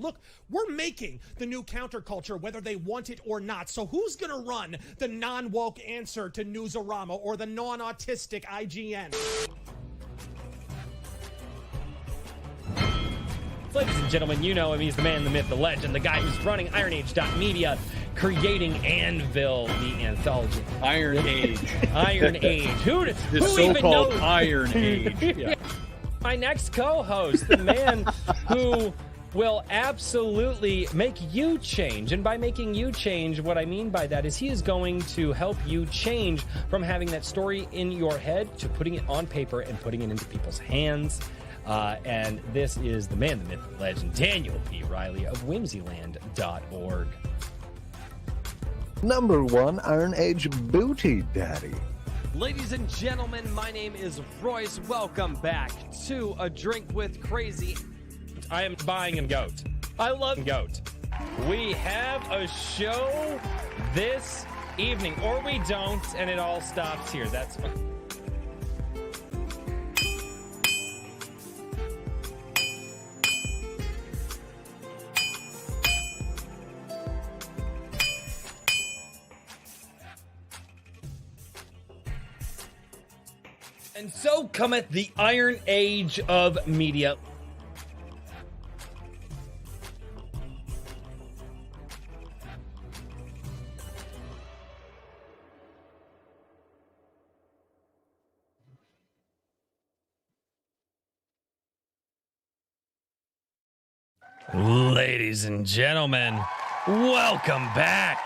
Look, we're making the new counterculture whether they want it or not. So who's going to run the non-woke answer to Newsarama or the non-autistic IGN? Ladies and gentlemen, you know him. He's the man, the myth, the legend, the guy who's running IronAge.media, creating Anvil, the anthology. Iron Age. Iron Age. Who even knows? Iron Age. Yeah. My next co-host, the man who will absolutely make you change. And by making you change, what I mean by that is he is going to help you change from having that story in your head to putting it on paper and putting it into people's hands. And this is the man, the myth, the legend, Daniel P. Riley of whimsyland.org. Number one Iron Age booty daddy. Ladies and gentlemen, my name is Royce. Welcome back to A Drink with Crazy. I am buying a goat. I love goat. We have a show this evening, or we don't, and it all stops here. That's fine. And so cometh the Iron Age of media. Ladies and gentlemen, welcome back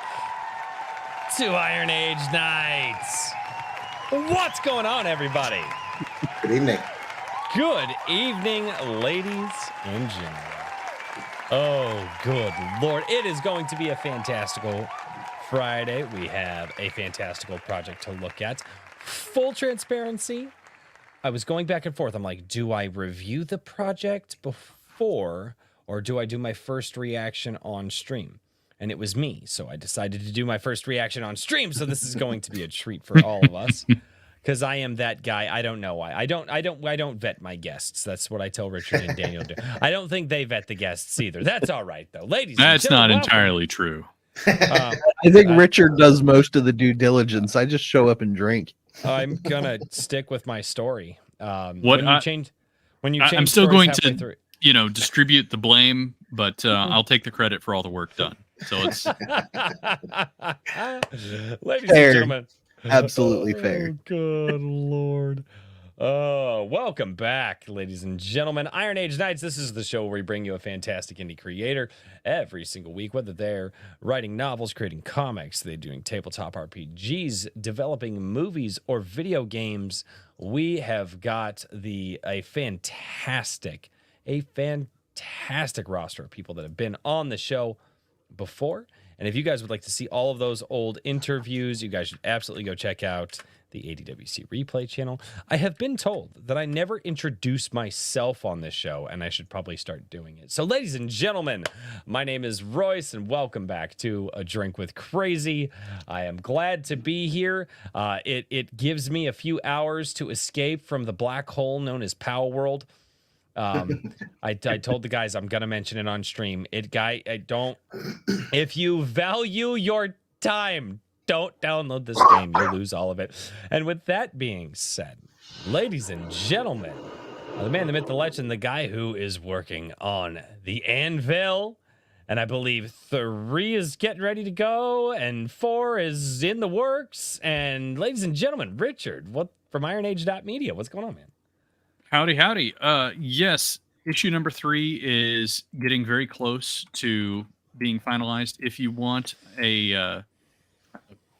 to Iron Age Nights. What's going on, everybody? Good evening. Good evening, ladies and gentlemen. Oh, good Lord. It is going to be a fantastical Friday. We have a fantastical project to look at. Full transparency, I was going back and forth. I'm like, do I review the project before or do I do my first reaction on stream? And it was me, so I decided to do my first reaction on stream. So this is going to be a treat for all of us, because I am that guy. I don't know why. I don't vet my guests. That's what I tell Richard and Daniel to do. I don't think they vet the guests either. That's all right though, ladies. That's not welcome. entirely true. I think Richard does most of the due diligence. I just show up and drink. I'm gonna stick with my story. I'm I'm still going to, distribute the blame, but I'll take the credit for all the work done. So it's ladies Fair. and gentlemen, Absolutely fair. Good Lord. Welcome back, ladies and gentlemen. Iron Age Nights. This is the show where we bring you a fantastic indie creator every single week, whether they're writing novels, creating comics, they're doing tabletop RPGs, developing movies, or video games. We have got a fantastic roster of people that have been on the show before. And if you guys would like to see all of those old interviews, you guys should absolutely go check out the ADWC replay channel. I have been told that I never introduced myself on this show, and I should probably start doing it. So, ladies and gentlemen, my name is Royce, and welcome back to A Drink with Crazy. I am glad to be here. It gives me a few hours to escape from the black hole known as Pow World. I told the guys I'm gonna mention it on stream. If you value your time, don't download this game. You'll lose all of it. And with that being said, ladies and gentlemen, the man, the myth, the legend, the guy who is working on the Anvil, and I believe 3 is getting ready to go, and 4 is in the works. And ladies and gentlemen, Richard, from IronAge.media, what's going on, man? Howdy. Yes, issue number 3 is getting very close to being finalized. If you want a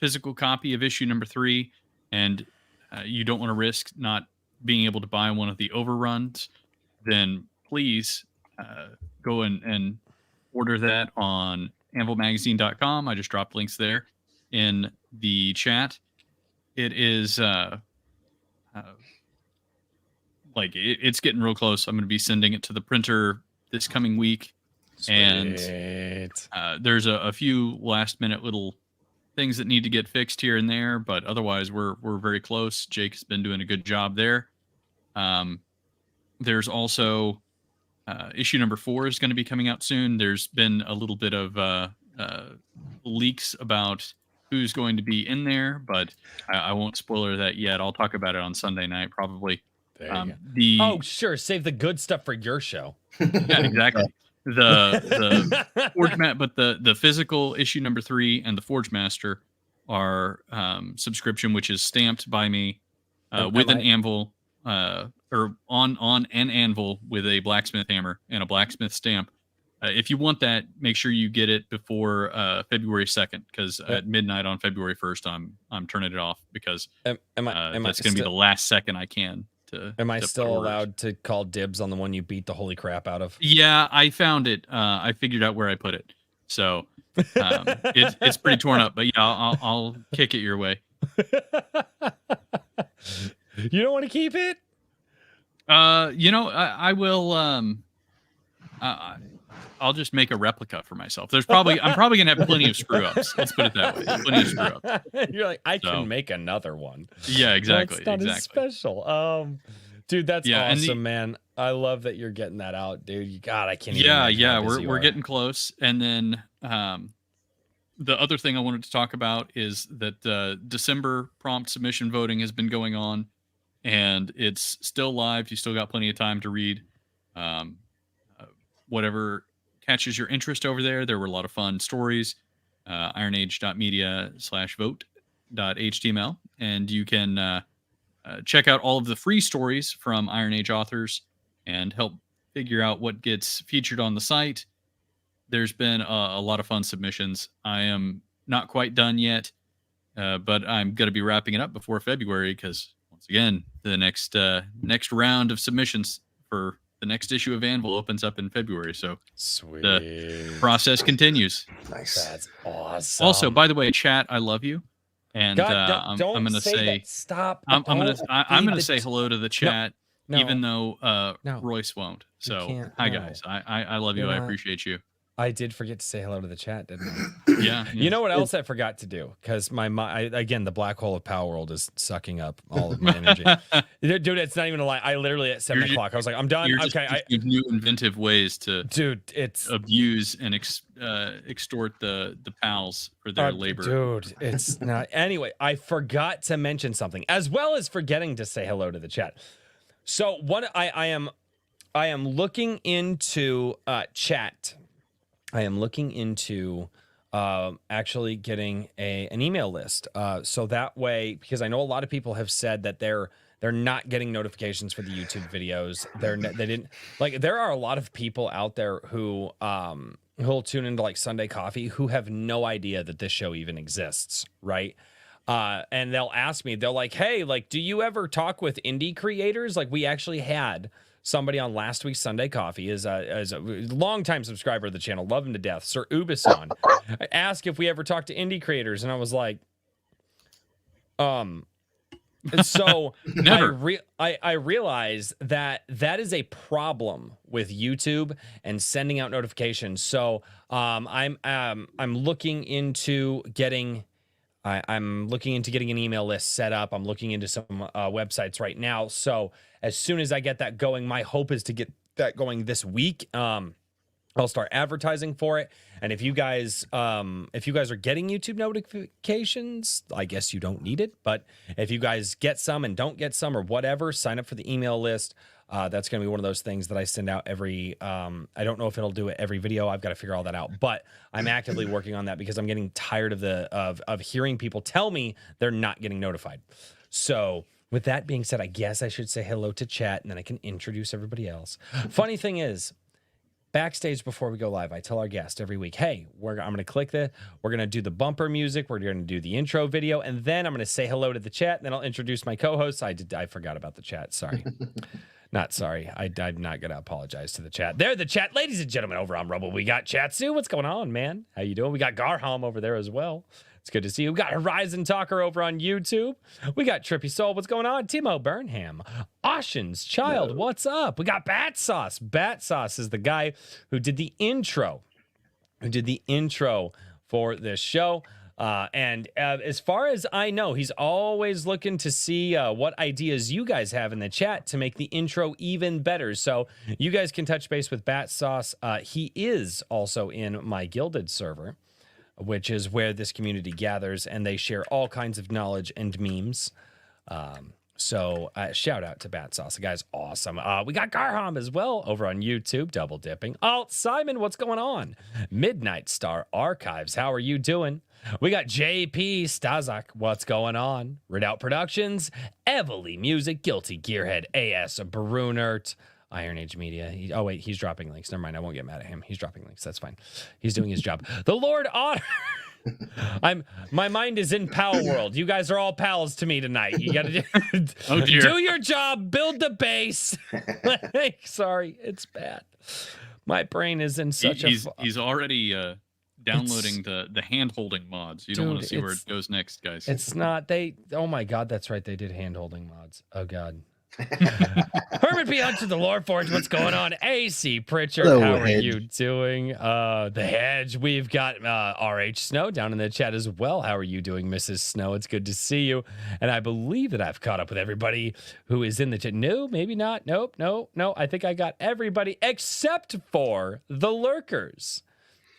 physical copy of issue number 3 and you don't want to risk not being able to buy one of the overruns, then please go and order that on anvilmagazine.com. I just dropped links there in the chat. It is it's getting real close. I'm going to be sending it to the printer this coming week. Sweet. And there's a few last minute little things that need to get fixed here and there, but otherwise we're very close. Jake has been doing a good job there. There's also issue number 4 is going to be coming out soon. There's been a little bit of leaks about who's going to be in there, but I won't spoiler that yet. I'll talk about it on Sunday night, probably. There you go. The Oh, sure. Save the good stuff for your show. yeah, exactly. The Forge but the physical issue number 3 and the Forge Master are subscription, which is stamped by me with an anvil, or on an anvil with a blacksmith hammer and a blacksmith stamp. If you want that, make sure you get it before February 2nd, because at midnight on February 1st, I'm turning it off because that's going to be the last second I can. Am I still allowed to call dibs on the one you beat the holy crap out of? Yeah, I found it. I figured out where I put it, so it's pretty torn up. But yeah, I'll kick it your way. You don't want to keep it? I will. I'll just make a replica for myself. I'm probably gonna have plenty of screw ups. Let's put it that way. Plenty of screw ups. You're like, I can make another one. Yeah, exactly. That's not as special. Dude, that's awesome, man. I love that you're getting that out, dude. God, I can't. Yeah. We're getting close. And then the other thing I wanted to talk about is that December prompt submission voting has been going on, and it's still live. You still got plenty of time to read. Whatever catches your interest over there. There were a lot of fun stories. ironage.media/vote.html, and you can check out all of the free stories from Iron Age authors and help figure out what gets featured on the site. There's been a lot of fun submissions. I am not quite done yet, but I'm going to be wrapping it up before February, because once again, the next round of submissions for the next issue of Anvil opens up in February. So sweet. The process continues. Nice. That's awesome. Also, by the way, chat, I love you. And God, I'm going to say that. Stop. I'm going to say hello to the chat, No. even though No. Royce won't. So can't. hi No. guys. I love you. You're I not. appreciate you. I did forget to say hello to the chat, didn't I? Yeah. You know what else I forgot to do? Because again, the black hole of Power World is sucking up all of my energy. Dude, it's not even a lie. I literally at 7 o'clock, I was like, I'm done. You're Okay. just new inventive ways to It's abuse and extort the pals for their labor. Dude, it's not. Anyway, I forgot to mention something, as well as forgetting to say hello to the chat. So what I am looking into chat. I am looking into actually getting an email list. So that way, because I know a lot of people have said that they're not getting notifications for the YouTube videos. They didn't like. There are a lot of people out there who'll tune into like Sunday Coffee who have no idea that this show even exists, right? And they'll ask me, they're like, "Hey, like, do you ever talk with indie creators?" Like, we actually had somebody on last week's Sunday Coffee is a longtime subscriber of the channel, love him to death, Sir Ubisoft. I asked if we ever talked to indie creators, and I was like, so Never. I realize that is a problem with YouTube and sending out notifications. So I'm looking into getting. I'm looking into getting an email list set up. I'm looking into some websites right now. So as soon as I get that going, my hope is to get that going this week. I'll start advertising for it. And if you guys are getting YouTube notifications, I guess you don't need it. But if you guys get some and don't get some or whatever, sign up for the email list. That's going to be one of those things that I send out every, I don't know if it'll do it every video. I've got to figure all that out, but I'm actively working on that because I'm getting tired of hearing people tell me they're not getting notified. So with that being said, I guess I should say hello to chat and then I can introduce everybody else. Funny thing is, backstage before we go live, I tell our guest every week, hey, I'm going to click this. We're going to do the bumper music. We're going to do the intro video. And then I'm going to say hello to the chat. And then I'll introduce my co-hosts. I forgot about the chat. Sorry. Not sorry. I'm not going to apologize to the chat. They're the chat. Ladies and gentlemen, over on Rumble, we got Chatsu. What's going on, man? How you doing? We got Garham over there as well. It's good to see you. We got Horizon Talker over on YouTube. We got Trippy Soul. What's going on? Timo Burnham. Ocean's Child. Hello. What's up? We got Bat Sauce. Bat Sauce is the guy who did the intro. For this show. And as far as I know, he's always looking to see what ideas you guys have in the chat to make the intro even better. So you guys can touch base with Bat Sauce. He is also in my Gilded server, which is where this community gathers, and they share all kinds of knowledge and memes. So shout out to Bat Sauce. The guy's awesome. We got Garham as well over on YouTube, double dipping. Alt Simon, what's going on? Midnight Star Archives, how are you doing? We got JP Stazak, what's going on? Redoubt Productions, Evely Music, Guilty Gearhead, AS Brunert, Iron Age Media. He's dropping links. Never mind, I won't get mad at him. He's dropping links. That's fine. He's doing his job. The Lord Otter. My mind is in Pal World. You guys are all pals to me tonight. You gotta do your job, build the base. Sorry, it's bad. My brain is in such he's already downloading the hand holding mods. You don't want to see where it goes next, guys. It's not oh my god, that's right, they did hand holding mods. Oh god. Hermit P. Hunter, the Lord Forge, what's going on? AC Pritchard, hello, how Hedge. are you doing? The Hedge, we've got RH Snow down in the chat as well. How are you doing, Mrs. Snow? It's good to see you. And I believe that I've caught up with everybody who is in the chat. No, maybe not. Nope, no. I think I got everybody except for the lurkers.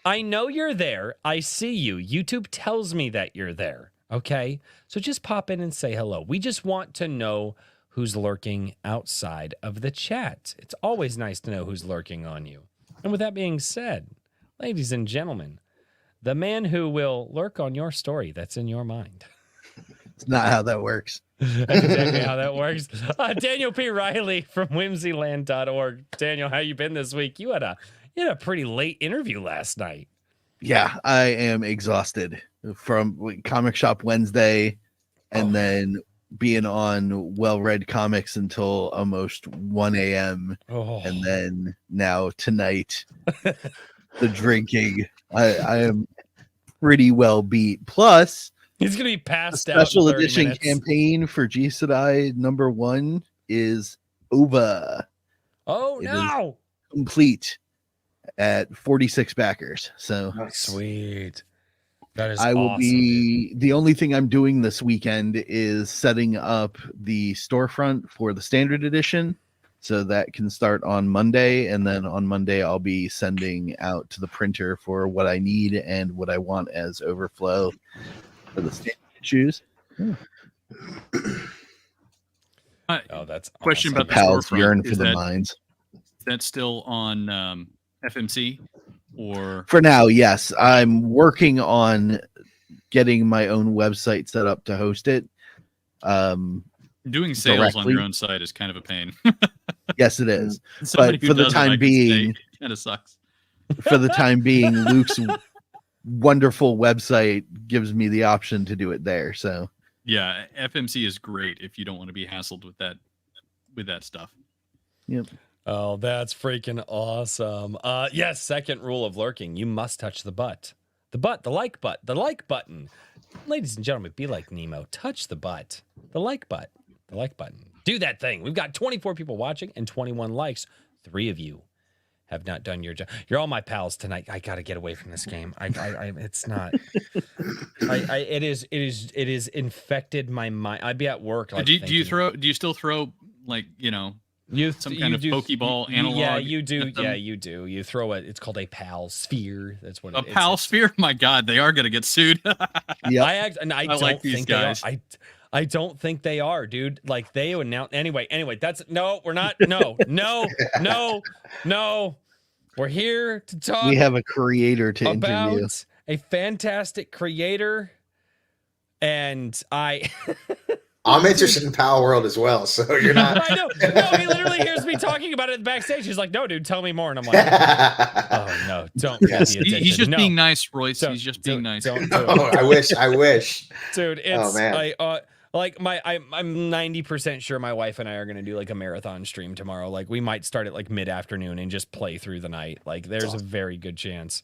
I know you're there. I see you. YouTube tells me that you're there. Okay? So just pop in and say hello. We just want to know who's lurking outside of the chat. It's always nice to know who's lurking on you. And with that being said, ladies and gentlemen, the man who will lurk on your story that's in your mind. It's not how that works. That's exactly how that works. Daniel P. Riley from whimsyland.org. Daniel, how you been this week? You had a pretty late interview last night. Yeah, I am exhausted from Comic Shop Wednesday and then being on well-read comics until almost 1 a.m. And then now tonight, the drinking. I am pretty well beat. Plus, he's going to be passed out. Special edition campaign for G Sedai #1 is over. Oh, no. Complete at 46 backers. So sweet. That is I will awesome, be the only thing I'm doing this weekend is setting up the storefront for the standard edition. So that can start on Monday. And then on Monday, I'll be sending out to the printer for what I need and what I want as overflow for the standard issues. That's question awesome. about the Pals storefront. yearn for Is the that- mines. Is that still on FMC or For now, yes. I'm working on getting my own website set up to host it. doing sales on directly? your own site is kind of a pain. Yes, it is. Somebody who for the does it, time I can being- say, kind of sucks. For the time being, Luke's wonderful website gives me the option to do it there. So Yeah, FMC is great if you don't want to be hassled with that stuff. yep. Oh, that's freaking awesome. Yes, second rule of lurking. You must touch the butt. The like button. Ladies and gentlemen, be like Nemo. Touch the butt. The like button. Do that thing. We've got 24 people watching and 21 likes. 3 of you have not done your job. You're all my pals tonight. I got to get away from this game. It's not. It is infected my mind. I'd be at work. Like, Do you still throw like some kind of Pokeball analog? Yeah, you do. at them? Yeah, you do. You throw it. It's called a pal sphere. That's what A it is. pal sphere? My God, they are gonna get sued. Yep. I don't like these think guys. they are. I don't think they are, dude. Like they announced. Anyway, that's no. We're not. No. We're here to talk. We have a creator to about interview. a fantastic creator, and I'm interested in Power World as well, so you're not. I know. No, he literally hears me talking about it backstage. He's like, "No, dude, tell me more." And I'm like, "Oh no, don't." Yes. Get the attention. He's just No. being nice, Royce. Don't- He's just being nice. Don't do it. Oh, I wish. Dude, it's Oh, man. I'm 90% sure my wife and I are gonna do like a marathon stream tomorrow. Like we might start at like mid-afternoon and just play through the night. Like there's a very good chance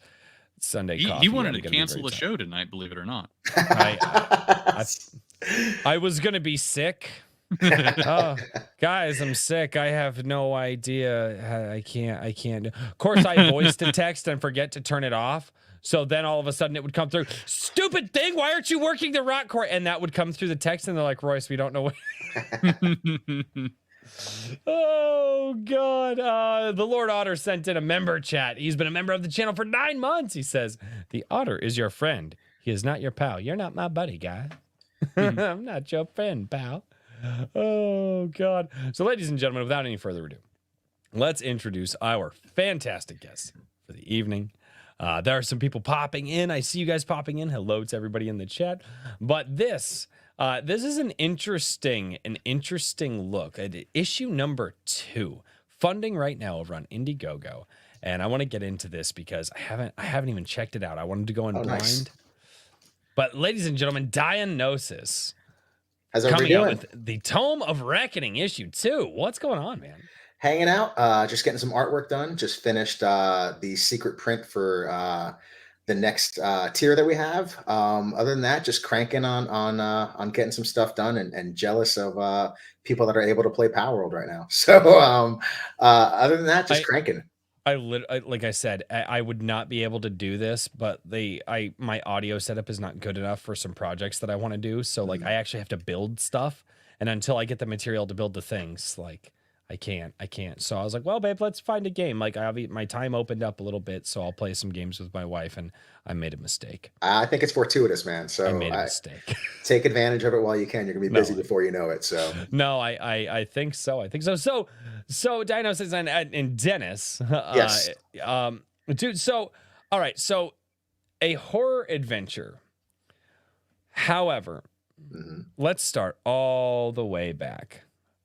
Sunday coffee. He wanted I'm to gonna be cancel very the show tonight, believe it or not. I was gonna be sick. Guys, I'm sick. I have no idea. I can't. Of course, I voice to text and forget to turn it off. So then all of a sudden it would come through, stupid thing, why aren't you working the rock core? And that would come through the text, and they're like, Royce, we don't know what. Oh, God. The Lord Otter sent in a member chat. He's been a member of the channel for 9 months. He says, the Otter is your friend. He is not your pal. You're not my buddy, guy. I'm not your friend, pal. Oh, God. So, ladies and gentlemen, without any further ado, let's introduce our fantastic guest for the evening. There are some people popping in. I see you guys popping in. Hello to everybody in the chat. But this is an interesting look at issue number 2, funding right now over on Indiegogo. And I want to get into this because I haven't even checked it out. I wanted to go in blind. Nice. But ladies and gentlemen, Dionysios. How's everybody coming doing? out with the Tome of Reckoning issue 2. What's going on, man? Hanging out, just getting some artwork done. Just finished the secret print for the next tier that we have. Other than that, just cranking on getting some stuff done, and jealous of people that are able to play Power World right now. So other than that, just cranking. Like I said, I would not be able to do this, but my audio setup is not good enough for some projects that I want to do. So like I actually have to build stuff, and until I get the material to build the things, like I can't. So I was like, well, babe, let's find a game. Like my time opened up a little bit, so I'll play some games with my wife, and I made a mistake. I think it's fortuitous, man. So I made a mistake. Take advantage of it while you can. You're gonna be busy before you know it. So no, I think so. So Dionysios and Dennis. Yes. Dude. So all right. So a horror adventure. However, let's start all the way back.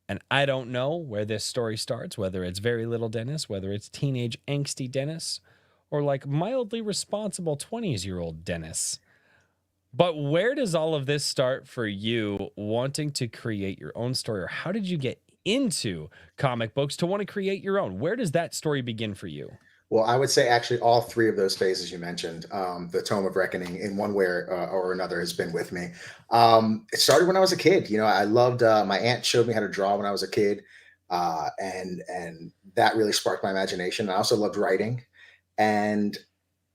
And I don't know where this story starts, whether it's very little Dennis, whether it's teenage angsty Dennis, or like mildly responsible 20-year-old Dennis. But where does all of this start for you wanting to create your own story? Or how did you get into comic books to want to create your own? Where does that story begin for you? Well, I would say actually all 3 of those phases you mentioned, the Tome of Reckoning in one way or another has been with me. It started when I was a kid. You know, I loved, my aunt showed me how to draw when I was a kid. And that really sparked my imagination. I also loved writing. And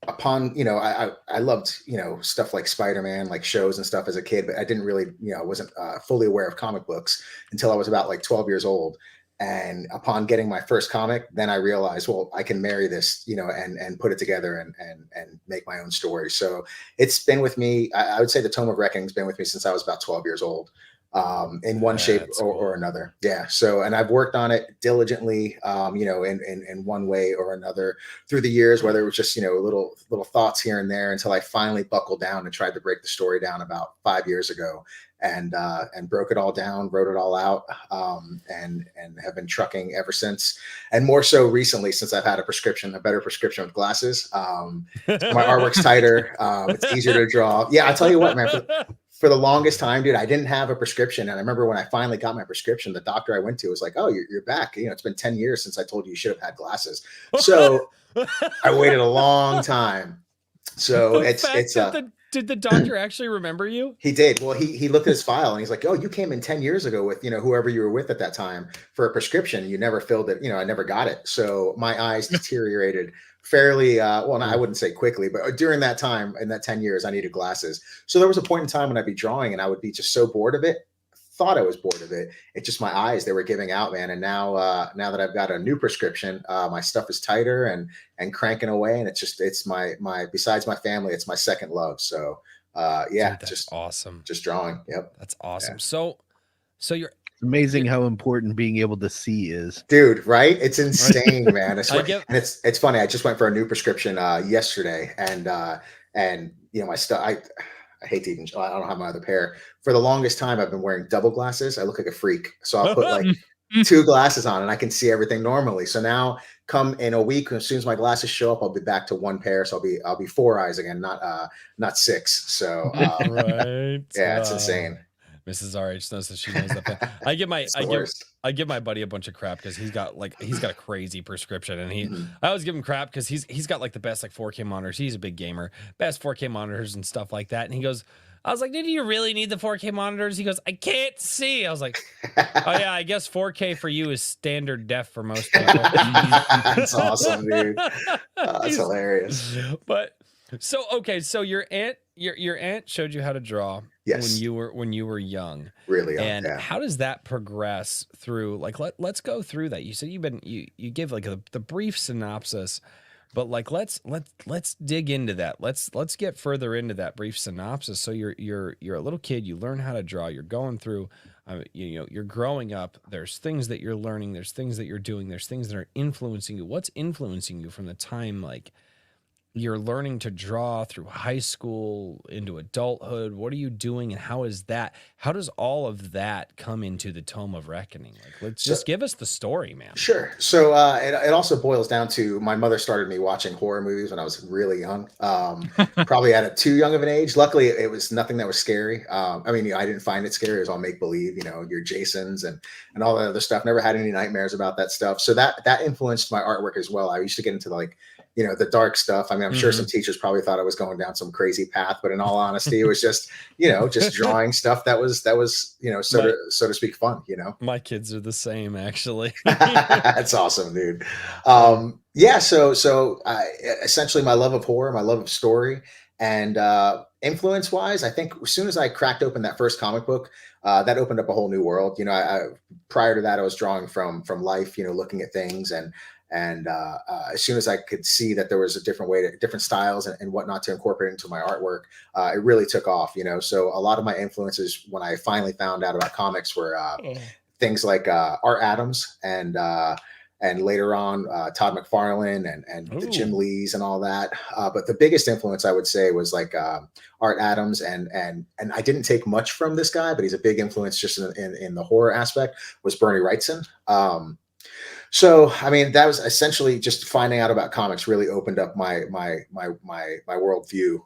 upon, you know, I loved, you know, stuff like Spider-Man, like shows and stuff as a kid, but I didn't really, you know, I wasn't fully aware of comic books until I was about like 12 years old. And upon getting my first comic, then I realized, well, I can marry this, you know, and put it together and make my own story. So it's been with me. I would say the Tome of Reckoning has been with me since I was about 12 years old, in one shape or another. Yeah. So, and I've worked on it diligently, you know, in one way or another through the years, whether it was just, you know, little thoughts here and there, until I finally buckled down and tried to break the story down about 5 years ago. And broke it all down, wrote it all out, and have been trucking ever since. And more so recently, since I've had a better prescription with glasses. So my artwork's tighter. It's easier to draw. Yeah, I tell you what, man. For the longest time, dude, I didn't have a prescription. And I remember when I finally got my prescription, the doctor I went to was like, "Oh, you're back. You know, it's been 10 years since I told you should have had glasses." So I waited a long time. So Did the doctor actually remember you? He did. Well, he looked at his file and he's like, "Oh, you came in 10 years ago with, you know, whoever you were with at that time for a prescription. You never filled it. You know, I never got it." So my eyes deteriorated fairly, well, I wouldn't say quickly, but during that time, in that 10 years, I needed glasses. So there was a point in time when I'd be drawing and I would be just so bored of it. Thought I was bored of it. It's just my eyes, they were giving out, man. And now that I've got a new prescription, my stuff is tighter and cranking away. And it's my besides my family, it's my second love. So yeah, dude, that's just awesome. Just drawing. Yep. That's awesome. Yeah. So you're amazing how important being able to see is, dude. Right? It's insane, man. And it's funny. I just went for a new prescription yesterday, and you know, my stuff. I hate to even. I don't have my other pair. For the longest time, I've been wearing double glasses. I look like a freak, so I'll put like 2 glasses on, and I can see everything normally. So now, come in a week, as soon as my glasses show up, I'll be back to 1 pair. So I'll be 4 eyes again, not 6. So right. Yeah, it's insane. Mrs. RH knows that she knows that. I give my buddy a bunch of crap because he's got a crazy prescription, and I always give him crap because he's got like the best like 4K monitors. He's a big gamer, best 4K monitors and stuff like that. And he goes, I was like, "Did you really need the 4K monitors?" He goes, "I can't see." I was like, "Oh yeah, I guess 4K for you is standard def for most people." That's awesome, dude. That's hilarious. So okay, so your aunt showed you how to draw Yes. when you were young. Really young. And Yeah. how does that progress through? Like let's go through that. You said you give like the brief synopsis, but like let's dig into that. Let's get further into that brief synopsis. So you're a little kid, you learn how to draw, you're going through you're growing up, there's things that you're learning, there's things that you're doing, there's things that are influencing you. What's influencing you from the time like you're learning to draw through high school into adulthood? What are you doing, and how does all of that come into the Tome of Reckoning? Like, let's just give us the story, man. Sure. So it also boils down to my mother started me watching horror movies when I was really young, probably at a too young of an age. Luckily, it was nothing that was scary. I mean, I didn't find it scary. It was all make believe, your Jasons and all that other stuff. Never had any nightmares about that stuff. So that influenced my artwork as well. I used to get into like the dark stuff. I mean, I'm sure some teachers probably thought I was going down some crazy path, but in all honesty, it was just, just drawing stuff that was, so to speak, fun, My kids are the same, actually. That's awesome, dude. Yeah. So essentially my love of horror, my love of story, and influence wise, I think as soon as I cracked open that first comic book, that opened up a whole new world. Prior to that, I was drawing from life, looking at things and as soon as I could see that there was a different way to different styles and whatnot to incorporate into my artwork, it really took off, So a lot of my influences when I finally found out about comics were things like Art Adams and later on Todd McFarlane and the Jim Lees and all that. But the biggest influence I would say was like Art Adams and I didn't take much from this guy, but he's a big influence just in the horror aspect, was Bernie Wrightson. So, I mean, that was essentially just finding out about comics really opened up my worldview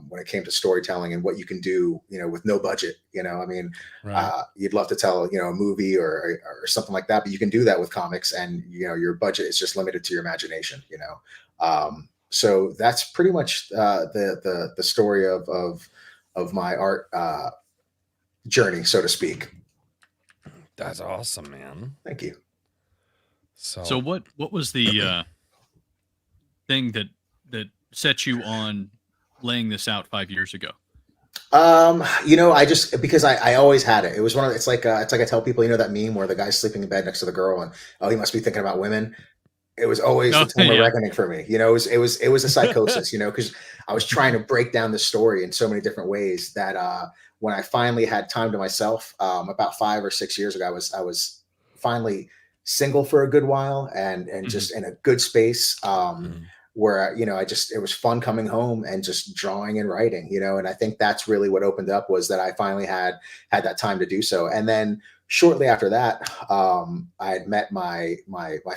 when it came to storytelling and what you can do, with no budget. I mean, Right. you'd love to tell, a movie or something like that, but you can do that with comics, and your budget is just limited to your imagination. So that's pretty much the story of my art journey, so to speak. That's awesome, man. Thank you. So what was the thing that set you on laying this out 5 years ago? I just because I always had it. It was it's like I tell people, that meme where the guy's sleeping in bed next to the girl and he must be thinking about women. It was always the Tome of Reckoning for me. It was a psychosis, because I was trying to break down the story in so many different ways that when I finally had time to myself, about 5 or 6 years ago, I was finally single for a good while and just in a good space where it was fun coming home and just drawing and writing, and I think that's really what opened up, was that I finally had that time to do so. And then shortly after that, I had met my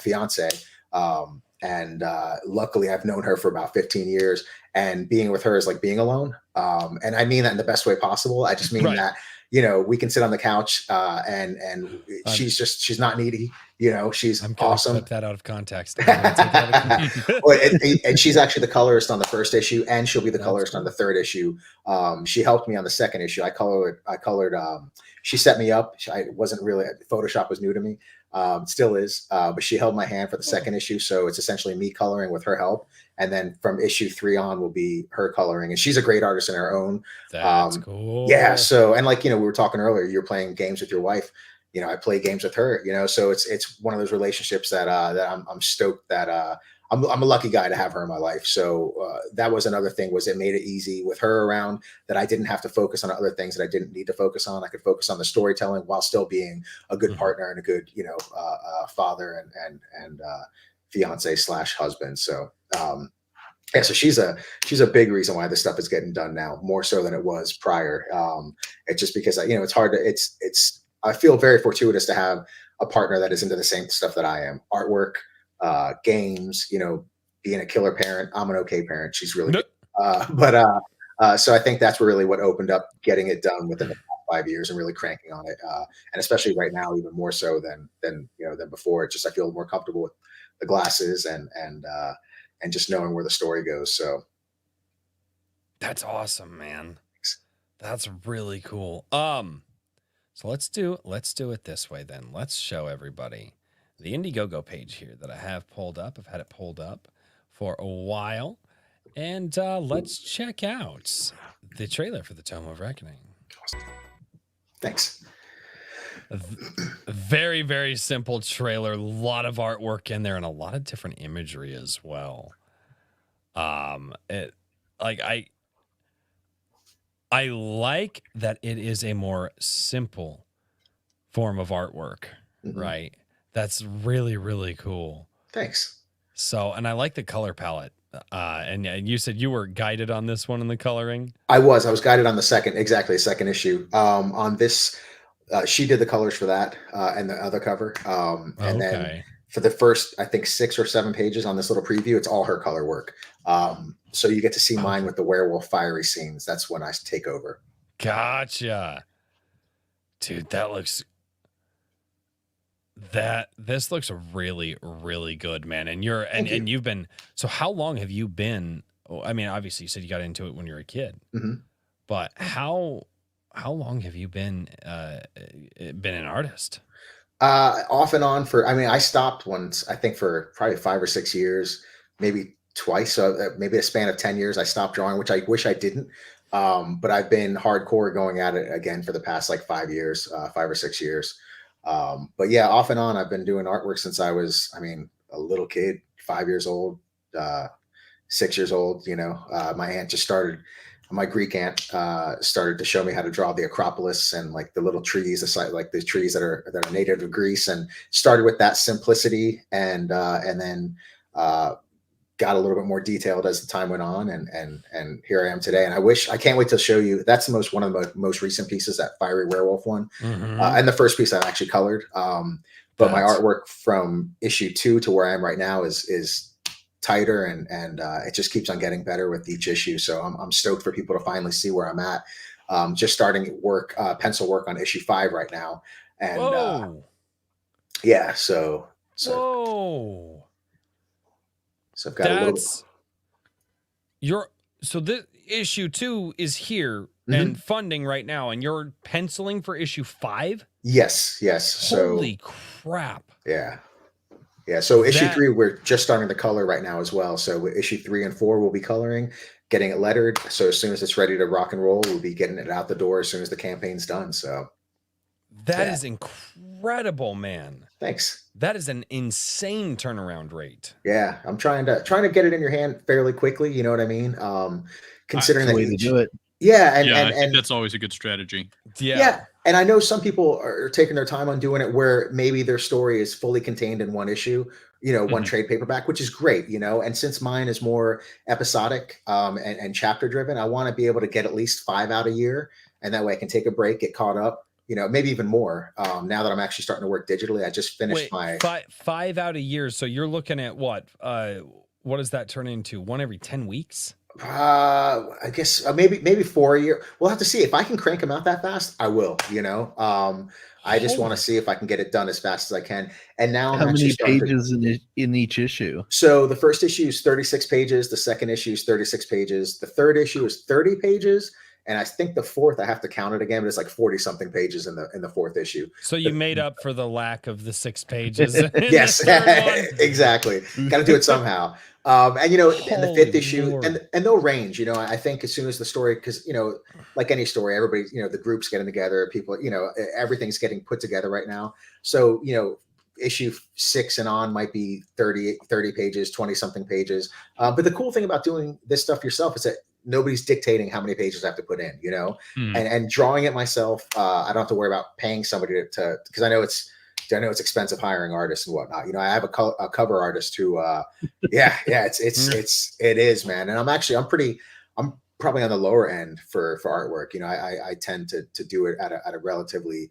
fiance, and luckily I've known her for about 15 years, and being with her is like being alone, and I mean that in the best way possible. I just mean that we can sit on the couch and she's not needy. She's I'm gonna awesome. clip that out of context. Well, and she's actually the colorist on the first issue, and she'll be the colorist on the third issue. She helped me on the second issue. I colored. She set me up. I wasn't really, Photoshop was new to me. It still is, but she held my hand for the second issue. So it's essentially me coloring with her help. And then from issue 3 on will be her coloring. And she's a great artist in her own. That's cool. Yeah. So, and like, we were talking earlier, you're playing games with your wife. I play games with her, so it's one of those relationships that I'm stoked that I'm a lucky guy to have her in my life. So that was another thing, was it made it easy with her around, that I didn't have to focus on other things that I didn't need to focus on. I could focus on the storytelling while still being a good partner and a good, father and fiance / husband. So yeah, so she's a big reason why this stuff is getting done now, more so than it was prior. It's just because it's hard to I feel very fortuitous to have a partner that is into the same stuff that I am. Artwork, games, being a killer parent. I'm an okay parent. She's really good. So I think that's really what opened up getting it done within the past 5 years and really cranking on it. And especially right now, even more so than before. It's just, I feel more comfortable with the glasses and just knowing where the story goes. So that's awesome, man. That's really cool. So let's do it this way then. Let's show everybody the Indiegogo page here that I have pulled up. I've had it pulled up for a while. And let's check out the trailer for the Tome of Reckoning. Thanks. Very, very simple trailer. A lot of artwork in there and a lot of different imagery as well. I like that it is a more simple form of artwork, right? That's really, really cool. Thanks. So, and I like the color palette. And you said you were guided on this one in the coloring? I was guided on the second issue. On this, she did the colors for that and the other cover. And then for the first, I think 6 or 7 pages on this little preview, it's all her color work. So you get to see mine with the werewolf fiery scenes. That's when I take over. Gotcha. Dude, this looks really, really good, man. And you've been, so how long have you been, I mean, obviously you said you got into it when you were a kid, but how long have you been an artist? Off and on I stopped once, I think for probably 5 or 6 years, maybe twice. So maybe a span of 10 years, I stopped drawing, which I wish I didn't. But I've been hardcore going at it again for the past like 5 years, 5 or 6 years. But yeah, off and on, I've been doing artwork since I was, a little kid, 5 years old, 6 years old. My aunt just started, my Greek aunt started to show me how to draw the Acropolis and like the little trees, like the trees that are native to Greece, and started with that simplicity, and then got a little bit more detailed as the time went on, and here I am today. And I can't wait to show you. That's one of the most recent pieces, that fiery werewolf one, and the first piece I've actually colored. But my artwork from issue 2 to where I am right now is tighter, and it just keeps on getting better with each issue. So I'm stoked for people to finally see where I'm at. Just starting pencil work on issue 5 right now, and yeah, so whoa. So I've got a little. So the issue 2 is here and funding right now, and you're penciling for issue 5? Yes. Holy crap! Yeah. So issue 3, we're just starting to color right now as well. So issue 3 and 4 we'll be coloring, getting it lettered. So as soon as it's ready to rock and roll, we'll be getting it out the door as soon as the campaign's done. So that is incredible, man. Thanks. That is an insane turnaround rate. Yeah, I'm trying to get it in your hand fairly quickly. You know what I mean? Considering that way to do it. Yeah, I think that's always a good strategy. Yeah, and I know some people are taking their time on doing it where maybe their story is fully contained in one issue, one trade paperback, which is great, And since mine is more episodic and chapter driven, I want to be able to get at least 5 out a year, and that way I can take a break, get caught up. Maybe even more. Now that I'm actually starting to work digitally, I just finished my 5 out a year. So you're looking at what? What does that turn into? 1 every 10 weeks? I guess maybe 4 a year. We'll have to see if I can crank them out that fast. I will. I just want to see if I can get it done as fast as I can. And now how many pages in each issue? So the first issue is 36 pages. The second issue is 36 pages. The third issue is 30 pages. And I think the fourth, I have to count it again, but it's like 40 something pages in the fourth issue. So you made up for the lack of the 6 pages. Yes, exactly. Got to do it somehow. And in the fifth issue, and they'll range. I think as soon as the story, because like any story, everybody, the group's getting together, people, everything's getting put together right now. So issue 6 and on might be 30 pages, 20 something pages. But the cool thing about doing this stuff yourself is that nobody's dictating how many pages I have to put in, and drawing it myself. I don't have to worry about paying somebody to because I know it's expensive hiring artists and whatnot. I have a cover artist who, it is, man. And I'm probably on the lower end for artwork. I tend to do it at a relatively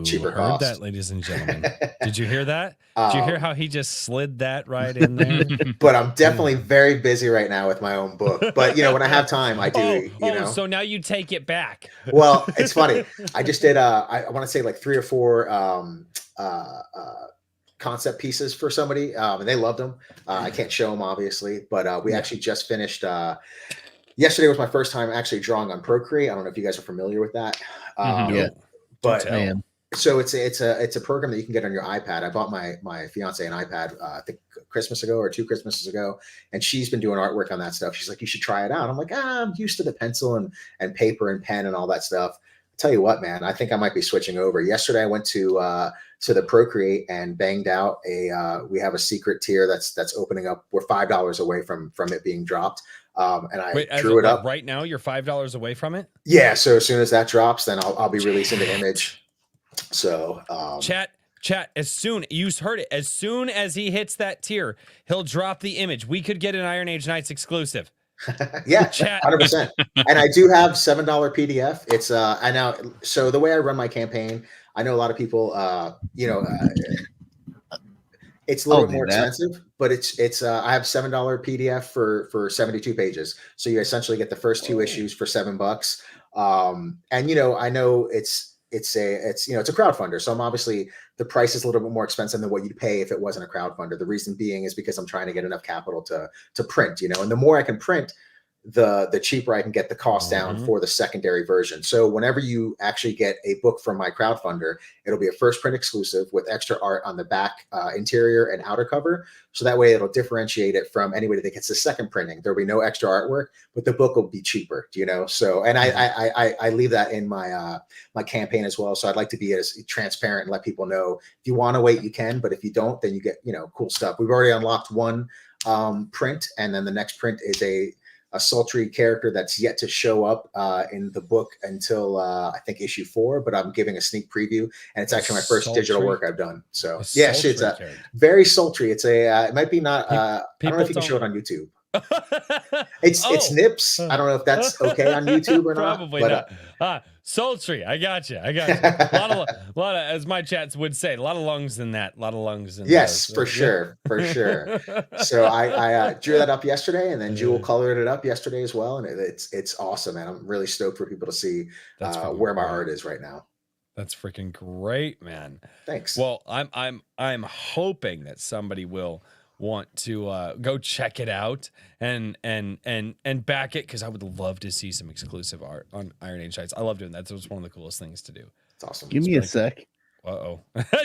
cheaper cost. That, ladies and gentlemen. Did you hear that? Did you hear how he just slid that right in there? But I'm definitely very busy right now with my own book. But when I have time, I do. So now you take it back. Well, it's funny. I just did. I want to say like 3 or 4 concept pieces for somebody, and they loved them. I can't show them obviously, but we actually just finished. Yesterday was my first time actually drawing on Procreate. I don't know if you guys are familiar with that. But so it's a program that you can get on your iPad. I bought my fiance an iPad, I think a Christmas ago or 2 Christmases ago, and she's been doing artwork on that stuff. She's like, you should try it out. I'm like, I'm used to the pencil and paper and pen and all that stuff. Tell you what, man, I think I might be switching over. Yesterday, I went to the Procreate and banged out we have a secret tier that's opening up. We're $5 away from it being dropped. And I drew it up right now. You're $5 away from it. Yeah. So as soon as that drops, then I'll be releasing the image. So chat, as soon you heard it, as soon as he hits that tier, he'll drop the image. We could get an Iron Age Nights exclusive. Yeah, 100%. And I do have $7 PDF. It's I now, so the way I run my campaign, I know a lot of people it's a little bit more expensive, but it's I have $7 PDF for 72 pages. So you essentially get the first 2 issues for $7. And I know it's a crowdfunder. So I'm obviously, the price is a little bit more expensive than what you'd pay if it wasn't a crowdfunder. The reason being is because I'm trying to get enough capital to print, and the more I can print, the cheaper I can get the cost down for the secondary version. So whenever you actually get a book from my crowdfunder, it'll be a first print exclusive with extra art on the back, interior and outer cover. So that way it'll differentiate it from anybody that gets the second printing. There'll be no extra artwork, but the book will be cheaper, So, and I leave that in my my campaign as well. So I'd like to be as transparent and let people know, if you want to wait, you can, but if you don't, then you get, cool stuff. We've already unlocked one print, and then the next print is a sultry character that's yet to show up in the book until I think issue 4, but I'm giving a sneak preview, and it's actually my first digital work I've done. So yeah, it's very sultry. It's it might be not. I don't know if you can show it on YouTube. It's Nips. I don't know if that's okay on YouTube or not. Probably not. Sultry. I got you. a lot of, as my chats would say, a lot of lungs in that. A lot of lungs in yes, those. for sure. So I drew that up yesterday, and then Jewel colored it up yesterday as well, and it's awesome, man. I'm really stoked for people to see where my art is right now. That's freaking great, man. Thanks. Well, I'm hoping that somebody will want to go check it out and back it, because I would love to see some exclusive art on Iron Age Nights. I love doing that. That was one of the coolest things to do. It's awesome. Give me a sec.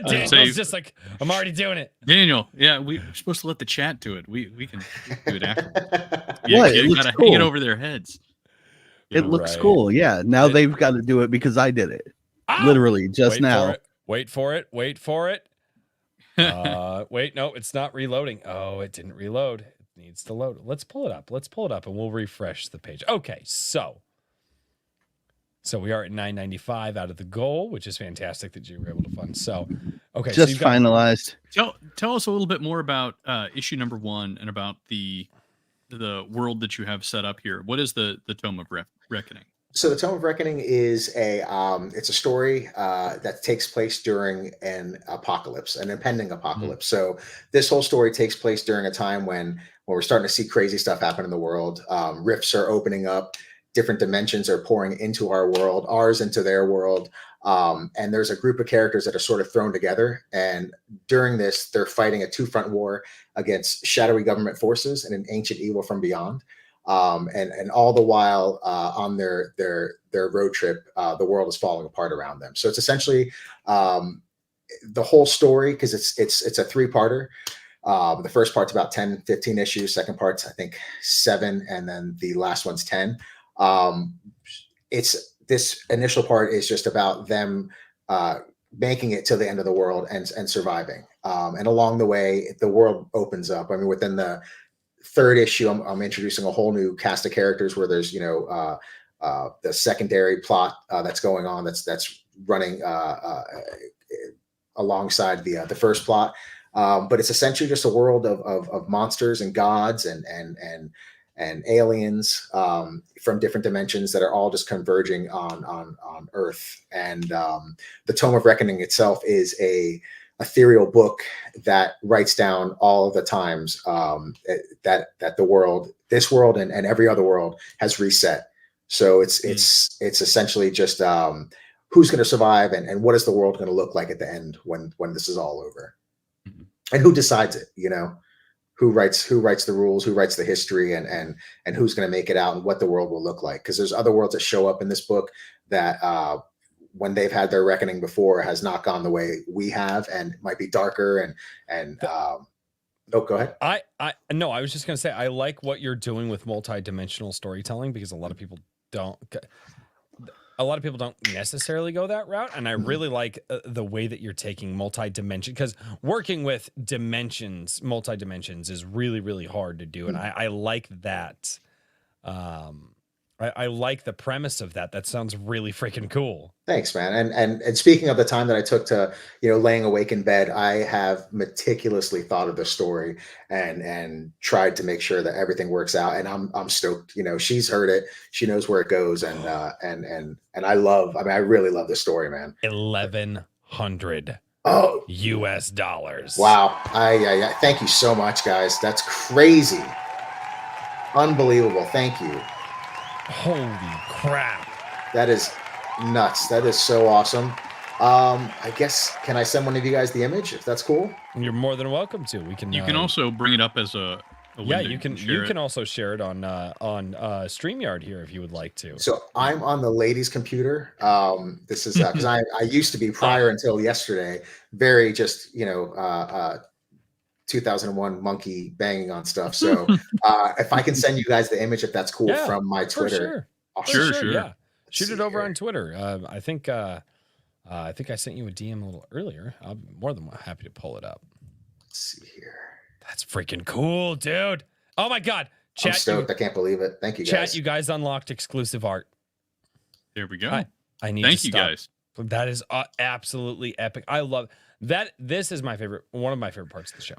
Daniel's just like, I'm already doing it. Daniel, yeah, we're supposed to let the chat do it. We can do it after. You gotta hang it over their heads. It looks cool. Yeah. Now they've got to do it because I did it. Literally just now. Wait for it. Wait, no, it's not reloading. Oh, it didn't reload. It needs to load. Let's pull it up and we'll refresh the page. Okay, so we are at 995 out of the goal, which is fantastic that you were able to fund. So, okay, just finalized. Tell us a little bit more about issue number 1 and about the world that you have set up here. What is the Tome of Reckoning? So the Tome of Reckoning is it's a story that takes place during an impending apocalypse. So this whole story takes place during a time when we're starting to see crazy stuff happen in the world. Rifts are opening up, different dimensions are pouring into our world, ours into their world. And there's a group of characters that are sort of thrown together. And during this, they're fighting a 2-front war against shadowy government forces and an ancient evil from beyond. And all the while on their road trip, the world is falling apart around them. So it's essentially the whole story, because it's a 3-parter. The first part's about 10, 15 issues. Second part's, I think, 7, and then the last one's 10. It's this initial part is just about them making it to the end of the world and surviving. And along the way, the world opens up. I mean, within the 3rd issue, I'm introducing a whole new cast of characters where there's the secondary plot that's going on that's running alongside the first plot, but it's essentially just a world of monsters and gods and aliens from different dimensions that are all just converging on Earth. And the Tome of Reckoning itself is a ethereal book that writes down all of the times that the world, this world and every other world, has reset. So it's essentially just who's going to survive and what is the world going to look like at the end when this is all over, and who decides it. Who writes the rules, who writes the history, and who's going to make it out, and what the world will look like. Because there's other worlds that show up in this book that when they've had their reckoning before has not gone the way we have, and might be darker and Oh, go ahead. No, I was just gonna say I like what you're doing with multi-dimensional storytelling because a lot of people don't necessarily go that route, and I really like the way that you're taking multi-dimension, because working with multi-dimensions is really, really hard to do, and I like that. I like the premise of that. That sounds really freaking cool. Thanks, man. And speaking of the time that I took to, laying awake in bed, I have meticulously thought of the story and tried to make sure that everything works out. And I'm stoked. She's heard it. She knows where it goes. And I really love the story, man. 1,100 US dollars. Wow. I thank you so much, guys. That's crazy. Unbelievable. Thank you. Holy crap. That is nuts. That is so awesome. I guess, can I send one of you guys the image if that's cool? You're more than welcome to. We can. You can also bring it up as a yeah. You can. You can also share it on StreamYard here if you would like to. So I'm on the ladies' computer. This is because I used to be prior until yesterday very just 2001 monkey banging on stuff. So if I can send you guys the image, if that's cool, from my Twitter. Sure. Yeah. Shoot it over on Twitter. I think I sent you a DM a little earlier. I'm more than happy to pull it up. Let's see here. That's freaking cool, dude. Oh my God. Chat, I'm stoked. I can't believe it. Thank you, guys. Chat, you guys unlocked exclusive art. There we go. I need Thank to you, stop. guys. That is absolutely epic. I love that. This is my favorite, one of my favorite parts of the show.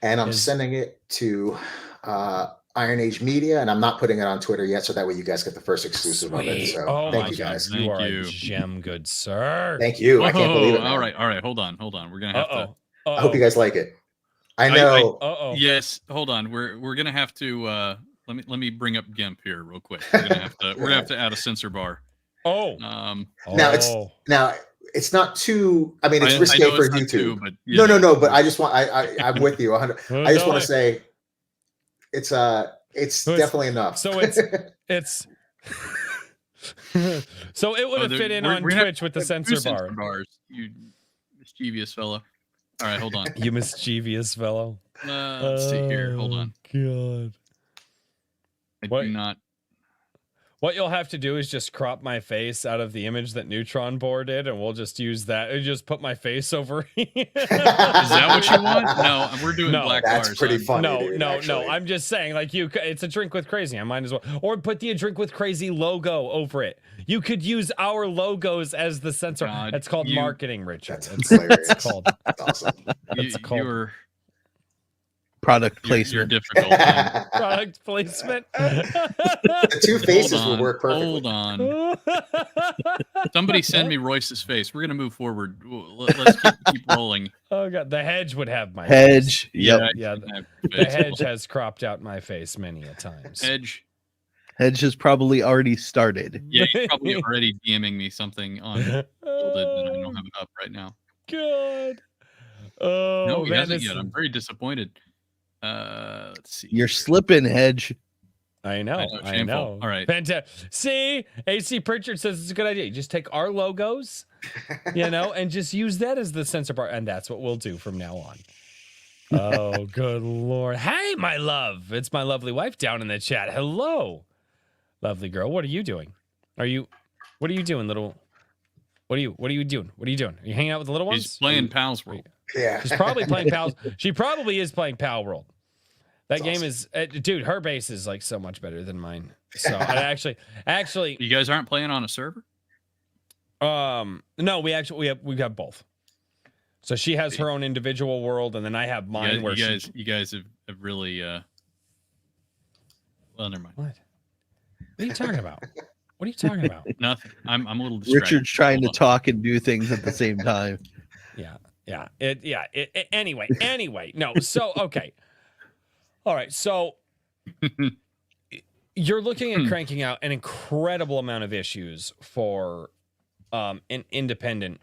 And I'm sending it to Iron Age Media, and I'm not putting it on Twitter yet, so that way you guys get the first exclusive of it. So thank you, guys. You are a gem, good sir. Thank you. I can't believe it. All right. Hold on. We're gonna have to. I hope you guys like it. I know. Yes. Hold on. We're gonna have to. Let me bring up GIMP here real quick. We're gonna have to add a censor bar. Now it's not too. I mean, it's risque for YouTube. Too, but no. But I just want. I'm with you 100. I just want to say, it's definitely enough. So it's. So it would have fit in on Twitch with the censor bar. Bars, you mischievous fellow. All right, hold on. You mischievous fellow. Let's see here. Hold on. God. I do not. What you'll have to do is just crop my face out of the image that Neutron Boar did, and we'll just use that. Just put my face over here. Is that what you want? No, we're doing black bars. That's pretty funny. No. I'm just saying, like, it's a Drink with Crazy. I might as well. Or put the Drink with Crazy logo over it. You could use our logos as the censor. That's called marketing, Richard. That's hilarious. That's called. That's awesome. You're product placement. You're difficult. Product placement. The two faces will work perfectly. Hold on. Somebody send me Royce's face. We're gonna move forward. Let's keep rolling. Oh God, the hedge would have my hedge. Face. Yeah. The hedge has cropped out my face many a times. Hedge has probably already started. Yeah, he's probably already DMing me something on that I don't have it up right now. God. Oh, no, he hasn't yet. I'm very disappointed. Let's see. You're slipping, Hedge. I know. All right. Fantastic. See, AC Pritchard says it's a good idea. You just take our logos, and just use that as the censor bar, and that's what we'll do from now on. Oh, good Lord. Hey, my love. It's my lovely wife down in the chat. Hello, lovely girl. What are you doing? What are you doing, little? What are you doing? What are you doing? Are you hanging out with the little ones? She's playing Pals World. Yeah. She's probably playing Pals. She probably is playing Pal World. That game is, dude, her base is like so much better than mine. So I actually, you guys aren't playing on a server? No, we have both. So she has her own individual world, and then I have mine. You guys have really, well, never mind. What are you talking about? What are you talking about? Nothing. I'm a little distracted. Richard's trying to talk and do things at the same time. Yeah. Anyway. No. So, okay. All right. So you're looking at cranking out an incredible amount of issues for an independent.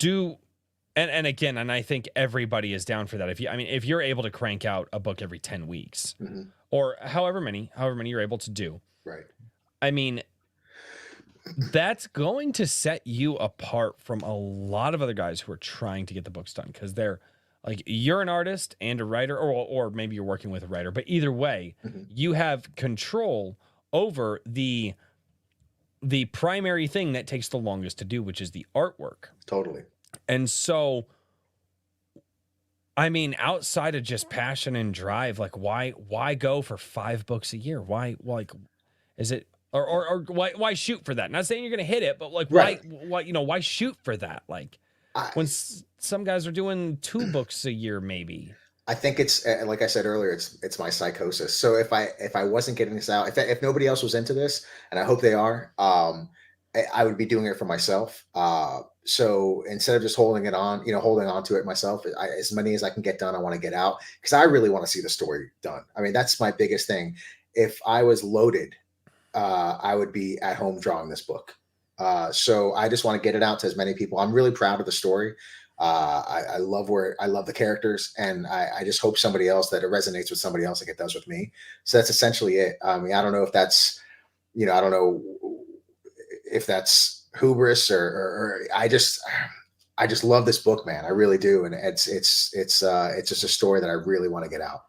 And again, and I think everybody is down for that. If you're able to crank out a book every 10 weeks or however many you're able to do. Right. I mean, that's going to set you apart from a lot of other guys who are trying to get the books done, because they're like, you're an artist and a writer, or maybe you're working with a writer, but either way, you have control over the primary thing that takes the longest to do, which is the artwork. Totally. And so, I mean, outside of just passion and drive, like why go for 5 books a year? Why, like, is it, or why shoot for that? Not saying you're going to hit it, but like, Right. why shoot for that? Like, when some guys are doing 2 books a year, maybe. I think it's like I said earlier, it's my psychosis. So if I wasn't getting this out, if nobody else was into this, and I hope they are, I would be doing it for myself. So instead of just holding on to it myself, as many as I can get done, I want to get out, because I really want to see the story done. I mean, that's my biggest thing. If I was loaded, I would be at home drawing this book. So I just want to get it out to as many people. I'm really proud of the story. I love the characters, and I just hope that it resonates with somebody else like it does with me. So that's essentially it. I mean, I don't know if that's, I don't know if that's hubris or I just love this book, man. I really do. And it's just a story that I really want to get out.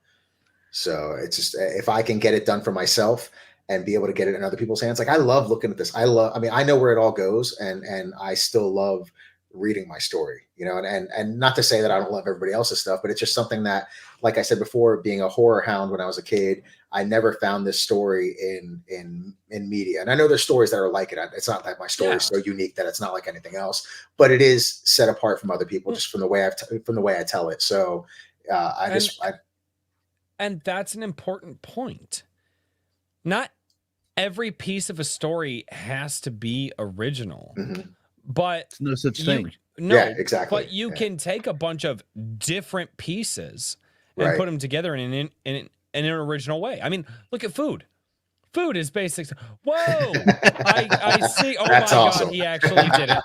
So it's just, if I can get it done for myself and be able to get it in other people's hands. Like, I love looking at this. I know where it all goes, and I still love reading my story, and not to say that I don't love everybody else's stuff, but it's just something that, like I said before, being a horror hound when I was a kid, I never found this story in media. And I know there's stories that are like it. It's not that my story is so unique that it's not like anything else, but it is set apart from other people just from the way I tell it. So and that's an important point. Not every piece of a story has to be original. But It's no such thing. No, yeah, exactly. But you can take a bunch of different pieces and put them together in an original way. I mean, look at food. Food is basic. Whoa! I see. Oh, That's my awesome. God, he actually did it.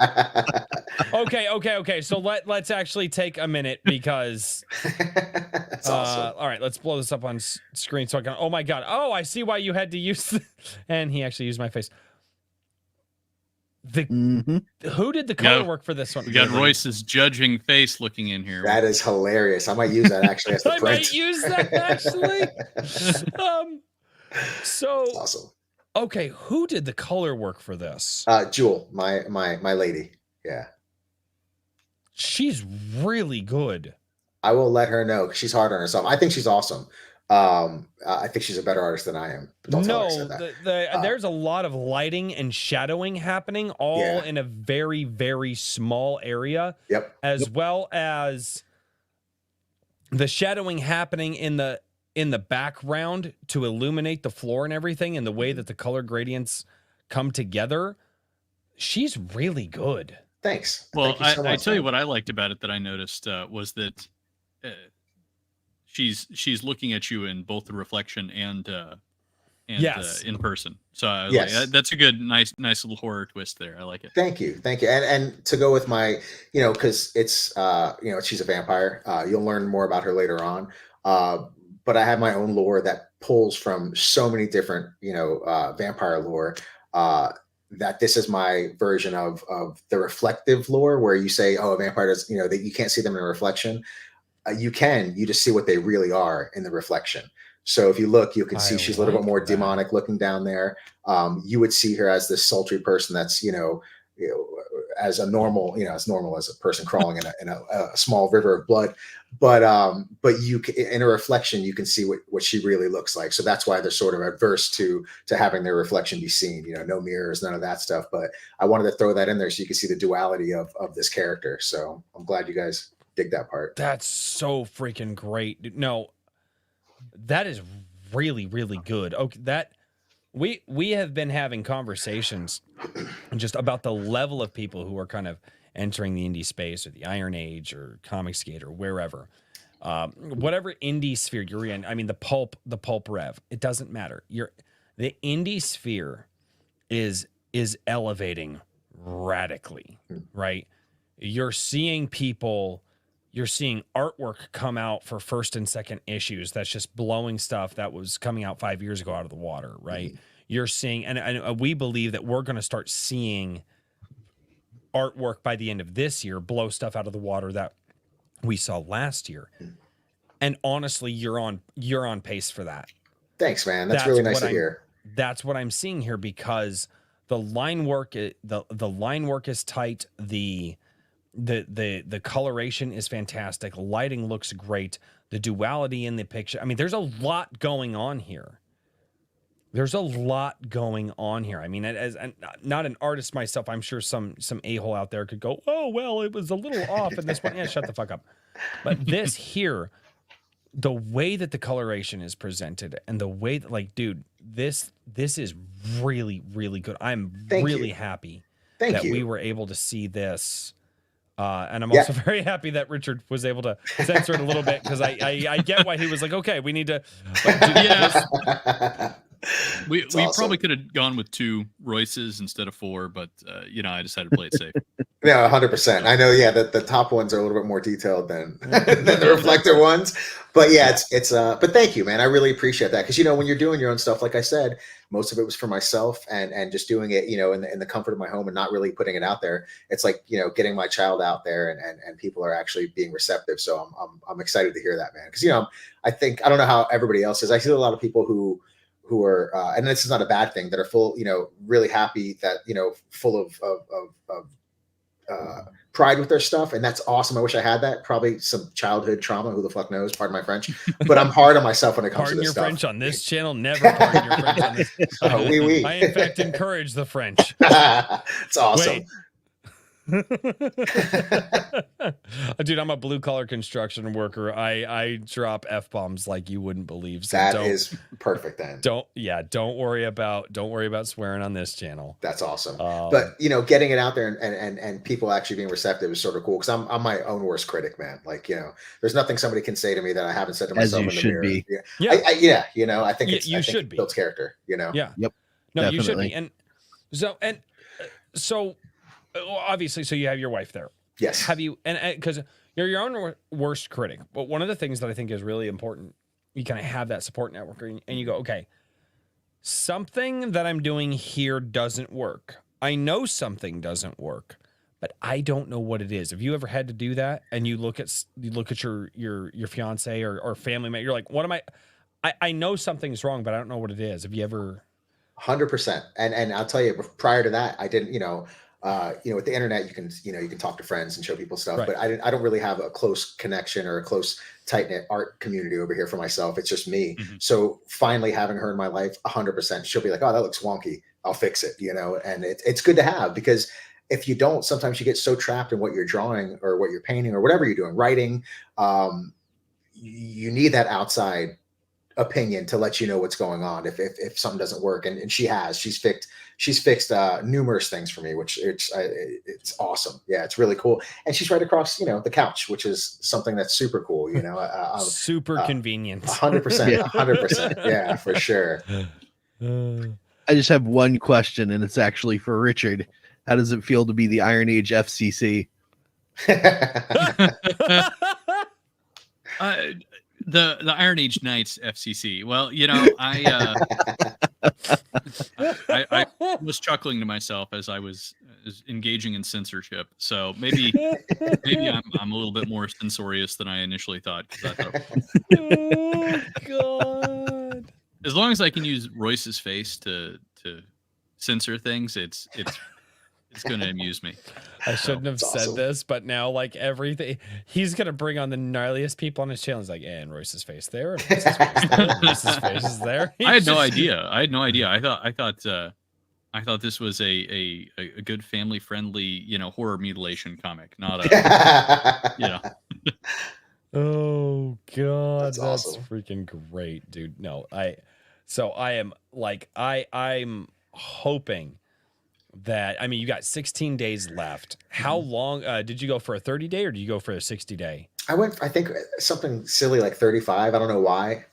Okay. So let's actually take a minute, because That's awesome. all right, let's blow this up on screen so I can. Oh my God! Oh, I see why you had to use. And he actually used my face. Who did the color work for this one? We got Royce's judging face looking in here. That is hilarious. I might use that actually as the I print. might use that actually. So That's awesome. Okay, who did the color work for this? Jewel, my lady. Yeah. She's really good. I will let her know. She's hard on herself. I think she's awesome. I think she's a better artist than I am. But don't tell her I said that. There's a lot of lighting and shadowing happening all in a very, very small area. Yep. As well as the shadowing happening in the background to illuminate the floor and everything, and the way that the color gradients come together. She's really good. Thanks. Well, Thank you so much, I tell you man. what I liked about it that I noticed was that she's looking at you in both the reflection and in person. So that's a good, nice little horror twist there. I like it. Thank you. And to go with my, because it's she's a vampire. You'll learn more about her later on. But I have my own lore that pulls from so many different, vampire lore. That this is my version of the reflective lore, where you say, oh, a vampire does, that you can't see them in a reflection. You just see what they really are in the reflection. So if you look, you can see she's a little bit more demonic looking down there. You would see her as this sultry person that's, as a normal, as normal as a person crawling in a small river of blood. But you in a reflection, you can see what she really looks like. So that's why they're sort of adverse to having their reflection be seen. No mirrors, none of that stuff. But I wanted to throw that in there so you can see the duality of this character. So I'm glad you guys dig that part. That's so freaking great. No, that is really, really good. Okay, that we have been having conversations just about the level of people who are kind of entering the indie space, or the Iron Age, or Comicsgate, or wherever, whatever indie sphere you're in. I mean, the pulp rev, it doesn't matter. The indie sphere is elevating radically, right? You're seeing artwork come out for first and second issues that's just blowing stuff that was coming out 5 years ago out of the water, right? you're seeing, and we believe that we're going to start seeing artwork by the end of this year blow stuff out of the water that we saw last year. And honestly, you're on pace for that. Thanks, man. That's really nice to hear. That's what I'm seeing here, because the line work, the line work is tight. The coloration is fantastic. Lighting looks great. The duality in the picture. I mean, there's a lot going on here. I mean, as not an artist myself, I'm sure some a-hole out there could go, oh, well, it was a little off in this one. Yeah, shut the fuck up. But this here, the way that the coloration is presented and the way that, like, dude, this is really, really good. I'm really happy that we were able to see this. And I'm also very happy that Richard was able to censor it a little bit, because I get why he was like, okay, we need to. But dude, we probably could have gone with 2 Royces instead of 4, but I decided to play it safe. Yeah, 100%. I know. Yeah, the top ones are a little bit more detailed than the reflector ones. But yeah, it's. But thank you, man. I really appreciate that, because when you're doing your own stuff, like I said, most of it was for myself and just doing it, in the comfort of my home and not really putting it out there. It's like getting my child out there and people are actually being receptive. So I'm excited to hear that, man. Because I don't know how everybody else is. I see a lot of people who are, and this is not a bad thing, that are full, really happy, that, full of pride with their stuff. And that's awesome. I wish I had that. Probably some childhood trauma. Who the fuck knows? Pardon my French. But I'm hard on myself when it comes to this stuff. Pardon your French on this channel. Never pardon your French on this. Oui. I, in fact, encourage the French. It's awesome. Dude, I'm a blue collar construction worker. I drop F-bombs like you wouldn't believe. So that is perfect then. Don't worry about swearing on this channel. That's awesome. But getting it out there and people actually being receptive is sort of cool, because I'm my own worst critic, man. Like, there's nothing somebody can say to me that I haven't said to myself in the mirror. Be. Yeah. I think it builds character, Yeah. Yep. No, Definitely. you should be. And so obviously, so you have your wife there. Yes. Have you, and because you're your own worst critic, but one of the things that I think is really important, you kind of have that support network, and you go, okay, something that I'm doing here doesn't work. I know something doesn't work, but I don't know what it is. Have you ever had to do that? And you look at your fiance or family mate, you're like, what am I know something's wrong, but I don't know what it is. Have you ever? 100%. And I'll tell you, prior to that, I didn't, with the internet, you can talk to friends and show people stuff, right. But I don't really have a close connection or a close tight knit art community over here for myself. It's just me. Mm-hmm. So finally having her in my life, 100%, she'll be like, oh, that looks wonky. I'll fix it, and it's good to have, because if you don't, sometimes you get so trapped in what you're drawing or what you're painting or whatever you're doing, writing. You need that outside opinion to let you know what's going on if something doesn't work, and she's fixed numerous things for me, which it's awesome. Yeah, it's really cool. And she's right across the couch, which is something that's super cool. Super convenient. 100%. 100%. Yeah, for sure. I just have one question, and it's actually for Richard. How does it feel to be the Iron Age FCC? The Iron Age Knights FCC. Well, I was chuckling to myself as I was engaging in censorship. So maybe I'm a little bit more censorious than I initially thought. Oh God! As long as I can use Royce's face to censor things, it's going to amuse me. I shouldn't have said this, but now, like, everything, he's going to bring on the gnarliest people on his channel. He's like, and Royce's face there, and Royce's face there, and Royce's face is there. I had no idea. I thought this was a good family friendly, horror mutilation comic, not a, Oh God, that's awesome. freaking great, dude. No, I'm hoping that, I mean, you got 16 days left. How long did you go for? A 30-day, or did you go for a 60-day? I think something silly like 35. I don't know why.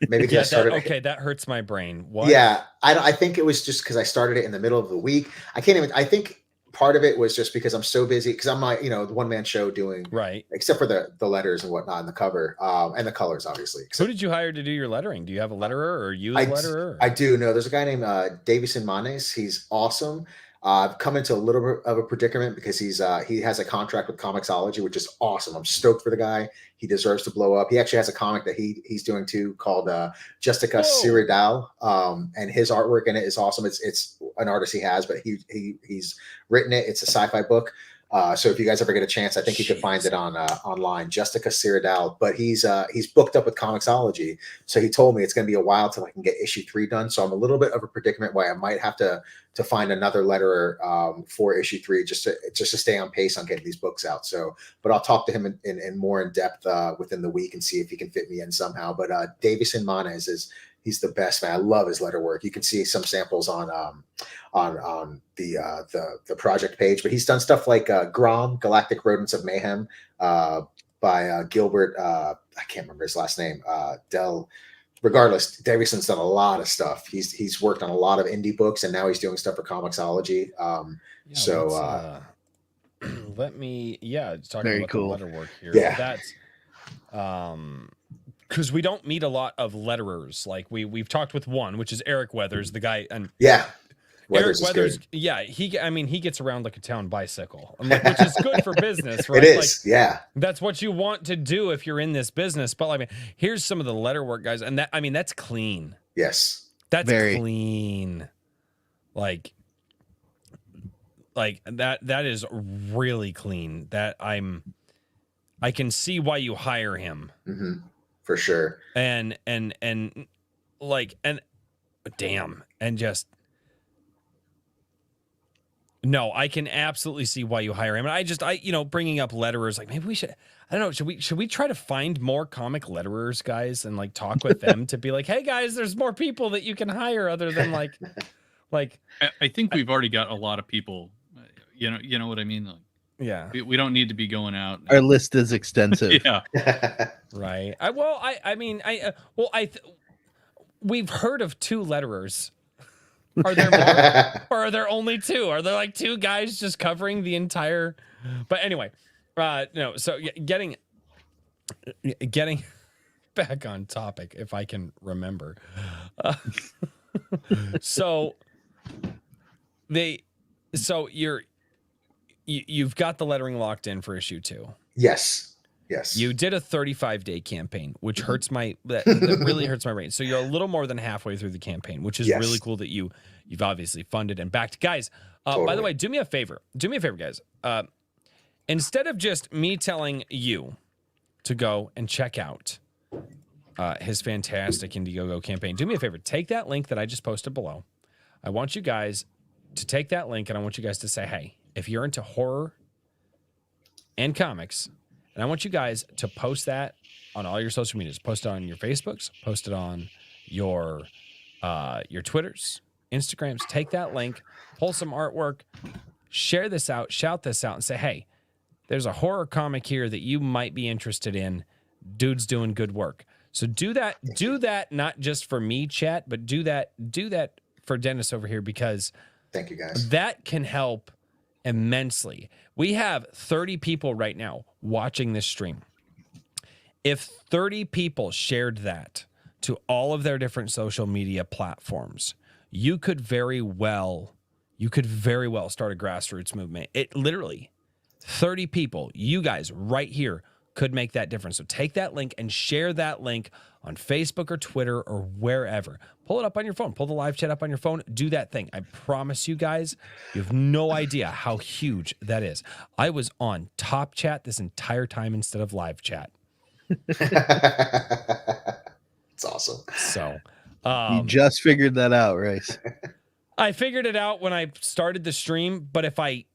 Maybe because I started. That hurts my brain. What? Yeah, I think it was just because I started it in the middle of the week. I think part of it was just because I'm so busy because I'm like, the one-man show doing Right. except for the letters and whatnot and the cover, and the colors, obviously. Who did you hire to do your lettering? Do you have a letterer or use a letterer? I do know there's a guy named Davison Manes. He's awesome. I've come into a little bit of a predicament because he has a contract with Comixology, which is awesome. I'm stoked for the guy. He deserves to blow up. He actually has a comic that he's doing too called Jessica Siridal, and his artwork in it is awesome. It's an artist he has, but he's written it. It's a sci-fi book. So if you guys ever get a chance, I think you can find it on online, Jessica Siridal. But he's booked up with Comixology, so he told me it's going to be a while till I can get issue 3 done. So I'm a little bit of a predicament where I might have to find another letterer for issue 3 just to stay on pace on getting these books out. So, but I'll talk to him in more in depth within the week and see if he can fit me in somehow. But Davison Manes he's the best, man. I love his letter work. You can see some samples on the project page, but he's done stuff like Grom, Galactic Rodents of Mayhem, by Gilbert. I can't remember his last name. Regardless, Davison's done a lot of stuff. He's worked on a lot of indie books, and now he's doing stuff for Comixology. Let me talking Very about cool. the letter work here. Yeah. That's because we don't meet a lot of letterers. Like we've talked with one, which is Eric Weathers, the guy, and Eric Weathers, he gets around like a town bicycle, which is good for business, right? It is, That's what you want to do if you're in this business. But here's some of the letter work, guys, and that's clean. Yes, that's very clean. Like that is really clean. That I can see why you hire him. Mm-hmm. For sure. And no, I can absolutely see why you hire him. And I bringing up letterers, like maybe we should, I don't know, should we try to find more comic letterers, guys, and like talk with them to be like, hey guys, there's more people that you can hire other than like I think we've already got a lot of people, you know what I mean? Like, yeah, we don't need to be going out. Our list is extensive. Yeah. Right. We've heard of 2 letterers. Are there more? Or are there only 2? Are there like 2 guys just covering the entire? But anyway, no. So getting back on topic, if I can remember. You've got the lettering locked in for issue 2. Yes. You did a 35-day campaign, which hurts that really hurts my brain. So you're a little more than halfway through the campaign, which is really cool that you've obviously funded and backed. Guys, totally. By the way, do me a favor, guys. Instead of just me telling you to go and check out his fantastic Indiegogo campaign, do me a favor. Take that link that I just posted below. I want you guys to take that link, and I want you guys to say, hey, if you're into horror and comics, and I want you guys to post that on all your social medias. Post it on your Facebooks. Post it on your Twitters, Instagrams. Take that link, pull some artwork, share this out, shout this out, and say, hey, there's a horror comic here that you might be interested in. Dude's doing good work. So do that. Do that not just for me, chat, but do that for Dennis over here, because thank you, guys. That can help immensely. We have 30 people right now watching this stream. If 30 people shared that to all of their different social media platforms, you could very well start a grassroots movement. It literally 30 people, you guys right here, could make that difference. So take that link and share that link on Facebook or Twitter or wherever. Pull it up on your phone. Pull the live chat up on your phone. Do that thing. I promise you guys, you have no idea how huge that is. I was on top chat this entire time instead of live chat. It's awesome. So you just figured that out, Rice. I figured it out when I started the stream, but if I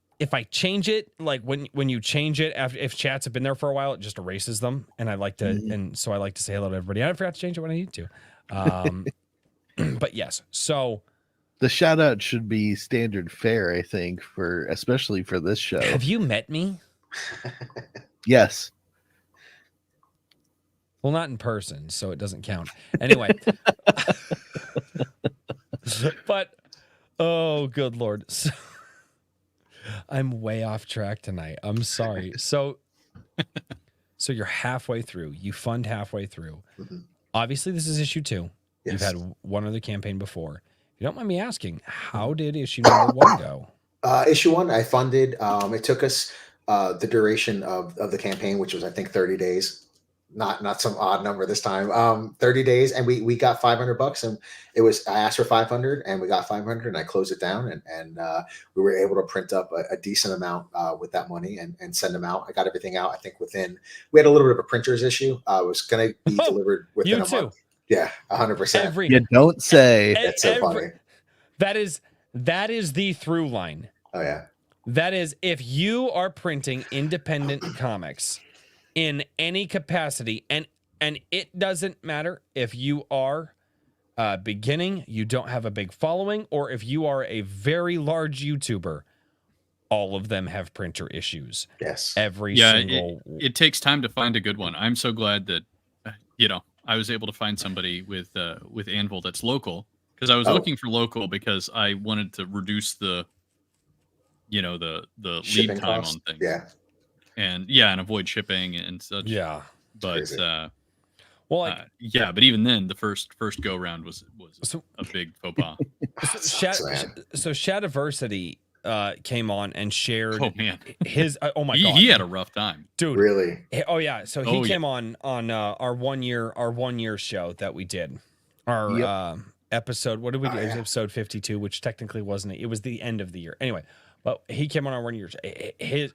change it, like when you change it, if chats have been there for a while, it just erases them. And I like to, and so I like to say hello to everybody. I forgot to change it when I need to. But yes, so the shout out should be standard fare, I think, especially for this show. Have you met me? Yes. Well, not in person, so it doesn't count. Anyway, but oh, good Lord. So, I'm way off track tonight. I'm sorry. So you're halfway through. You fund halfway through. Mhm. Obviously, this is issue 2. You've Yes. had one other campaign before. If you don't mind me asking, how did issue number 1 go? Issue 1, I funded. It took us the duration of the campaign, which was I think 30 days. Not some odd number this time. 30 days, and we got $500, and it was I asked for 500, and we got 500, and I closed it down, and we were able to print up a decent amount with that money and send them out. I got everything out. I think we had a little bit of a printer's issue. It was going to be delivered within a month. Yeah, 100%. You don't say. That's so funny. That is the through line. Oh yeah. That is, if you are printing independent comics in any capacity, and it doesn't matter if you are beginning, you don't have a big following, or if you are a very large YouTuber, all of them have printer issues. Yes. Every single. It takes time to find a good one. I'm so glad that I was able to find somebody with Anvil that's local, because I was looking for local because I wanted to reduce the Shipping lead time costs. on things. Yeah. And avoid shipping and such. Yeah. But Well, but even then, the first go round was So- a big faux pas. so Shadiversity came on and shared Oh man, his. Oh my god, he had a rough time, dude. Really? Oh yeah, so he came on our 1 year show that we did. Our episode. What did we do? It was episode 52, which technically wasn't. It was the end of the year. Anyway, but he came on our 1 year.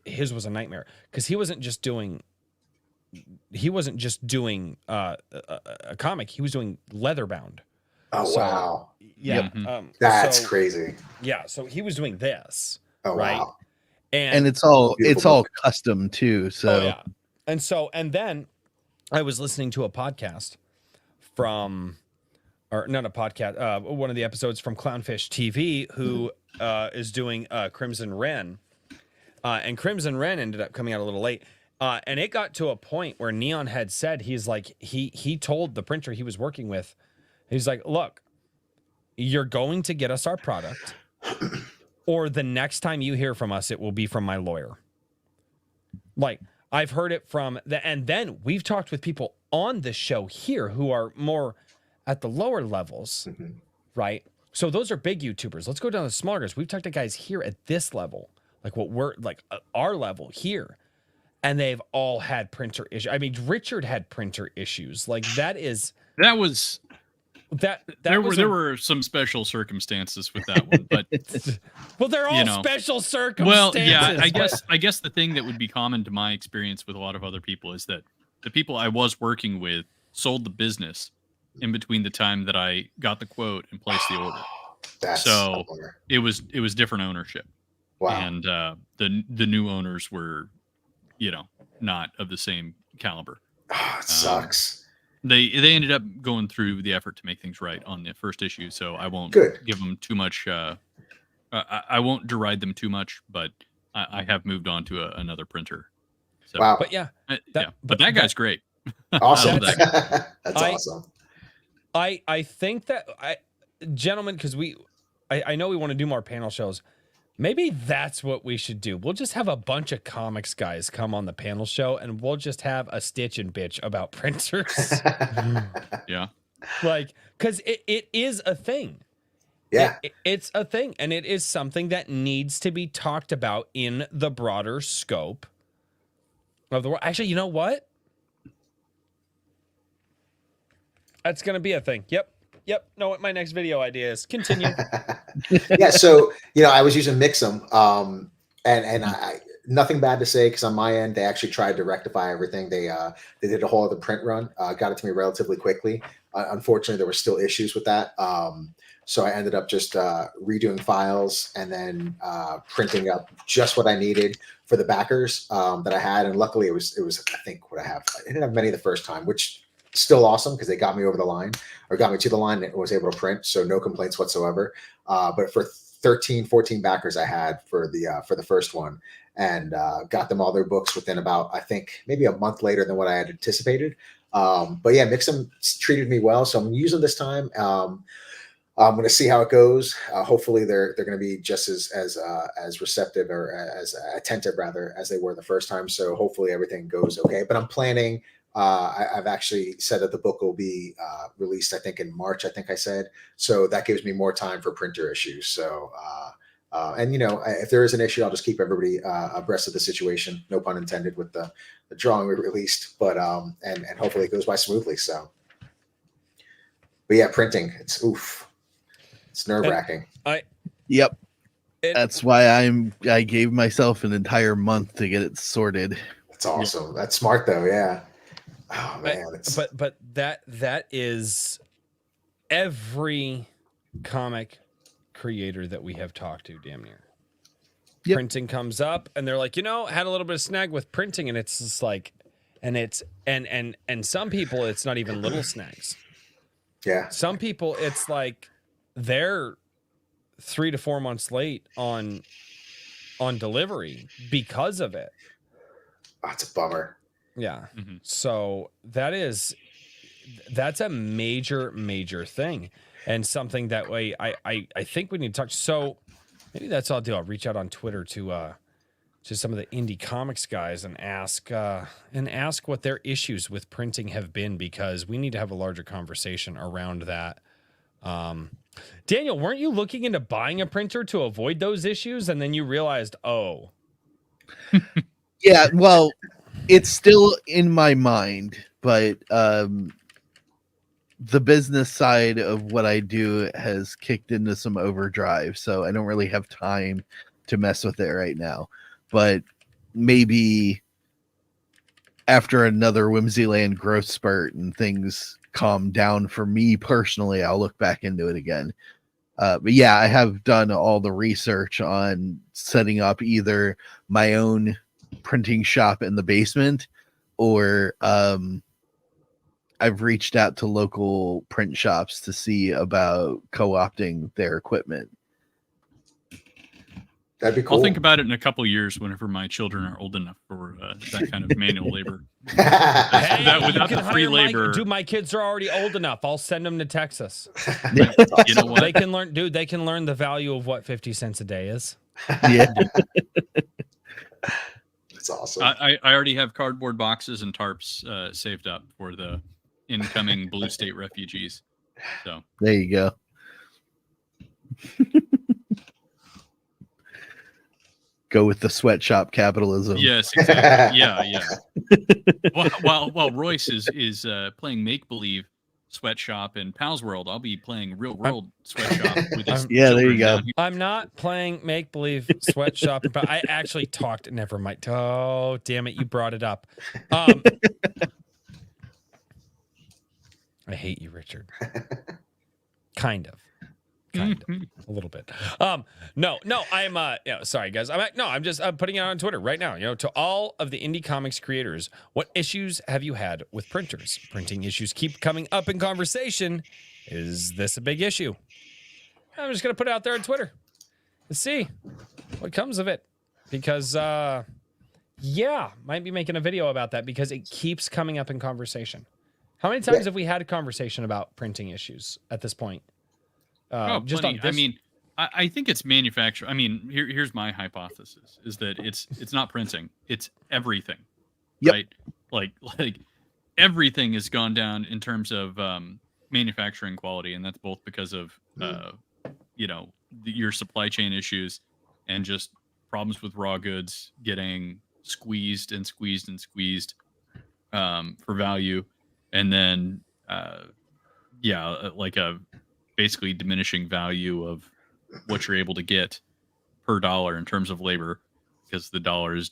His was a nightmare because he wasn't just doing a comic. He was doing leather bound. Oh wow. Yeah. That's crazy. Yeah. So he was doing this. Oh right. wow. And it's all custom too. So and then I was listening to a podcast from, or not a podcast, one of the episodes from Clownfish TV, who is doing Crimson Wren, and Crimson Wren ended up coming out a little late. And it got to a point where Neon had said, he's like, he told the printer he was working with, he's like, look, you're going to get us our product, or the next time you hear from us, it will be from my lawyer. Like, I've heard it from and then we've talked with people on the show here who are more at the lower levels, right? So those are big YouTubers. Let's go down to smaller guys. We've talked to guys here at this level, like what we're like our level here. And they've all had printer issues. I mean, Richard had printer issues. Like there were some special circumstances with that one, but well, they're all special circumstances. Well, yeah, I guess the thing that would be common to my experience with a lot of other people is that the people I was working with sold the business in between the time that I got the quote and placed the order. So it was different ownership. Wow. And the new owners were not of the same caliber. Oh, it sucks. They ended up going through the effort to make things right on the first issue, so I won't give them too much. I won't deride them too much, but I have moved on to another printer. So, wow. But yeah, but that guy's great. Awesome. That's awesome. I think that gentlemen, because I know we want to do more panel shows. Maybe that's what we should do. We'll just have a bunch of comics guys come on the panel show, and we'll just have a stitch and bitch about printers. Yeah. Like, because it is a thing. Yeah. It's a thing, and it is something that needs to be talked about in the broader scope of the world. Actually, you know what? That's going to be a thing. Yep. Know what my next video idea is. Continue. Yeah. So, I was using Mixum, and I nothing bad to say, because on my end, they actually tried to rectify everything. They did a whole other print run, got it to me relatively quickly. Unfortunately, there were still issues with that. So I ended up just redoing files and then printing up just what I needed for the backers that I had. And luckily it was I think what I have. I didn't have many the first time, which still awesome, because they got me over the line, or got me to the line, and was able to print. So no complaints whatsoever. But for 13, 14 backers I had for the first one, and got them all their books within about, I think, maybe a month later than what I had anticipated. But yeah, Mixum treated me well. So I'm using this time. I'm going to see how it goes. Hopefully, they're going to be just as receptive or as attentive rather as they were the first time. So hopefully everything goes okay. But I'm planning. I've actually said that the book will be released, I think, in March. I think I said so. That gives me more time for printer issues. So. And if there is an issue, I'll just keep everybody abreast of the situation. No pun intended with the drawing we released, but and hopefully it goes by smoothly. So, but yeah, printing, it's nerve wracking. Yep. That's why I gave myself an entire month to get it sorted. That's awesome. That's smart though. Yeah. Oh man. But that is every comic creator that we have talked to, damn near. Yep. Printing comes up and they're like, had a little bit of snag with printing, and it's just like, and it's and some people it's not even little snags. Yeah. Some people it's like they're 3 to 4 months late on delivery because of it. That's a bummer. Yeah. Mm-hmm. So that's a major thing. And something that way I think we need to talk. So maybe that's all I'll do. I'll reach out on Twitter to some of the indie comics guys and ask what their issues with printing have been, because we need to have a larger conversation around that. Daniel, weren't you looking into buying a printer to avoid those issues, and then you realized, oh. Yeah, well, it's still in my mind, but the business side of what I do has kicked into some overdrive, so I don't really have time to mess with it right now. But maybe after another Whimsyland growth spurt and things calm down for me personally, I'll look back into it again. But yeah, I have done all the research on setting up either my own printing shop in the basement, or I've reached out to local print shops to see about co-opting their equipment. That'd be cool. I'll think about it in a couple of years whenever my children are old enough for that kind of manual labor. Without the free labor. My kids are already old enough. I'll send them to Texas. You know what? They can learn, dude. They can learn the value of what 50 cents a day is. Yeah. That's awesome. I already have cardboard boxes and tarps saved up for the incoming blue state refugees. So there you go. Go with the sweatshop capitalism. Yes, exactly. Yeah. While Royce is playing make believe sweatshop in Pal's World, I'll be playing real world sweatshop with his there you go. I'm not playing make believe sweatshop, but I actually talked. Never mind. Oh, damn it! You brought it up. I hate you, Richard. Kind of. A little bit. No, I'm sorry guys. I'm just putting it on Twitter right now. To all of the indie comics creators, what issues have you had with printers? Printing issues keep coming up in conversation. Is this a big issue? I'm just gonna put it out there on Twitter. Let's see what comes of it. Because might be making a video about that because it keeps coming up in conversation. How many times have we had a conversation about printing issues at this point? Just on this. I mean, I think it's manufacturing. I mean, here's my hypothesis: is that it's not printing; it's everything. Yep. Right? Like everything has gone down in terms of manufacturing quality, and that's both because of your supply chain issues and just problems with raw goods getting squeezed for value, and then like a basically diminishing value of what you're able to get per dollar in terms of labor, because the dollar is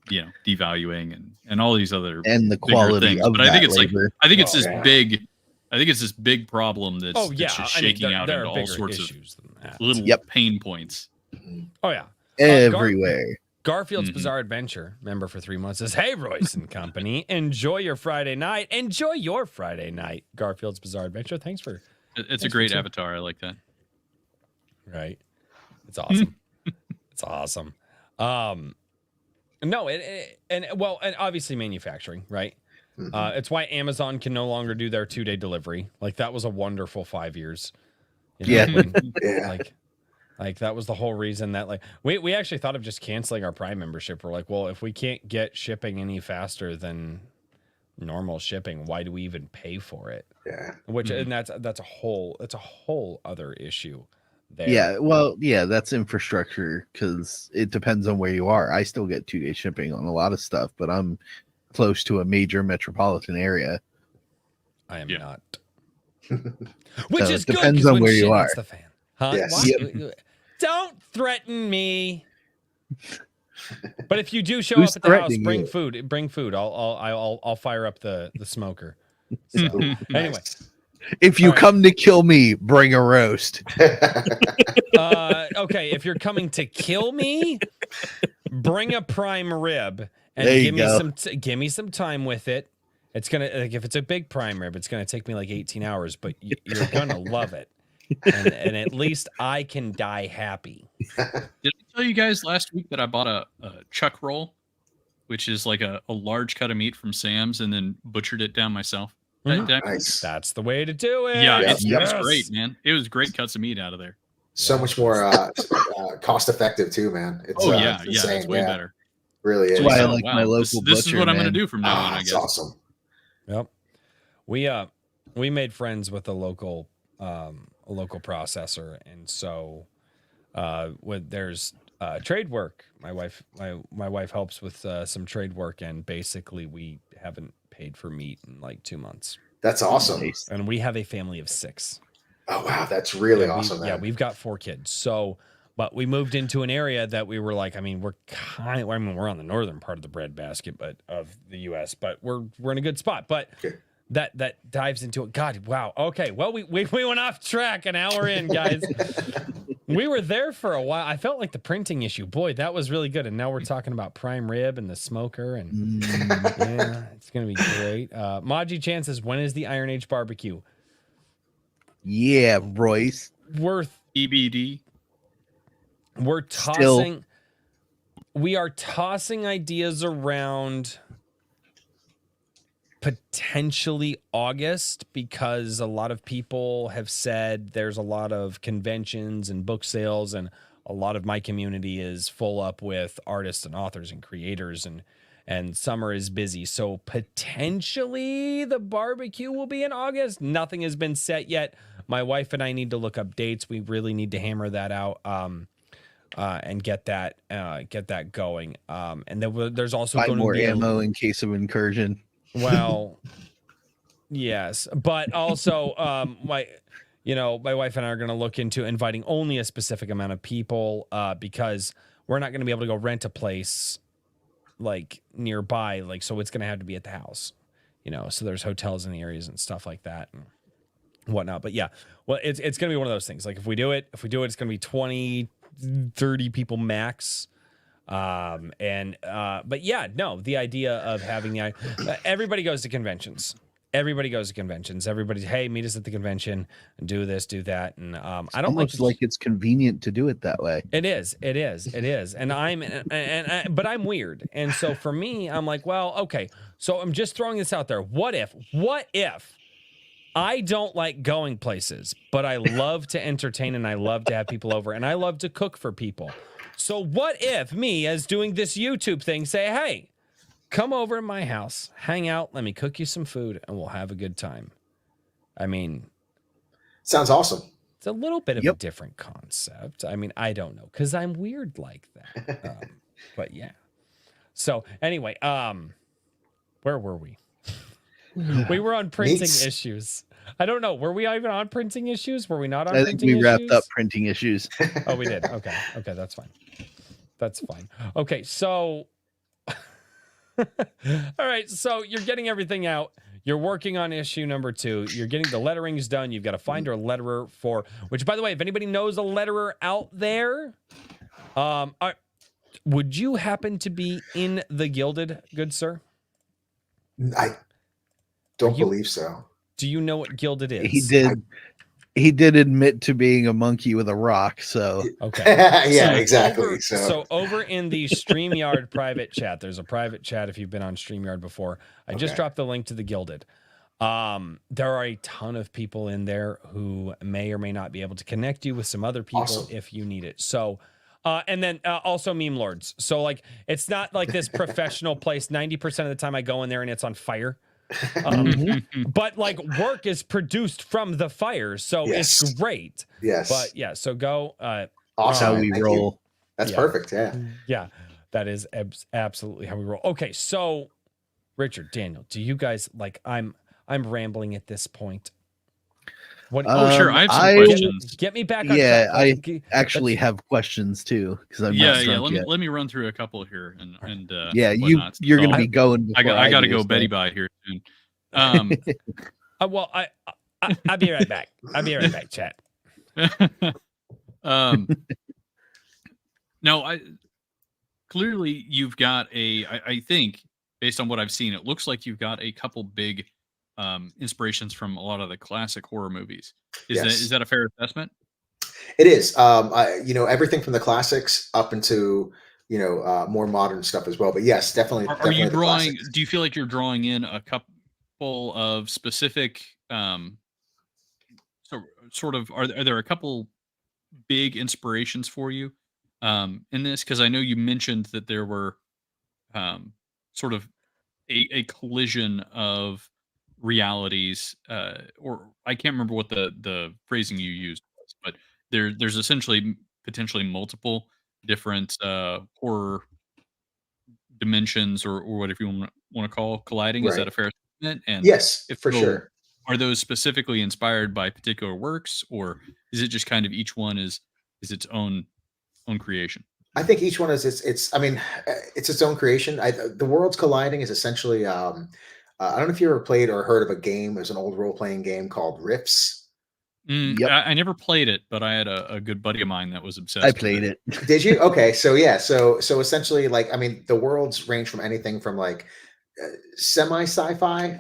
devaluing and all these other and the quality things. of but I think it's labor. it's this big problem that's just shaking out into all sorts of little pain points. Oh yeah, everywhere. Garfield's Bizarre Adventure, member for 3 months, says, "Hey, Royce and company, enjoy your Friday night. Enjoy your Friday night." Garfield's Bizarre Adventure. Thanks for. It's a great avatar. I like that. Right. It's awesome. It's awesome. No, and obviously manufacturing, right? Mm-hmm. It's why Amazon can no longer do their 2-day delivery. Like that was a wonderful 5 years. Yeah. Yeah. Like that was the whole reason that like we actually thought of just canceling our Prime membership. We're like, well, if we can't get shipping any faster than normal shipping, why do we even pay for it? Yeah. Which and that's a whole other issue there. Yeah, well, yeah, that's infrastructure because it depends on where you are. I still get 2-day shipping on a lot of stuff, but I'm close to a major metropolitan area. I am Yeah. not. Which So is it good depends 'cause on when where shit you are. hits the fan. Huh? Yes. What? Don't threaten me. But if you do show Who's up at the house, threatening bring you? food. Bring food. I'll fire up the smoker. So anyway, Nice. If you All right. come to kill me, bring a roast. okay. If you're coming to kill me, bring a prime rib and There you give me go. give me some time with it. It's gonna like if it's a big prime rib, it's gonna take me like 18 hours, but you're gonna love it. And at least I can die happy. Did I tell you guys last week that I bought a chuck roll, which is like a large cut of meat from Sam's, and then butchered it down myself? Mhm. Nice. That's the way to do it. Yeah, Yep. it was great, man. It was great cuts of meat out of there. So much more cost effective too, man. It's, Oh yeah, it's yeah, insane. it's way better. Really is. That's why I Oh, like wow. my local This is butcher, what I'm going man. to do from now on, I It's guess. awesome. Yep. We made friends with a local processor, and so when there's trade work, my wife helps with some trade work, and basically we haven't paid for meat in like 2 months. That's awesome. Nice. And we have a family of 6. Oh wow, that's really Yeah, awesome, man. we've got 4 kids. So, but we moved into an area that we were like, I mean, we're on the northern part of the breadbasket, but of the U.S., but we're in a good spot. But Okay. that dives into it. God, wow. Okay, well, we went off track an hour in, guys. We were there for a while. I felt like the printing issue. Boy, that was really good. And now we're talking about prime rib and the smoker, and yeah, it's gonna be great. Maji Chan says, when is the Iron Age barbecue? Yeah, Royce. EBD. We're tossing. We are tossing ideas around. Potentially August, because a lot of people have said there's a lot of conventions and book sales, and a lot of my community is full up with artists and authors and creators, and summer is busy. So potentially the barbecue will be in August. Nothing has been set yet. My wife and I need to look up dates. We really need to hammer that out and get that going. And then there's also Buy going to more be ammo in case of incursion. well, yes, but also my wife and I are going to look into inviting only a specific amount of people because we're not going to be able to go rent a place like nearby, like, so it's going to have to be at the house, so there's hotels in the areas and stuff like that and whatnot. But yeah, well, it's going to be one of those things. Like if we do it, it's going to be 20, 30 people max. But yeah, no, the idea of having everybody goes to conventions. Everybody's, hey, meet us at the convention and do this, do that. And I don't like it's convenient to do it that way. It is. And but I'm weird. And so for me, I'm like, well, okay. So I'm just throwing this out there. What if I don't like going places, but I love to entertain and I love to have people over and I love to cook for people. So what if me, as doing this YouTube thing, say, hey, come over to my house, hang out, let me cook you some food, and we'll have a good time. I mean, Sounds awesome. it's a little bit of a different concept. I mean, I don't know, because I'm weird like that. But yeah. So anyway, where were we? We were on printing Meats. issues. I don't know. Were we even on printing issues? Were we not on I printing think we issues? wrapped up printing issues. Oh, we did. Okay, that's fine. That's fine. Okay, so all right, so you're getting everything out. You're working on issue number 2. You're getting the letterings done. You've got to find a letterer for, which, by the way, if anybody knows a letterer out there, would you happen to be in the Gilded, good sir? I don't believe so. Do you know what Gilded is? He did admit to being a monkey with a rock, so Okay. Yeah, So exactly. So over in the StreamYard private chat, there's a private chat if you've been on StreamYard before. I just Okay. dropped the link to the Gilded. There are a ton of people in there who may or may not be able to connect you with some other people Awesome. if you need it. So, and then also meme lords. So like, it's not like this professional place. 90% of the time I go in there and it's on fire. But like work is produced from the fires. So Yes. it's great. Yes. But yeah, so go. Awesome. How we Thank roll. you. That's Yeah. perfect. Yeah. Yeah, that is absolutely how we roll. Okay, so Richard, Daniel, do you guys like? I'm rambling at this point. What? Sure. I have some I- questions. Get me back on Yeah, track. I actually have questions too because I'm Yeah, not drunk yet. Let me run through a couple here and Yeah, whatnot. you're gonna So be going. I before got to do, go so- Betty by here soon. well, I'll be right back. I'll be right back, chat. No, clearly you've got I think based on what I've seen, it looks like you've got a couple big inspirations from a lot of the classic horror movies. Is that a fair assessment? It is. Everything from the classics up into more modern stuff as well. But yes, definitely. Are definitely you the drawing? classics. Do you feel like you're drawing in a couple of specific sort of are there a couple big inspirations for you in this? Because I know you mentioned that there were sort of a collision of realities, or I can't remember what the phrasing you used was, but there's essentially potentially multiple different horror dimensions or whatever you want to call colliding. Is that Right. a fair statement? And Yes, if for so, sure. are those specifically inspired by particular works, or is it just kind of each one is its own creation? I think each one is it's. I mean, it's its own creation. The worlds colliding is essentially. I don't know if you ever played or heard of a game. There's an old role playing game called Rifts. Yep. I never played it, but I had a good buddy of mine that was obsessed. I with played it. Did you? Okay, so yeah, so essentially, like, I mean, the worlds range from anything from like semi sci-fi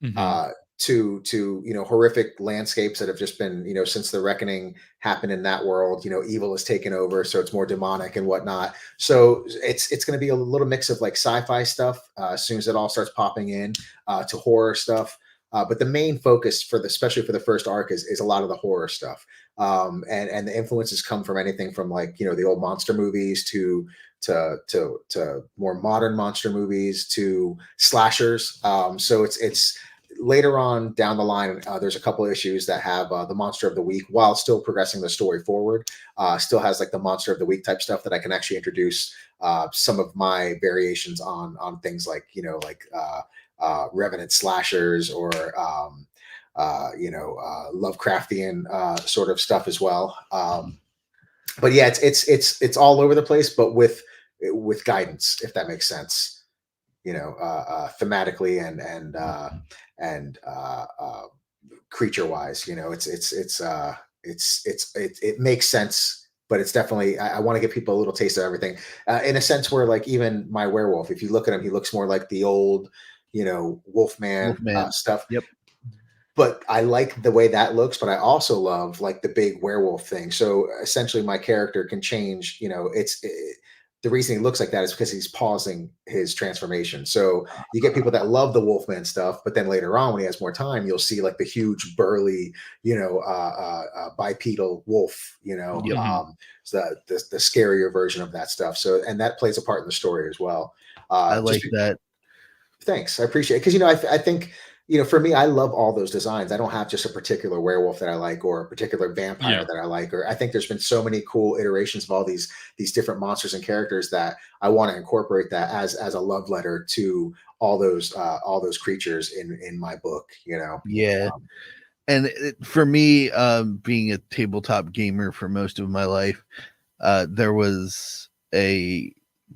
Mhm. to horrific landscapes that have just been since the reckoning happened in that world. Evil has taken over, so it's more demonic and whatnot. So it's going to be a little mix of like sci-fi stuff as soon as it all starts popping in to horror stuff. But the main focus especially for the first arc is a lot of the horror stuff. And the influences come from anything from like the old monster movies to more modern monster movies to slashers. So it's later on down the line. There's a couple of issues that have the monster of the week while still progressing the story forward. Still has like the monster of the week type stuff that I can actually introduce some of my variations on things like Revenant slashers or Lovecraftian sort of stuff as well. But yeah, it's all over the place, but with guidance, if that makes sense. Thematically and creature wise. It makes sense, but it's definitely I want to give people a little taste of everything in a sense where like even my werewolf, if you look at him, he looks more like the old Wolfman stuff. Yep. But I like the way that looks, but I also love like the big werewolf thing. So essentially my character can change, the reason he looks like that is because he's pausing his transformation. So you get people that love the Wolfman stuff, but then later on when he has more time, you'll see like the huge burly, bipedal wolf, Yep. so the scarier version of that stuff. So, and that plays a part in the story as well. I like that. Thanks. I appreciate it. Because, I think, for me, I love all those designs. I don't have just a particular werewolf that I like or a particular vampire that I like. Or I think there's been so many cool iterations of all these different monsters and characters that I want to incorporate that as a love letter to all those creatures in my book, Yeah. And for me, being a tabletop gamer for most of my life, there was a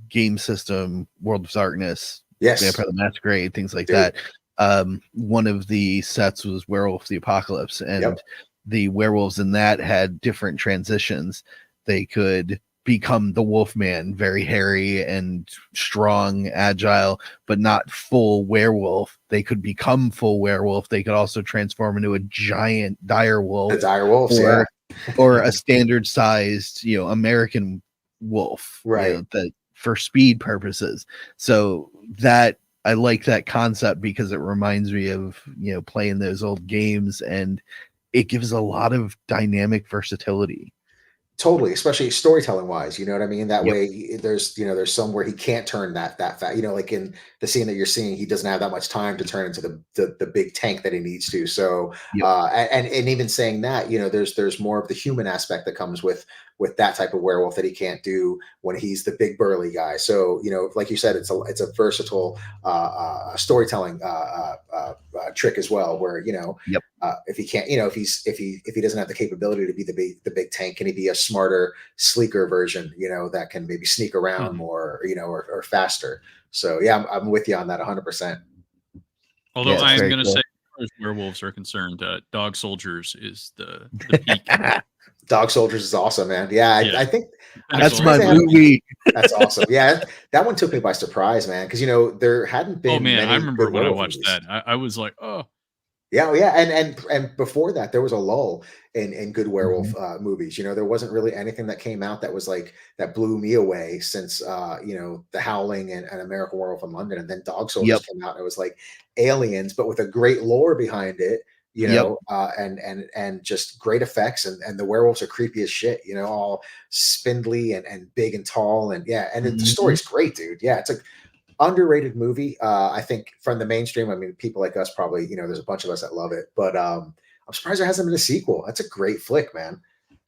game system, World of Darkness, Yes. Vampire the Masquerade, things like Dude. that. One of the sets was Werewolf the Apocalypse, and the werewolves in that had different transitions. They could become the Wolfman, very hairy and strong, agile, but not full werewolf. They could become full werewolf. They could also transform into a giant dire wolf. The dire wolves, or a standard sized, American wolf, right? That for speed purposes. So that I like that concept because it reminds me of, playing those old games, and it gives a lot of dynamic versatility. Totally, especially storytelling wise, you know what I mean? That Yep. way there's somewhere he can't turn that fat, like in the scene that you're seeing, he doesn't have that much time to turn into the big tank that he needs to. So Yep. and even saying that, there's more of the human aspect that comes with that type of werewolf that he can't do when he's the big burly guy. So, like you said, it's a versatile storytelling trick as well, where Yep. if he can't, if he doesn't have the capability to be the big tank, can he be a smarter, sleeker version, that can maybe sneak around Mhm. more, or faster. So yeah, I'm with you on that 100%. Although Yeah, it's I am very going to cool. say, as far as werewolves are concerned, Dog Soldiers is the peak. Dog Soldiers is awesome, man. Yeah, Yeah. I think I'm That's my surprised they haven't. movie. That's awesome. Yeah, that one took me by surprise, man, because there hadn't Oh been man, I many remember good when I werewolf watched movies. that. I was like, oh, Yeah, oh, yeah, and before that, there was a lull in good werewolf Mhm. movies. There wasn't really anything that came out that was like that blew me away since The Howling and American Werewolf in London, and then Dog Soldiers Yep. came out. And it was like Aliens, but with a great lore behind it. Yep. And just great effects, and the werewolves are creepy as shit. All spindly and big and tall, and yeah, and the Mhm. story's great, dude. Yeah, it's a underrated movie. I think from the mainstream, I mean, people like us probably, there's a bunch of us that love it, but I'm surprised there hasn't been a sequel. That's a great flick, man.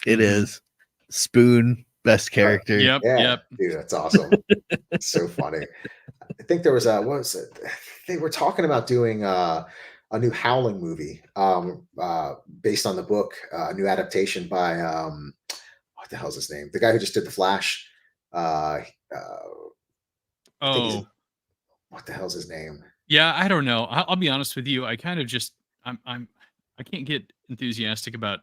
It Mhm. is. Spoon, best character. Yep, Yeah, yep. dude, that's awesome. So funny. I think there was what was it? They were talking about doing a new Howling movie, based on the book, a new adaptation by what the hell's his name? The guy who just did The Flash. I think he's Oh, what the hell's his name? yeah. I don't know. I'll be honest with you. I kind of just I can't get enthusiastic about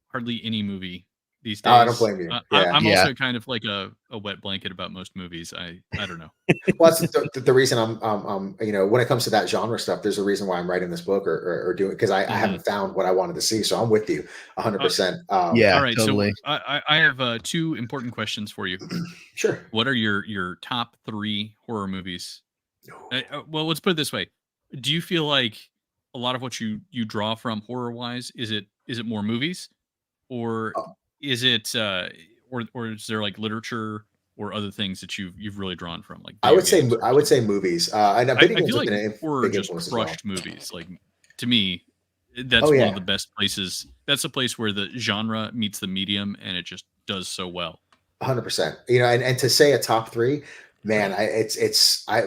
hardly any movie these Oh, I don't days. blame you. Yeah. I'm Yeah. also kind of like a wet blanket about most movies. I don't know. Well, that's the reason when it comes to that genre stuff, there's a reason why I'm writing this book or doing, because I Mhm. haven't found what I wanted to see. So I'm with you Uh, 100%. Yeah, all right. So totally. I have two important questions for you. Sure. What are your top 3 horror movies? Well, let's put it this way: do you feel like a lot of what you draw from horror wise is it more movies, or Uh, is it or is there like literature or other things that you've really drawn from, like I video would say games or I would say something? movies. And video I games feel have like been horror big just influence as well. crushed movies. Like, to me, Oh that's one of yeah, the best places. That's a place where the genre meets the medium, and it just does so well. 100%. And to say a top three, man,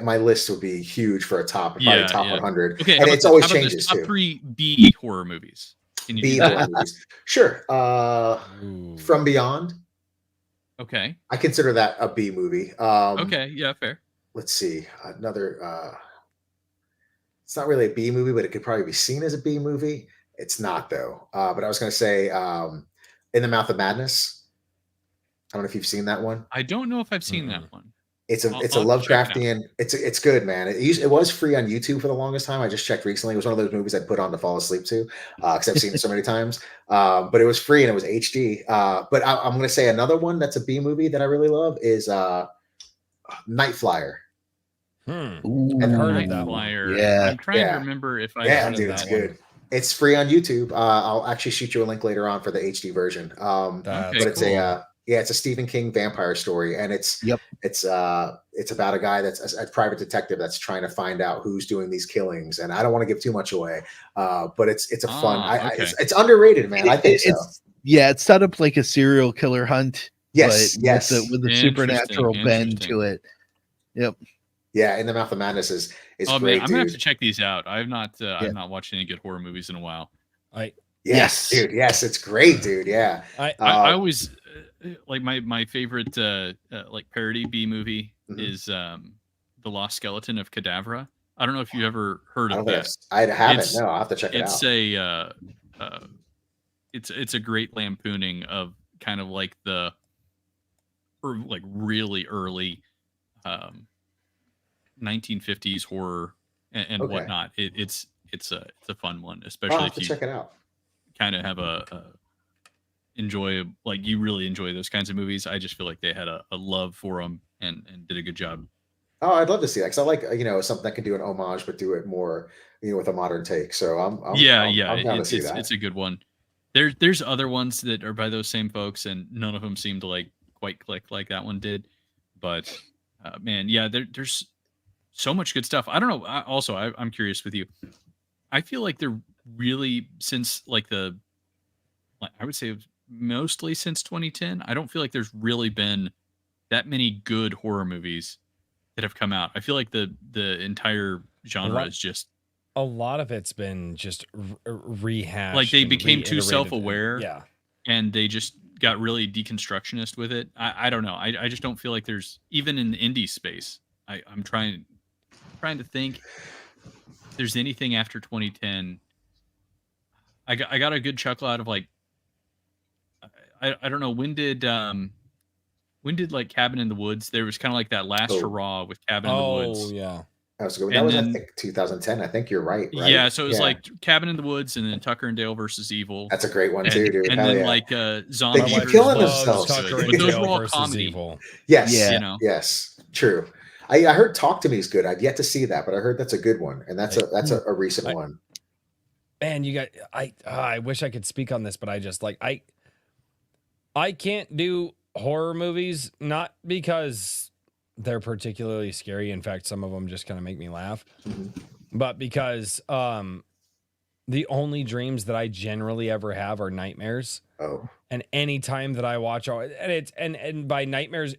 my list would be huge for a top, probably Yeah, top yeah. 100, Okay, and it's always How about this? changes Top too. 3 B horror movies. Can you do B that? horror movies, sure. Ooh. From Beyond, Okay. I consider that a B movie. Okay, yeah, fair. Let's see another. It's not really a B movie, but it could probably be seen as a B movie. It's not though. But I was going to say, In the Mouth of Madness. I don't know if you've seen that one. I don't know if I've seen that Mm-mm. one. It's a I'll have to check it out. Lovecraftian. It's good, man. It was free on YouTube for the longest time. I just checked recently. It was one of those movies I put on to fall asleep to, because I've seen it so many times. But it was free and it was HD. But I'm going to say another one that's a B movie that I really love is Night Flyer. I've Ooh, heard of Night that one. Flyer. yeah. I'm trying to Yeah, remember if I've I've yeah, heard of seen dude, it's that that one. one. good. It's free on YouTube. I'll actually shoot you a link later on for the HD version. Okay, But That's it's cool. it's a Stephen King vampire story, and Yep. it's about a guy that's a private detective that's trying to find out who's doing these killings. And I don't want to give too much away, but it's a fun. Okay. It's underrated, man. I think so. It's set up like a serial killer hunt, but Yes, yes, with the Interesting, supernatural bend interesting. to it. Yep. yeah. In the Mouth of Madness is Oh man, great, I'm gonna have dude. to check these out. Yeah. I've not watched any good horror movies in a while. I Yes, Yes. dude. Yes, it's great, dude. Yeah. I I Uh, always like my favorite like parody B movie mhm. is The Lost Skeleton of Cadavra. I don't know if you ever heard I of don't think that. I haven't. It's No, I'll have to check it it's out. a it's a great lampooning of kind of like the like really early um 1950s horror and Okay. whatnot. It's a fun one, I'll especially have if to you check it out. kind of have a enjoy, like, you really enjoy those kinds of movies. I just feel like they had a love for them and did a good job. Oh, I'd love to see that because I like something that can do an homage but do it more with a modern take. So Yeah, yeah, I'm down to see it's that. a good one. There's other ones that are by those same folks, and none of them seem to like quite click like that one did. But man, yeah, there's so much good stuff. I don't know. I'm curious with you. I feel like they're really since like I would say mostly since 2010. I don't feel like there's really been that many good horror movies that have come out. I feel like the entire genre is just a lot of it's been just rehashed. like they and became too reiterated self-aware. yeah. And they just got really deconstructionist with it. I don't know. I just don't feel like there's even in the indie space. I'm trying to think if there's anything after 2010. I got a good chuckle out of like I don't know when did like Cabin in the Woods. There was kind of like that last Oh, hurrah with Cabin in the Woods. Yeah. that was good. That And was I then think 2010. I think you're right. yeah, so it was like Cabin in the Woods and then Tucker and Dale versus Evil. That's a great one And, too, dude. and Hell then yeah. like They Zombie keep versus killing Bugs. themselves. Tucker But and those Dale were all versus comedy. Evil. Yes. Yeah. You know? Yes. True. I heard Talk to Me is good. I've yet to see that, but I heard that's a good one, and that's a recent one. Man, you got I wish I could speak on this, but I just like I can't do horror movies, not because they're particularly scary. In fact, some of them just kind of make me laugh. But because the only dreams that I generally ever have are nightmares. Oh. And any time that I watch and it's and by nightmares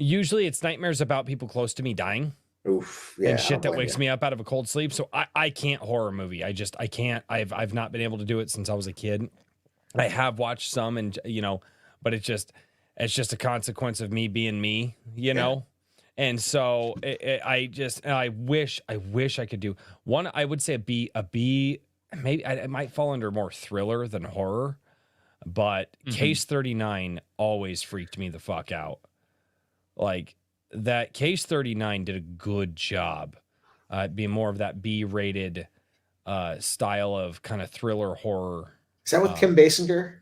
usually it's nightmares about people close to me dying. Oof. Yeah. And shit I'll that blame wakes you. me up out of a cold sleep. So I can't horror movie. I can't. I've not been able to do it since I was a kid. I have watched some and but it's just a consequence of me being me, And so I wish I could do one. I would say a B, maybe it might fall under more thriller than horror, but Case 39 always freaked me the fuck out. Like that Case 39 did a good job being more of that B-rated style of kind of thriller horror. Is that with Kim Basinger?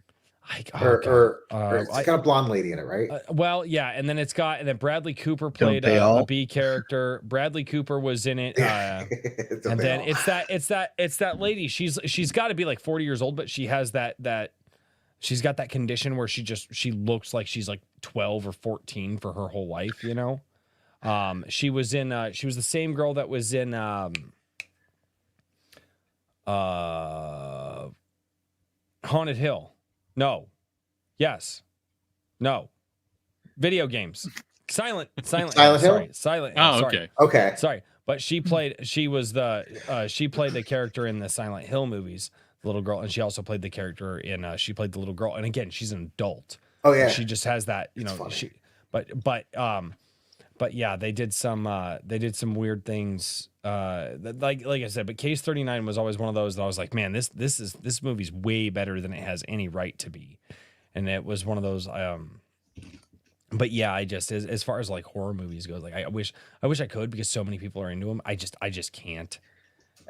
It's kind of blonde lady in it, right? Well, yeah, and then and then Bradley Cooper played a B character. Bradley Cooper was in it, and then it's that lady. She's got to be like 40 years old, but she has that she's got that condition where she looks like she's like 12 or 14 for her whole life. She was the same girl that was in Haunted Hill. No. Yes. No. Video games. Silent Hill? Sorry. Silent Hill. Oh, sorry. Okay. Sorry. But she played the character in the Silent Hill movies, the little girl, and she also played the character in she played the little girl. And again, she's an adult. Oh yeah. She just has that, but yeah, they did some weird things. Like I said, but Case 39 was always one of those that I was like, man, this movie's way better than it has any right to be. And it was one of those but yeah, I just as far as like horror movies goes, like I wish I could because so many people are into them. I just can't.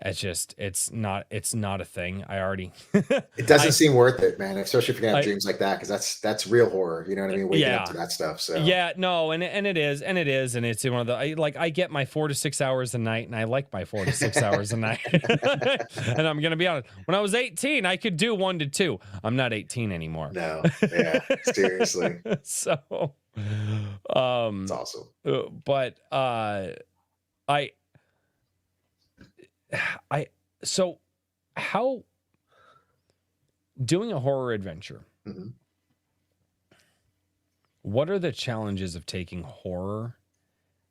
It's not a thing. I already It doesn't seem worth it, man, especially if you're gonna have dreams like that, because that's real horror. You know what I mean? Waking up to that stuff. So yeah, no, and it is, and it's one of the I get my 4 to 6 hours a night, and I like my 4 to 6 hours a night. And I'm gonna be honest, when I was 18, I could do 1 to 2. I'm not 18 anymore. No, yeah, seriously. So, it's awesome. But so how doing a horror adventure, what are the challenges of taking horror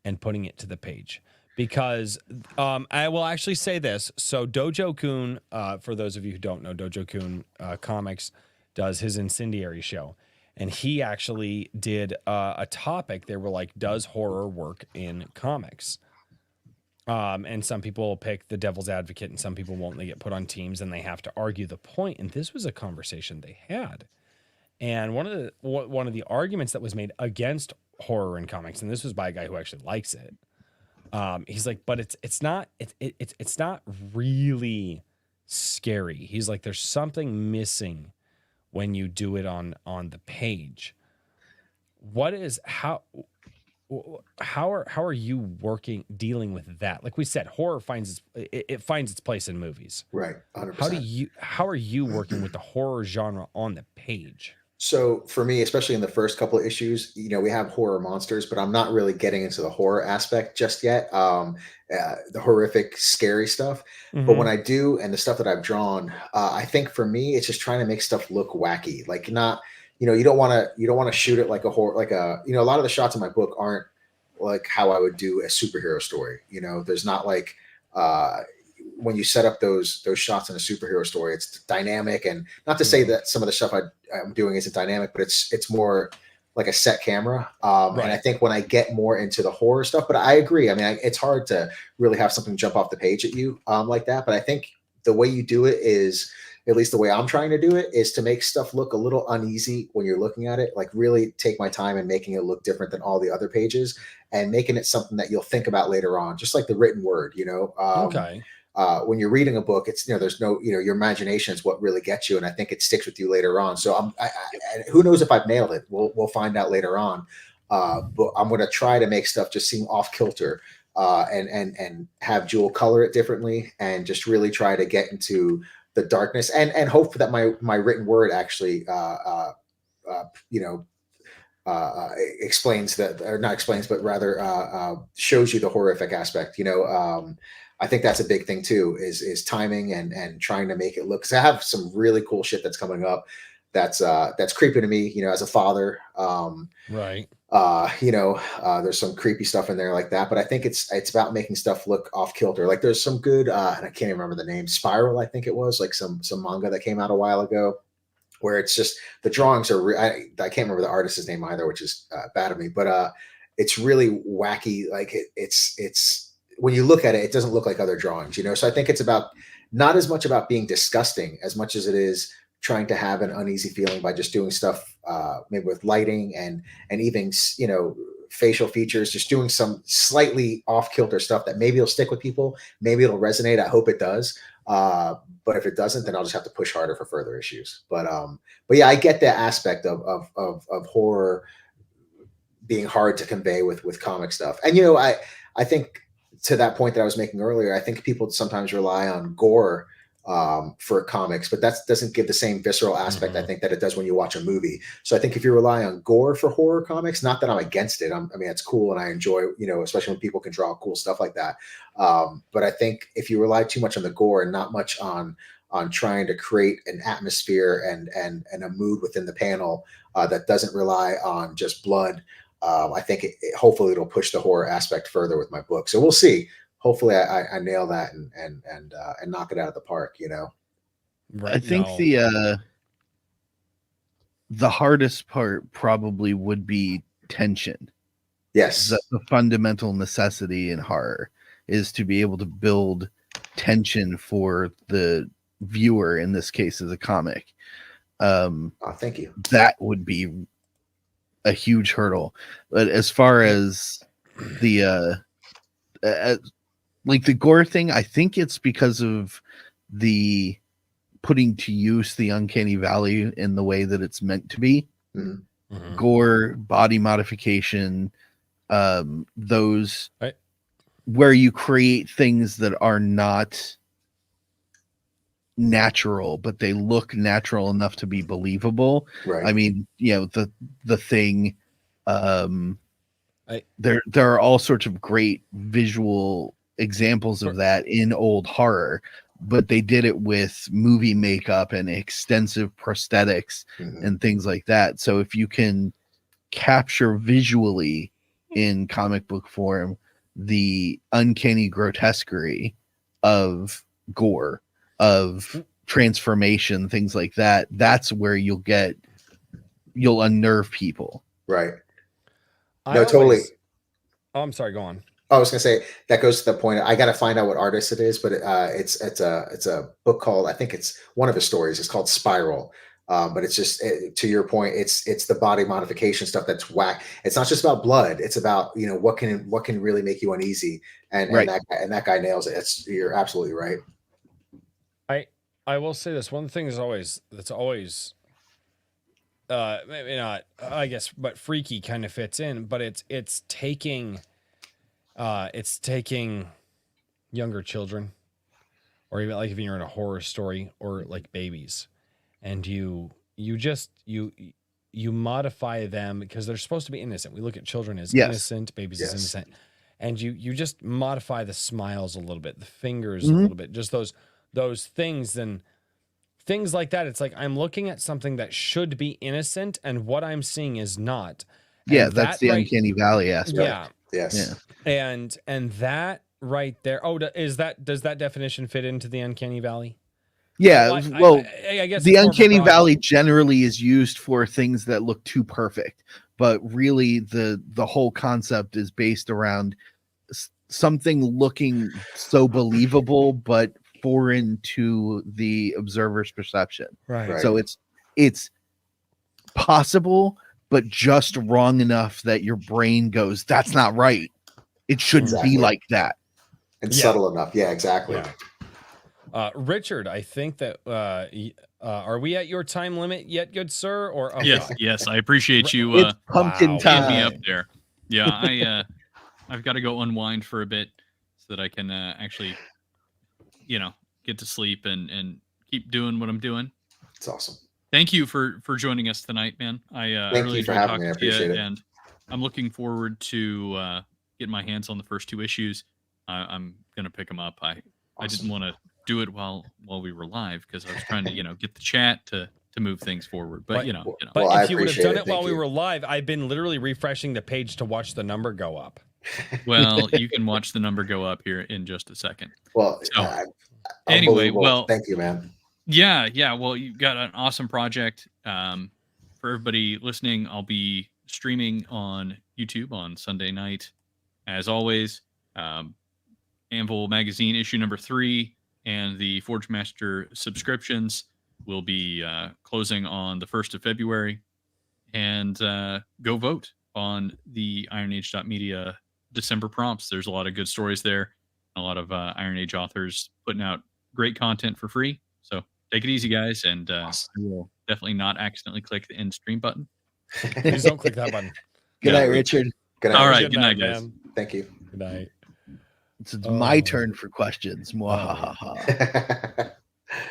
and putting it to the page? Because I will actually say this. So Dojo Kun, for those of you who don't know, Dojo Kun Comics does his Incendiary show. And he actually did a topic. They were like, does horror work in comics? And some people will pick the devil's advocate and some people won't. They get put on teams and they have to argue the point. And this was a conversation they had. And one of the arguments that was made against horror in comics, and this was by a guy who actually likes it. He's like, but it's not really scary. He's like, there's something missing when you do it on the page. how are you dealing with that? Like we said, horror finds it finds its place in movies. Right, 100%. How are you working with the horror genre on the page? So for me, especially in the first couple of issues, we have horror monsters, but I'm not really getting into the horror aspect just yet. The horrific, scary stuff. But when Mm-hmm. I do, and the stuff that I've drawn, I think for me, it's just trying to make stuff look wacky. Like not, you don't want to shoot it like a horror, like a lot of the shots in my book aren't like how I would do a superhero story. There's not like uh when you set up those shots in a superhero story, it's dynamic. And not to say that some of the stuff I'm doing isn't dynamic, but it's more like a set camera. And I Right. think when I get more into the horror stuff, but I agree. I mean, it's hard to really have something jump off the page at you like that. But I think the way you do it is, at least the way I'm trying to do it, is to make stuff look a little uneasy when you're looking at it. Like really take my time and making it look different than all the other pages, and making it something that you'll think about later on, just like the written word. Okay. When you're reading a book, it's there's no your imagination is what really gets you, and I think it sticks with you later on. So who knows if I've nailed it? We'll find out later on. But I'm going to try to make stuff just seem off kilter, and have Jewel color it differently, and just really try to get into the darkness, and hope that my written word actually uh, you know explains that, or not explains, but rather shows you the horrific aspect. I think that's a big thing too, is timing and trying to make it look. Because I have some really cool shit that's coming up. That's creepy to me. As a father. Right. There's some creepy stuff in there like that, but I think it's about making stuff look off kilter. Like there's some good, and I can't even remember the name. Spiral, I think it was, like some manga that came out a while ago, where it's just the drawings are I can't remember the artist's name either, which is bad of me, but it's really wacky. Like it's when you look at it, it doesn't look like other drawings. So I think it's about, not as much about being disgusting as much as it is trying to have an uneasy feeling by just doing stuff, maybe with lighting and even facial features, just doing some slightly off kilter stuff that maybe will stick with people, maybe it'll resonate. I hope it does. But if it doesn't, then I'll just have to push harder for further issues. But yeah, I get that aspect of horror being hard to convey with comic stuff. And I think, to that point that I was making earlier, I think people sometimes rely on gore for comics, but that doesn't give the same visceral aspect, I think, that it does when you watch a movie. So I think if you rely on gore for horror comics, not that I'm against it, I mean, it's cool and I enjoy, especially when people can draw cool stuff like that. But I think if you rely too much on the gore and not much on trying to create an atmosphere and a mood within the panel that doesn't rely on just blood, I think hopefully it'll push the horror aspect further with my book. So we'll see. Hopefully I nail that and knock it out of the park. Right. I think the hardest part probably would be tension. Yes. The fundamental necessity in horror is to be able to build tension for the viewer, in this case is a comic. Thank you. That would be a huge hurdle. But as far as the like the gore thing, I think it's because of the putting to use the uncanny valley in the way that it's meant to be. Mm-hmm. Gore, body modification, those where you create things that are not natural, but they look natural enough to be believable. Right. I mean, the thing, there are all sorts of great visual examples of that in old horror, but they did it with movie makeup and extensive prosthetics and things like that. So if you can capture visually in comic book form the uncanny grotesquerie of gore, of transformation, things like that, that's where you'll unnerve people. Right. Totally. Oh, I'm sorry, go on. I was gonna say that goes to the point. I got to find out what artist it is, but it's a book called, I think it's one of his stories. It's called Spiral. But it's just, to your point, it's the body modification stuff that's whack. It's not just about blood. It's about what can really make you uneasy, and that guy nails it. You're absolutely right. I will say this one thing that's always maybe not, I guess, but freaky kind of fits in, but it's taking younger children, or even like if you're in a horror story, or like babies, and you modify them because they're supposed to be innocent. We look at children as Yes. innocent, babies as Yes. innocent, and you just modify the smiles a little bit, the fingers a Mhm. little bit, just those things and things like that. It's like I'm looking at something that should be innocent, and what I'm seeing is not. Yeah, And that's that the right, uncanny valley aspect. yeah, Yes. Yeah. and that right there. Oh, does that definition fit into the uncanny valley? Yeah, Well, well, I guess the it's more of a uncanny broad- valley generally is used for things that look too perfect, but really the whole concept is based around something looking so believable but foreign to the observer's perception. Right. So it's possible, but just wrong enough that your brain goes, that's not right. It shouldn't Exactly. be like that. And Yeah. subtle enough. Yeah, exactly. Yeah. Richard, I think that are we at your time limit yet, good sir? Or Yes, I appreciate you It's pumpkin wow. getting time. me up there. Yeah, I've got to go unwind for a bit so that I can actually, get to sleep and keep doing what I'm doing. It's awesome. Thank you for joining us tonight, man. I Thank really you for enjoyed having me. I talking to you, appreciate it. and I'm looking forward to getting my hands on the first 2 issues. I'm gonna pick them up. I didn't want to do it while we were live because I was trying to get the chat to move things forward. But But- you know, But Well, I if you would have appreciate done it. it while Thank we you. were live, I've been literally refreshing the page to watch the number go up. well, you can watch the number go up here in just a second. Well, So, anyway, unbelievable. well, Thank you, man. Yeah. Well, you've got an awesome project. For everybody listening, I'll be streaming on YouTube on Sunday night, as always. Anvil Magazine issue number 3 and the Forge Master subscriptions will be closing on the 1st of February. And go vote on the IronAge.media December prompts. There's a lot of good stories there. A lot of Iron Age authors putting out great content for free. So take it easy, guys, and I will definitely not accidentally click the end stream button. Please don't click that button. Good Yeah. night, Richard. Good night. All Richard. right, good night, guys. man. Thank you. Good night. It's my Oh. turn for questions. Mwahaha.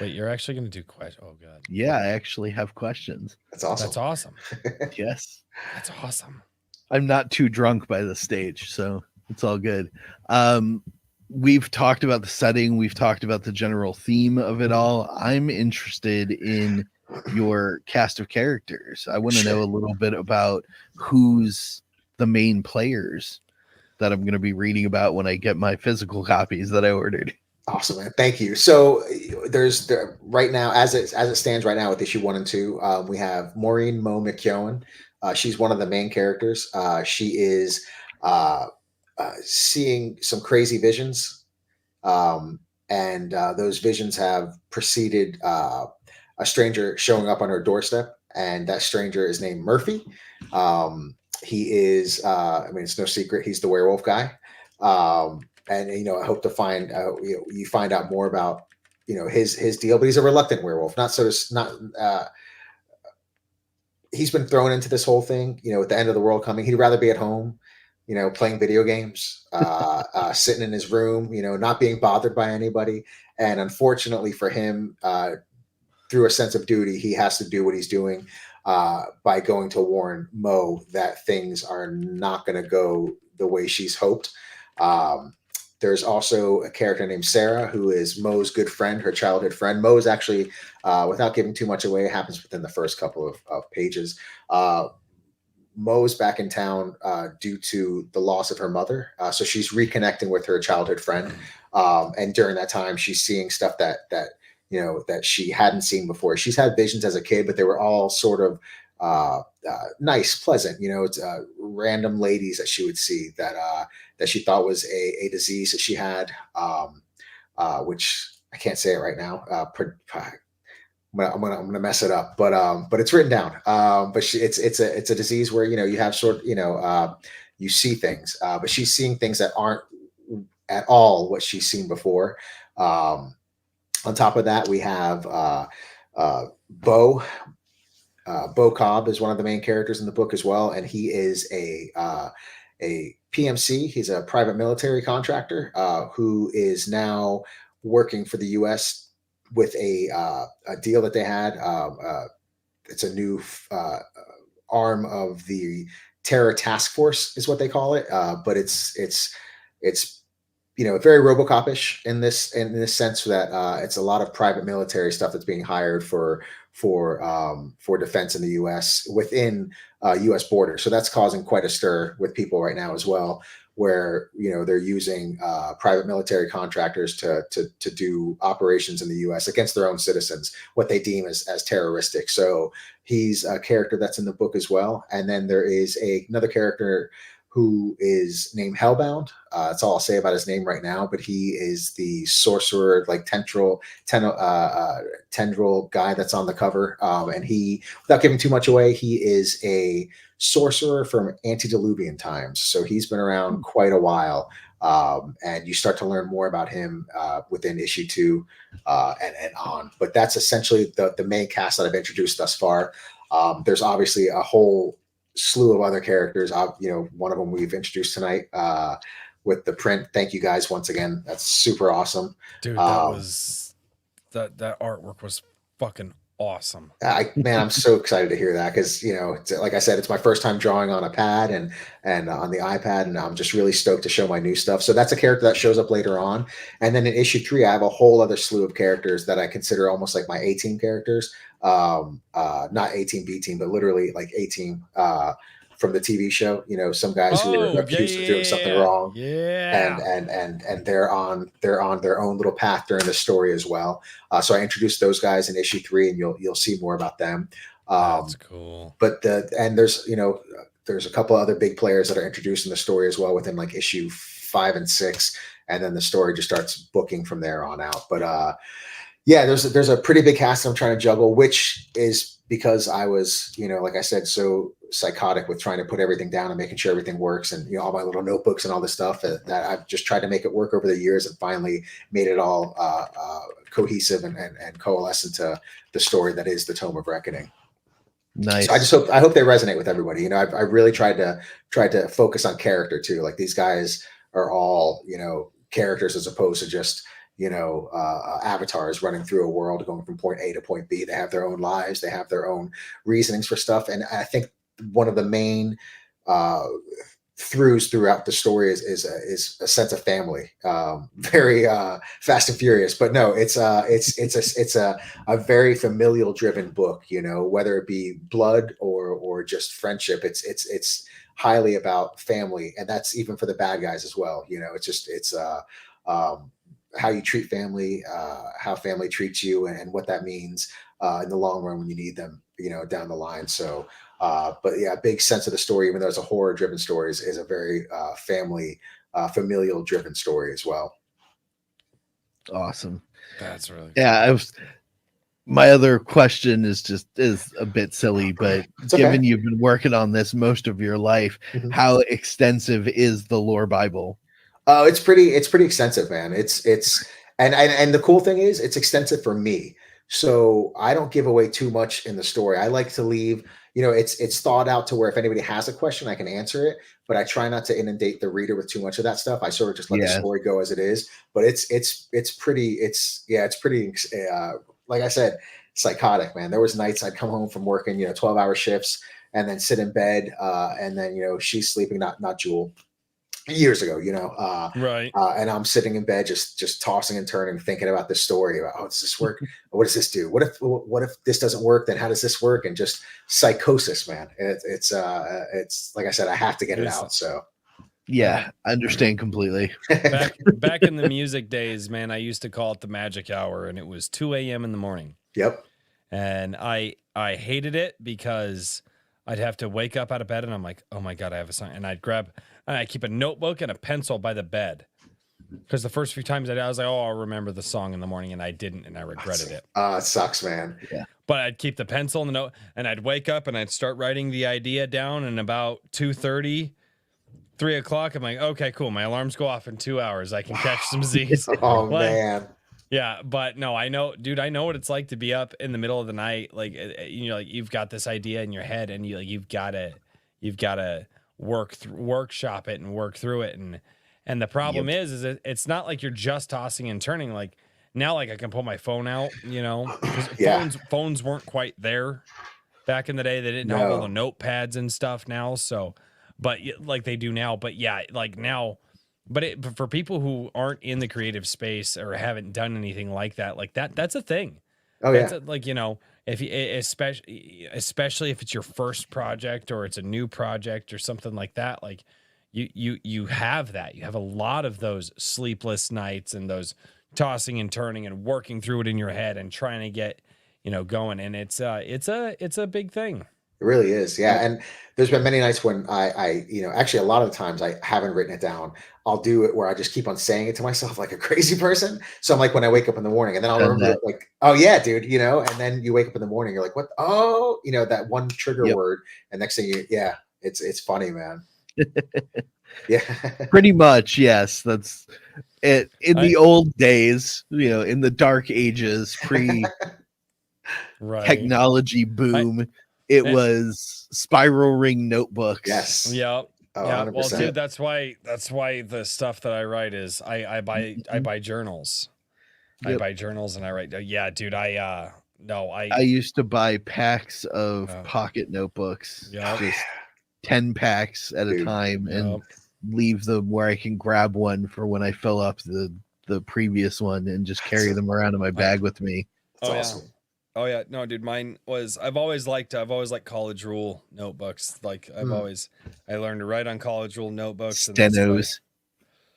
Wait, you're actually going to do questions? Oh god. Yeah, I actually have questions. That's awesome. That's awesome. Yes. That's awesome. I'm not too drunk by the stage, so it's all good. We've talked about the setting, we've talked about the general theme of it all. I'm interested in your cast of characters. I want to know a little bit about who's the main players that I'm going to be reading about when I get my physical copies that I ordered. Awesome, man. Thank you. So there's right now, as it stands right now with issue 1 and 2, we have Maureen Mo McKeown. She's one of the main characters. She is seeing some crazy visions, and those visions have preceded a stranger showing up on her doorstep, and that stranger is named Murphy. He is, it's no secret, he's the werewolf guy. And I hope to find you find out more about his deal, but he's a reluctant werewolf. He's been thrown into this whole thing. With the end of the world coming, he'd rather be at home, playing video games, sitting in his room, not being bothered by anybody. And unfortunately for him, through a sense of duty, he has to do what he's doing by going to warn Mo that things are not going to go the way she's hoped. There's also a character named Sarah, who is Mo's good friend, her childhood friend. Mo is actually, without giving too much away, it happens within the first couple of pages. Mo's back in town due to the loss of her mother. So she's reconnecting with her childhood friend. And during that time, she's seeing stuff that she hadn't seen before. She's had visions as a kid, but they were all sort of nice, pleasant. It's random ladies that she would see that she thought was a disease that she had, which I can't say it right now. I'm gonna mess it up, but it's written down. But it's a disease where you have you see things, but she's seeing things that aren't at all what she's seen before. On top of that, we have Bo. Bo Cobb is one of the main characters in the book as well, and he is a PMC. He's a private military contractor who is now working for the U.S. with a deal that they had. It's a new arm of the Terror Task Force, is what they call it. But it's very RoboCop-ish in this sense that it's a lot of private military stuff that's being hired for defense in the U.S. within U.S. borders. So that's causing quite a stir with people right now as well, where they're using private military contractors to do operations in the U.S. against their own citizens, what they deem as terroristic. So he's a character that's in the book as well. And then there is another character who is named Hellbound. That's all I'll say about his name right now, but he is the sorcerer, like tendril guy that's on the cover. And he, without giving too much away, he is a sorcerer from antediluvian times. So he's been around quite a while. And you start to learn more about him within issue 2 and on. But that's essentially the main cast that I've introduced thus far. There's obviously a whole slew of other characters. One of them we've introduced tonight with the print. Thank you guys once again. That's super awesome, dude. That artwork was fucking awesome. I'm so excited to hear that because like I said, it's my first time drawing on a pad and on the iPad, and I'm just really stoked to show my new stuff. So that's a character that shows up later on, and then in issue 3, I have a whole other slew of characters that I consider almost like my A-team characters. Not A-team, B-team, but literally like A-team from the TV show. Some guys who are accused of doing something wrong. Yeah. And they're on their own little path during the story as well. So I introduced those guys in issue 3, and you'll see more about them. That's cool. But there's a couple other big players that are introduced in the story as well within like issue 5 and 6, and then the story just starts booking from there on out. But there's a pretty big cast I'm trying to juggle, which is because I was, like I said, so psychotic with trying to put everything down and making sure everything works, and all my little notebooks and all this stuff that I've just tried to make it work over the years, and finally made it all cohesive and coalesce into the story that is the Tome of Reckoning. Nice. So I hope they resonate with everybody. I really tried to focus on character too. Like these guys are all characters as opposed to just avatars running through a world going from point A to point B. They have their own lives. They have their own reasonings for stuff. And I think one of the main throughs throughout the story is a sense of family. Very Fast and Furious, but no, it's a very familial driven book. Whether it be blood or just friendship, it's highly about family, and that's even for the bad guys as well. It's how you treat family, how family treats you, and what that means in the long run when you need them, down the line. So, but yeah, a big sense of the story, even though it's a horror-driven story, is a very familial-driven story as well. Awesome. That's really cool. Yeah. My other question is a bit silly, but given you've been working on this most of your life, how extensive is the lore Bible? It's pretty extensive, man. It's and the cool thing is it's extensive for me. So I don't give away too much in the story. I like to leave, it's thought out to where if anybody has a question, I can answer it, but I try not to inundate the reader with too much of that stuff. I sort of just let the story go as it is, but it's pretty, like I said, psychotic, man. There was nights I'd come home from working, 12-hour shifts, and then sit in bed, and then, she's sleeping, not Jewel, years ago, right. And I'm sitting in bed, just tossing and turning, thinking about this story about, does this work? What does this do? What if this doesn't work? Then how does this work? And just psychosis, man. It's like I said, I have to get it out. So yeah, I understand completely. Back in the music days, man, I used to call it the magic hour, and it was 2 a.m. in the morning. Yep. And I hated it because I'd have to wake up out of bed, and I'm like, oh my God, I have a song. And I keep a notebook and a pencil by the bed. Because the first few times I was like, oh, I'll remember the song in the morning, and I didn't, and I regretted it. It sucks, man. Yeah. But I'd keep the pencil and the note, and I'd wake up and I'd start writing the idea down, and about 2:30, 3 o'clock, I'm like, okay, cool. My alarms go off in 2 hours. I can catch some Z's. Man. Yeah, but no, I know, dude. I know what it's like to be up in the middle of the night, like like you've got this idea in your head, and you've got to workshop it and work through it, and the problem Yep. is it's not like you're just tossing and turning. Like now, like I can pull my phone out, because Yeah. phones weren't quite there back in the day. They didn't have all the No. notepads and stuff now, so but like they do now. But yeah, like now. But for people who aren't in the creative space or haven't done anything like that's a thing. Oh That's yeah. like, if you especially if it's your first project or it's a new project or something like that, like you have that. You have a lot of those sleepless nights and those tossing and turning and working through it in your head and trying to get, going. And it's a big thing. It really is. Yeah. Yep. And there's been many nights when actually a lot of the times I haven't written it down. I'll do it where I just keep on saying it to myself like a crazy person. So I'm like, when I wake up in the morning and then I'll Done remember that. it like, oh yeah, dude, and then you wake up in the morning, you're like, what? Oh, that one trigger Yep. word. And next thing it's funny, man. Yeah. Pretty much, yes. That's it. In the old days, in the dark ages, Right. pre-technology boom, it Eh. was spiral ring notebooks. Yes. Yep. Oh, Yeah. Well, 100%. dude, that's why the stuff that I write is I buy journals. I Yep. buy journals and I write. Yeah, dude. I used to buy packs of Yeah. pocket notebooks, Yep. just 10 packs at a Dude. time, and Yep. leave them where I can grab one for when I fill up the previous one and just carry them around in my bag with me. That's Oh, awesome. yeah. Oh yeah, no, dude. Mine was. I've always liked college rule notebooks. Like I learned to write on college rule notebooks. And Stenos.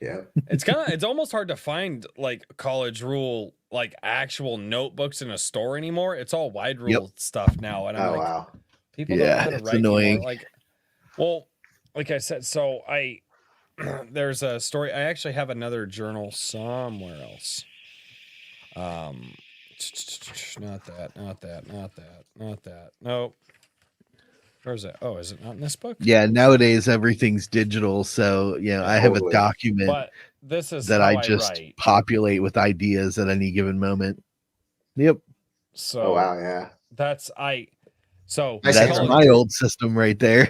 Yeah. it's almost hard to find like college rule like actual notebooks in a store anymore. It's all wide rule stuff now, and I'm Oh like, wow. people don't know Yeah, how to it's write annoying. anymore. Like, well, like I said, so there's a story. I actually have another journal somewhere else. Not that. Nope. Where is it? Oh, is it not in this book? Yeah, nowadays everything's digital, so I have a Totally. document But this is that how I just write. populate with ideas at any given moment. Yep. So Oh wow, yeah. that's So Nice That's handwriting, my too. old system right there.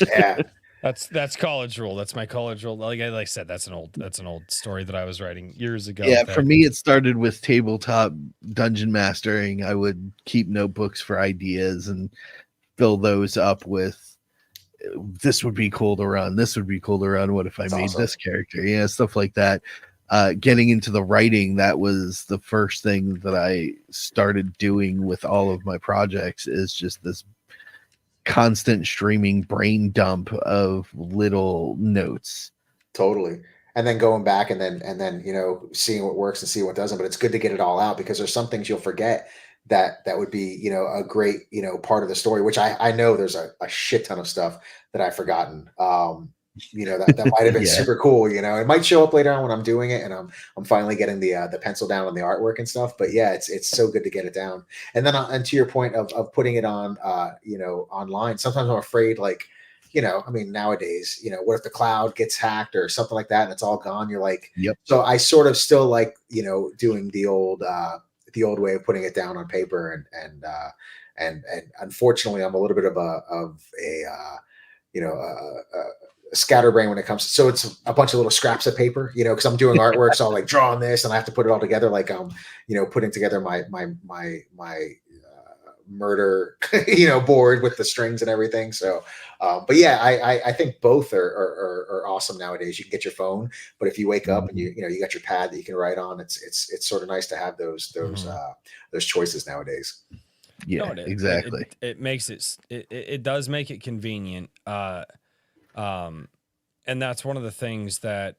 Yeah. That's college rule. That's my college rule. Like I said, that's an old story that I was writing years ago. Yeah, for me, it started with tabletop dungeon mastering. I would keep notebooks for ideas and fill those up with, this would be cool to run. This would be cool to run. What if I That's made awesome. this character? Yeah, stuff like that. Getting into the writing, that was the first thing that I started doing with all of my projects, is just this constant streaming brain dump of little notes. Totally. And then going back and then seeing what works and see what doesn't. But it's good to get it all out, because there's some things you'll forget that would be a great part of the story, which I know there's a shit ton of stuff that I've forgotten. That might have been Yeah. super cool. It might show up later on when I'm doing it and I'm finally getting the pencil down on the artwork and stuff. But yeah, it's so good to get it down. And then and to your point of putting it on online, sometimes I'm afraid, like, I mean, nowadays, what if the cloud gets hacked or something like that and it's all gone? You're like, Yep. So I sort of still like, doing the old way of putting it down on paper, and unfortunately I'm a little bit of a scatterbrain when it comes to, so it's a bunch of little scraps of paper, because I'm doing artwork, so I'll like draw on this and I have to put it all together, like I'm putting together my murder board with the strings and everything. So but yeah, I think both are awesome nowadays. You can get your phone, but if you wake up and you got your pad that you can write on, it's sort of nice to have those choices nowadays. Yeah, No, exactly. It makes it does make it convenient. And that's one of the things that,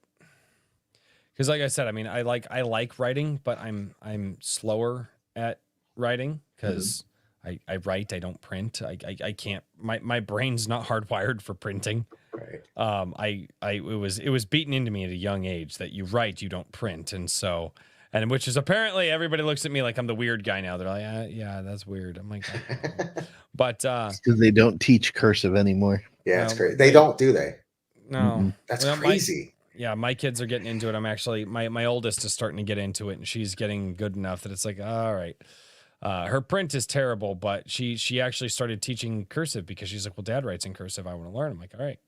because like I said, I mean, I like writing, but I'm slower at writing because I write, I don't print. I can't, my brain's not hardwired for printing. Right. It was beaten into me at a young age that you write, you don't print. And so, and which is apparently everybody looks at me like I'm the weird guy now. They're like, yeah, that's weird. I'm like, but because they don't teach cursive anymore. Yeah, it's well, great. They don't, do they? no, That's well, crazy. yeah, my kids are getting into it. I'm actually my oldest is starting to get into it, and she's getting good enough that it's like, all right. Her print is terrible, but she actually started teaching cursive because she's like, well, Dad writes in cursive. I want to learn. I'm like, all right.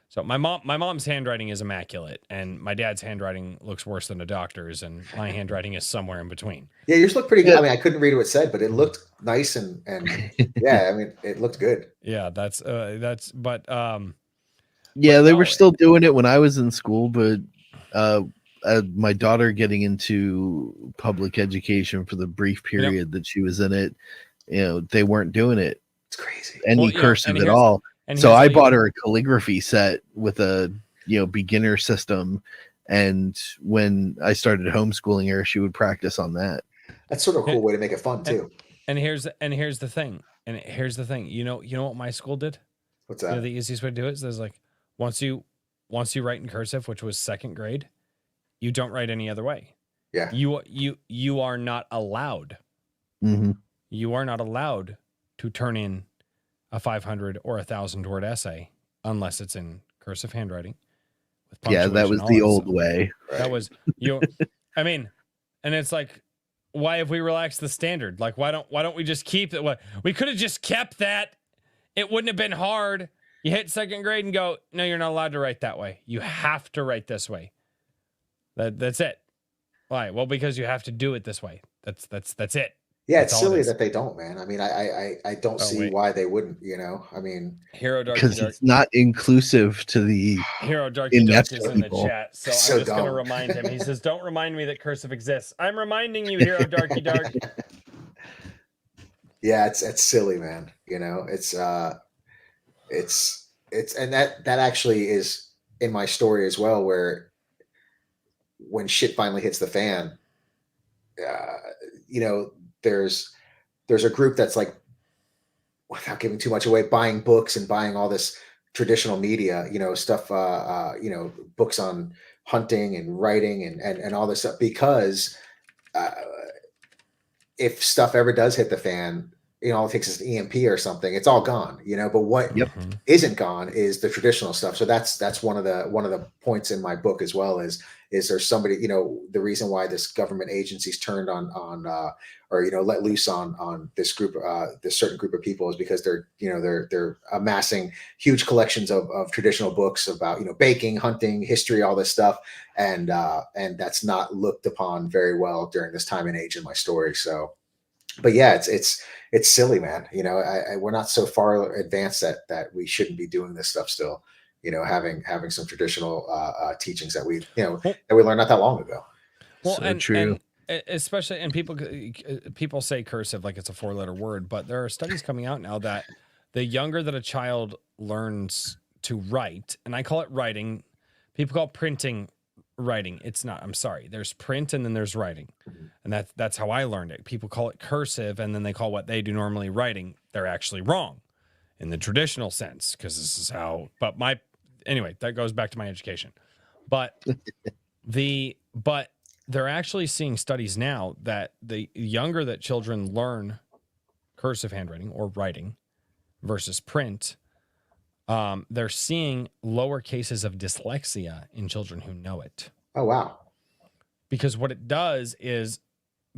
So my mom's handwriting is immaculate, and my dad's handwriting looks worse than a doctor's, and my handwriting is somewhere in between. Yeah, yours looked pretty good. I mean, I couldn't read what it said, but it looked nice and yeah, I mean, it looked good. Yeah, but Yeah, but they no, were still doing it when I was in school, but my daughter getting into public education for the brief period that she was in it, they weren't doing it It's crazy. any cursive at all. So I bought her a calligraphy set with a beginner system, and when I started homeschooling her, she would practice on that. That's sort of a cool way to make it fun too. And here's the thing. You know what my school did? What's that? The easiest way to do it is there's like once you write in cursive, which was second grade, you don't write any other way. Yeah. You are not allowed. Mm-hmm. You are not allowed to turn in a 500 or 1,000 word essay unless it's in cursive handwriting. Yeah, that was the old way. Right. That was I mean, and it's like, why have we relaxed the standard? Like, why don't we just keep it? We could have just kept that. It wouldn't have been hard. You hit second grade and go, no, you're not allowed to write that way. You have to write this way. That's it. Why? Well, because you have to do it this way. That's it. Yeah, That's it's all it silly is. that they don't, man. I mean, I don't see why they wouldn't. I mean, Hero Darky Because Dark. it's not inclusive to the Hero Darky inept Dark is in the people. chat, so So I'm just going to dumb. remind him. He says, "Don't remind me that cursive exists." I'm reminding you, Hero Darky Dark. yeah, it's silly, man. It's and that actually is in my story as well, where when shit finally hits the fan, there's a group that's like, without giving too much away, buying books and buying all this traditional media, stuff, books on hunting and writing and all this stuff, because if stuff ever does hit the fan, all it takes is an EMP or something, it's all gone, but what isn't gone is the traditional stuff. So that's one of the points in my book as well, is there's somebody, the reason why this government agencies turned on or let loose on this group, this certain group of people, is because they're amassing huge collections of traditional books about baking, hunting, history, all this stuff, and that's not looked upon very well during this time and age in my story. So, but yeah, it's silly, man. We're not so far advanced that we shouldn't be doing this stuff still. Having some traditional teachings that we learned not that long ago. Well, So true. And especially, and people say cursive like it's a 4-letter word, but there are studies coming out now that the younger that a child learns to write, and I call it writing, people call printing writing. It's not. I'm sorry. There's print and then there's writing, and that's how I learned it. People call it cursive, and then they call what they do normally writing. They're actually wrong in the traditional sense, because this is how. But anyway, that goes back to my education. But they're actually seeing studies now that the younger that children learn cursive handwriting or writing versus print, they're seeing lower cases of dyslexia in children who know it. Oh, wow. Because what it does is,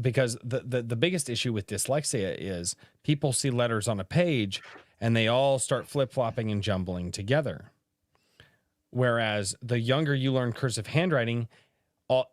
because the biggest issue with dyslexia is people see letters on a page and they all start flip-flopping and jumbling together. Whereas the younger you learn cursive handwriting,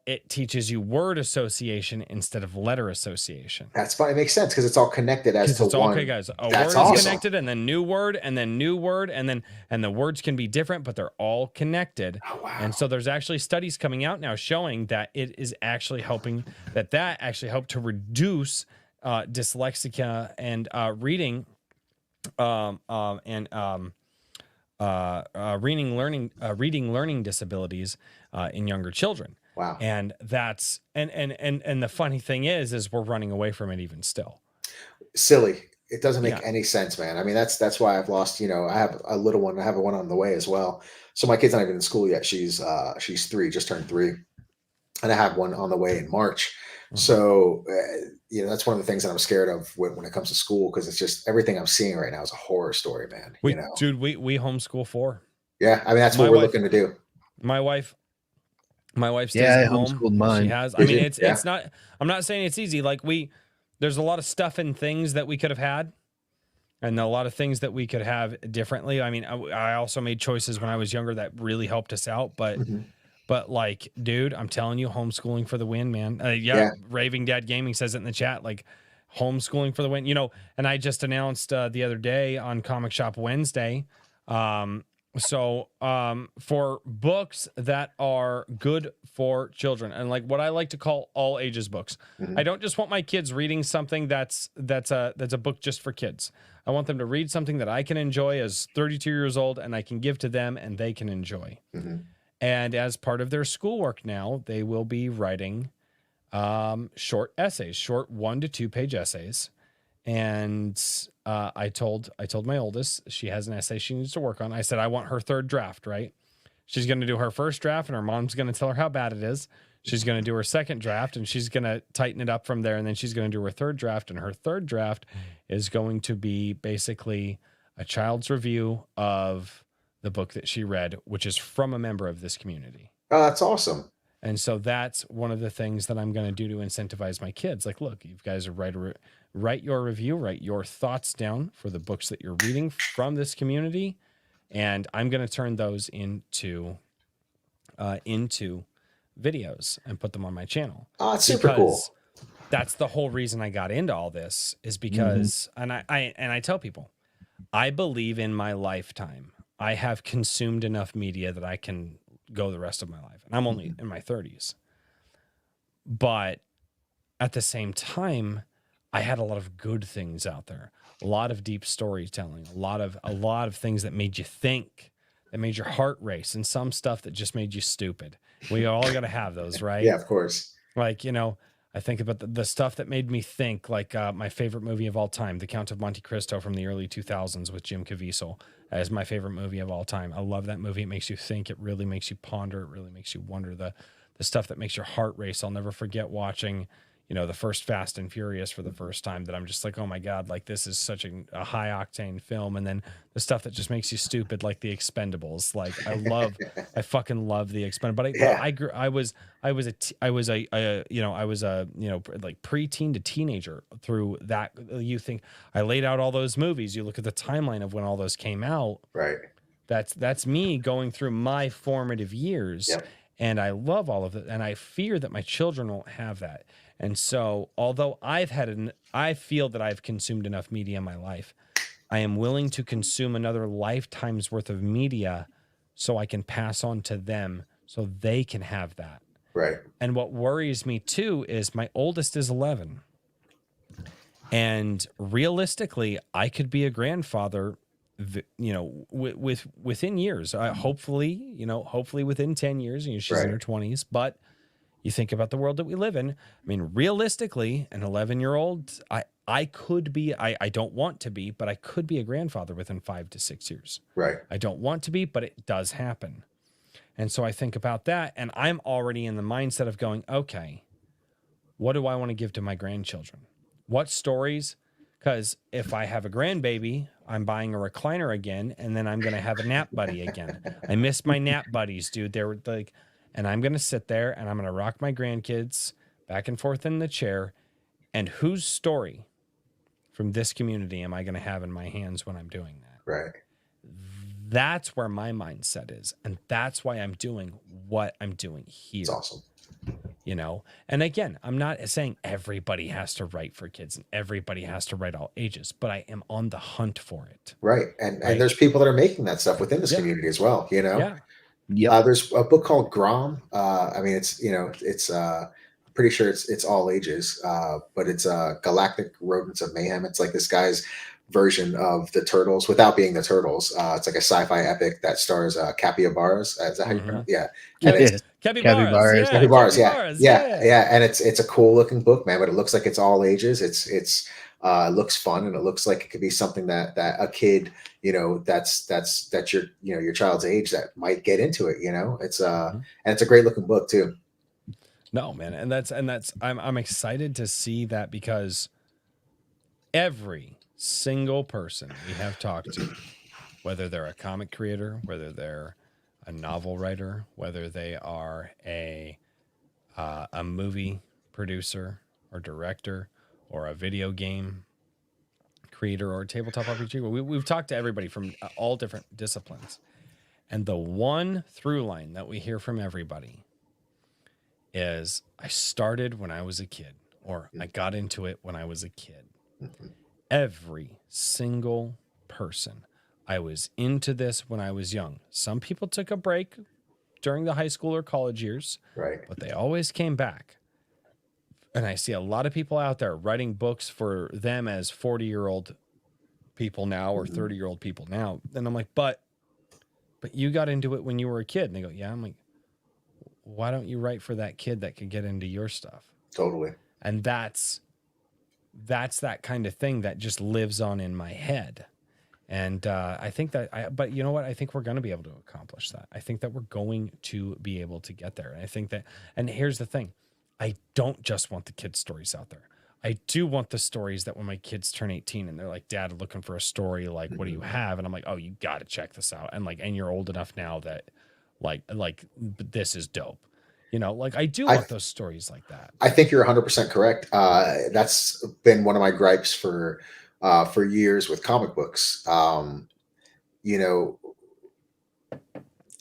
it teaches you word association instead of letter association. That's fine. It makes sense because it's all connected as to it's one. Okay, guys. A That's word awesome. is connected, and then new word, and then new word, and the words can be different, but they're all connected. Oh, wow. And so there's actually studies coming out now showing that it is actually helping. That actually helped to reduce dyslexia and reading reading learning disabilities in younger children. Wow. And that's and the funny thing is we're running away from it even still. Silly. It doesn't make any sense, man. I mean, that's why I've lost, I have a little one. I have one on the way as well. So my kid's not even in school yet. She's 3, just turned 3. And I have one on the way in March. Mm-hmm. So, that's one of the things that I'm scared of when it comes to school, because it's just everything I'm seeing right now is a horror story, man. Dude, we homeschool 4. Yeah. I mean, that's what we're looking to do. My wife My wife stays Yeah, I at home. homeschooled mine. She has. I Did mean, you? it's not. I'm not saying it's easy. Like there's a lot of stuff and things that we could have had, and a lot of things that we could have differently. I mean, I also made choices when I was younger that really helped us out. But like, dude, I'm telling you, homeschooling for the win, man. Yeah. Raving Dad Gaming says it in the chat. Like, homeschooling for the win. You know, and I just announced the other day on Comic Shop Wednesday. For books that are good for children, and like what I like to call all ages books. I don't just want my kids reading something that's a book just for kids. I want them to read something that I can enjoy as 32 years old, and I can give to them and they can enjoy. And as part of their schoolwork now, they will be writing short essays, short 1 to 2 page essays. And I told my oldest, she has an essay she needs to work on. I said, I want her third draft, right? She's going to do her first draft and her mom's going to tell her how bad it is. She's going to do her second draft and she's going to tighten it up from there. And then she's going to do her third draft. And her third draft is going to be basically a child's review of the book that she read, which is from a member of this community. Oh, that's awesome. And so that's one of the things that I'm going to do to incentivize my kids. Like, look, you guys are write your review, write your thoughts down for the books that you're reading from this community, and I'm going to turn those into videos and put them on my channel. Oh, it's super cool. That's the whole reason I got into all this is because, and I tell people, I believe in my lifetime I have consumed enough media that I can go the rest of my life, and I'm only in my 30s. But at the same time, I had a lot of good things out there, a lot of deep storytelling, a lot of things that made you think, that made your heart race, and some stuff that just made you stupid. We all got to have those, right? Yeah, of course. Like, you know, I think about the stuff that made me think, like my favorite movie of all time, The Count of Monte Cristo from the early 2000s with Jim Caviezel. That is my favorite movie of all time. I love that movie. It makes you think. It really makes you ponder. It really makes you wonder. The stuff that makes your heart race. I'll never forget watching, you know, the first Fast and Furious for the first time, that I'm just like, oh my God, like this is such a high octane film. And then the stuff that just makes you stupid, like The Expendables. Like I fucking love The Expendables. But I was like preteen to teenager through that. You think I laid out all those movies. You look at the timeline of when all those came out. Right. That's me going through my formative years. Yep. And I love all of it. And I fear that my children won't have that. And so, although I feel that I've consumed enough media in my life, I am willing to consume another lifetime's worth of media so I can pass on to them so they can have that. Right. And what worries me too is my oldest is 11. And realistically, I could be a grandfather, you know, within years, hopefully within 10 years, you know, she's in her 20s, but you think about the world that we live in. I mean, realistically, an 11-year-old, I could be, I don't want to be, but I could be a grandfather within 5 to 6 years. Right. I don't want to be, but it does happen. And so I think about that, and I'm already in the mindset of going, okay, what do I want to give to my grandchildren? What stories? Because if I have a grandbaby, I'm buying a recliner again, and then I'm going to have a nap buddy again. I miss my nap buddies, dude. They were like, and I'm going to sit there and I'm going to rock my grandkids back and forth in the chair. And whose story from this community am I going to have in my hands when I'm doing that? Right. That's where my mindset is. And that's why I'm doing what I'm doing here. It's awesome. You know, and again, I'm not saying everybody has to write for kids and everybody has to write all ages, but I am on the hunt for it. Right. And there's people that are making that stuff within this community as well, you know? Yeah. Yeah. There's a book called Grom. I mean, it's, you know, it's pretty sure it's all ages, but it's Galactic Rodents of Mayhem. It's like this guy's version of the Turtles without being the Turtles. It's like a sci-fi epic that stars capybaras. Is that how you pronounce it? Yeah. Capybaras. Capybaras. Yeah. And it's a cool looking book, man, but it looks like it's all ages. It looks fun, and it looks like it could be something that a kid, you know, that's your, you know, your child's age that might get into it, you know. It's and it's a great looking book too. No, man, and that's I'm excited to see that, because every single person we have talked to, whether they're a comic creator, whether they're a novel writer, whether they are a movie producer or director or a video game creator or a tabletop RPG. We've talked to everybody from all different disciplines. And the one through line that we hear from everybody is I started when I was a kid, or I got into it when I was a kid. Every single person. I was into this when I was young. Some people took a break during the high school or college years, Right. but they always came back. And I see a lot of people out there writing books for them as 40-year-old people now or 30-year-old people now. And I'm like, but you got into it when you were a kid. And they go, yeah. I'm like, why don't you write for that kid that could get into your stuff? Totally. And that's that kind of thing that just lives on in my head. And I think but you know what? I think we're going to be able to accomplish that. I think that we're going to be able to get there. And I think that, and here's the thing. I don't just want the kids' stories out there. I do want the stories that when my kids turn 18 and they're like, Dad, looking for a story, like, what do you have? And I'm like, oh, you got to check this out. And and you're old enough now that like this is dope. You know, like I do want those stories like that. I think you're 100% correct. That's been one of my gripes for years with comic books. You know,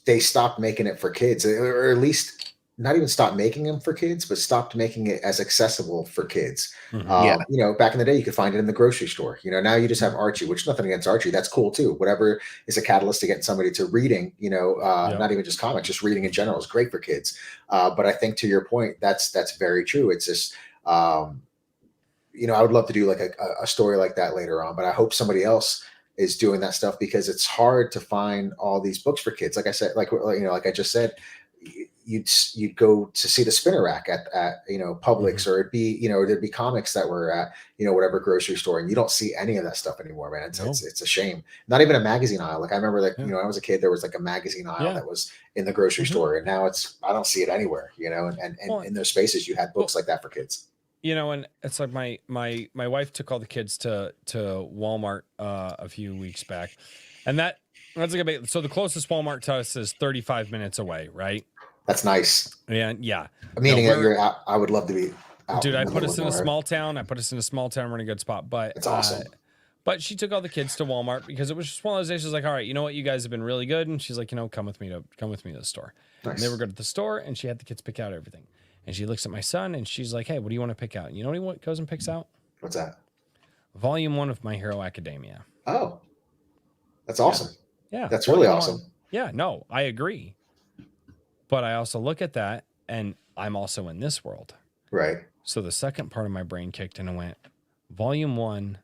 they stopped making it for kids, or at least not even stopped making them for kids, but stopped making it as accessible for kids. Mm-hmm. You know, back in the day, you could find it in the grocery store. You know, now you just have Archie, which nothing against Archie. That's cool too. Whatever is a catalyst to get somebody to reading, you know, not even just comics, just reading in general is great for kids. But I think to your point, that's very true. It's just, you know, I would love to do like a story like that later on, but I hope somebody else is doing that stuff because it's hard to find all these books for kids. Like I said, like I just said, you'd go to see the spinner rack at you know, Publix, or it'd be, you know, there'd be comics that were at, you know, whatever grocery store, and you don't see any of that stuff anymore, man. It's a shame. Not even a magazine aisle. Like I remember, like, you know, when I was a kid, there was like a magazine aisle that was in the grocery store, and now I don't see it anywhere, you know, and in those spaces you had books like that for kids. You know, and it's like my wife took all the kids to Walmart a few weeks back, and that's like a big, so the closest Walmart to us is 35 minutes away, right? That's nice. And yeah, meaning that I would love to be out. Dude, I put us in a small town. We're in a good spot, but it's awesome. But she took all the kids to Walmart because it was just one of those days. She was like, all right, you know what? You guys have been really good. And she's like, you know, come with me to the store. Nice. And they were good at the store, and she had the kids pick out everything. And she looks at my son and she's like, hey, what do you want to pick out? And you know what he goes and picks out? What's that? Volume 1 of My Hero Academia. Oh, that's awesome. Yeah. That's really awesome. Yeah, no, I agree. But I also look at that and I'm also in this world. Right. So the second part of my brain kicked in and went, Volume 1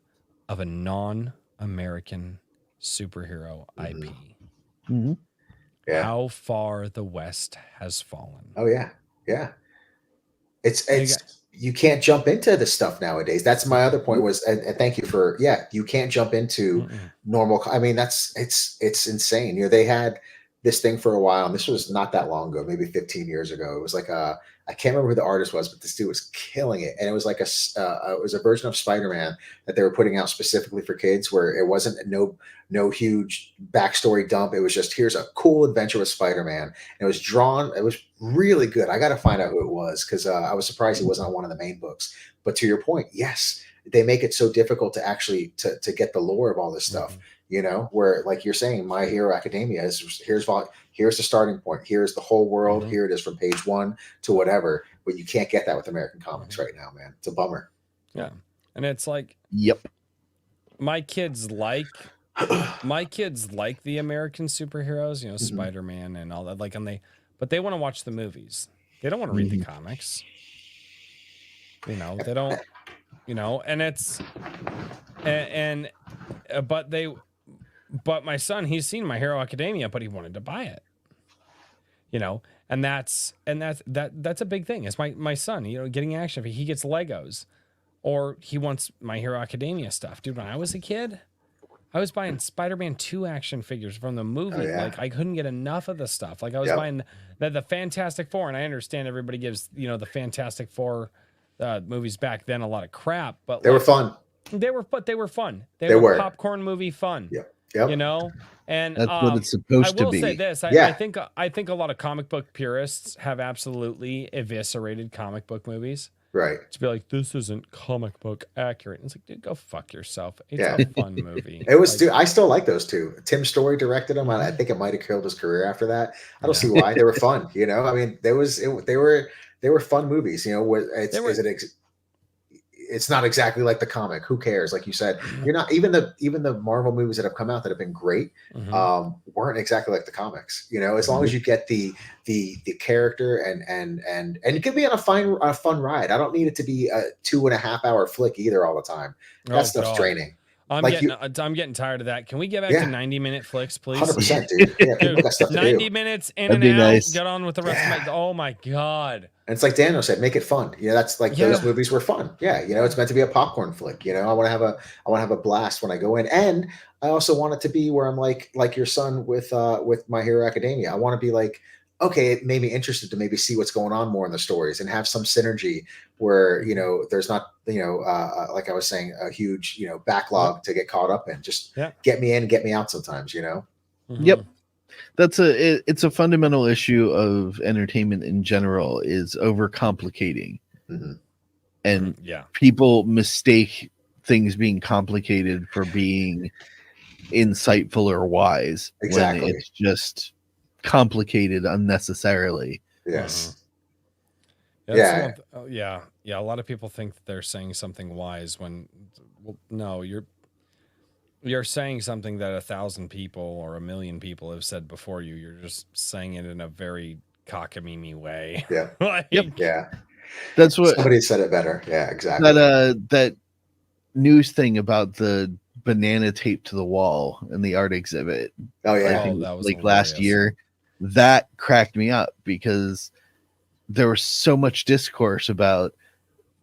of a non-American superhero IP. Mm-hmm. Yeah. How far the West has fallen. Oh, yeah. Yeah. It's you can't jump into this stuff nowadays. That's my other point was, and thank you for, you can't jump into normal. I mean, it's insane. You know, they had this thing for a while, and this was not that long ago, maybe 15 years ago. It was like I can't remember who the artist was, but this dude was killing it. And it was like it was a version of Spider-Man that they were putting out specifically for kids, where it wasn't no huge backstory dump. It was just, here's a cool adventure with Spider-Man. And it was drawn. It was really good. I got to find out who it was, because I was surprised he wasn't on one of the main books. But to your point, yes, they make it so difficult to actually to get the lore of all this stuff. You know, where, like you're saying, My Hero Academia is here's the starting point. Here's the whole world. Here it is from page 1 to whatever. But you can't get that with American comics right now, man. It's a bummer. Yeah, and it's like, yep, my kids like the American superheroes, you know, Spider-Man and all that. Like, but they want to watch the movies. They don't want to read the comics. You know, they don't. You know, and it's but my son, he's seen My Hero Academia, but he wanted to buy it. You know, and that's a big thing. It's my son, you know, getting action. He gets Legos, or he wants My Hero Academia stuff. Dude, when I was a kid, I was buying Spider-Man 2 action figures from the movie. Oh, yeah. Like, I couldn't get enough of the stuff. Like, I was buying the Fantastic Four, and I understand everybody gives, you know, the Fantastic Four movies back then a lot of crap, but they were fun. They were fun. They were popcorn movie fun. Yeah. Yep. You know, and That's what it's I supposed to will say be. this: Yeah. I think a lot of comic book purists have absolutely eviscerated comic book movies Right. to be like, this isn't comic book accurate. And it's like, dude, go fuck yourself. It's Yeah. a fun movie. It was. Like, I still like those two. Tim Story directed them. I think it might have killed his career after that. I don't Yeah. see why. They were fun. You know, I mean, they were fun movies. You know, They were- it's not exactly like the comic. Who cares? Like you said, you're not even the Marvel movies that have come out that have been great Mhm. weren't exactly like the comics. You know, as long as you get the character and it can be on a fun ride. I don't need it to be a 2.5 hour flick either all the time. That Oh, stuff's God. draining. I'm Like getting tired of that. Can we get back to Yeah. 90-minute flicks, please? 100%, dude. Yeah, people Dude, got stuff to 90 do. minutes in That'd and be out. nice. Get on with the rest of my. Oh my God. And it's like Daniel said, make it fun. You know, that's like those Yeah. movies were fun. Yeah, you know, it's meant to be a popcorn flick. You know, I want to have a blast when I go in, and I also want it to be where I'm like your son with My Hero Academia. I want to be like, okay, it made me interested to maybe see what's going on more in the stories and have some synergy where you know there's not like I was saying a huge backlog to get caught up in. Just get me in, get me out sometimes. You know. Yep. It's a fundamental issue of entertainment in general is overcomplicating. And people mistake things being complicated for being insightful or wise when it's just complicated unnecessarily. Yes. Yeah. A lot of people think that they're saying something wise when, well, no, you're saying something that 1,000 people or 1,000,000 people have said before you. You're just saying it in a very cockamamie way. Yeah. Yeah. That's what somebody said it better. Yeah, exactly. That news thing about the banana taped to the wall in the art exhibit. Oh yeah. I think that was like last year. That cracked me up because there was so much discourse about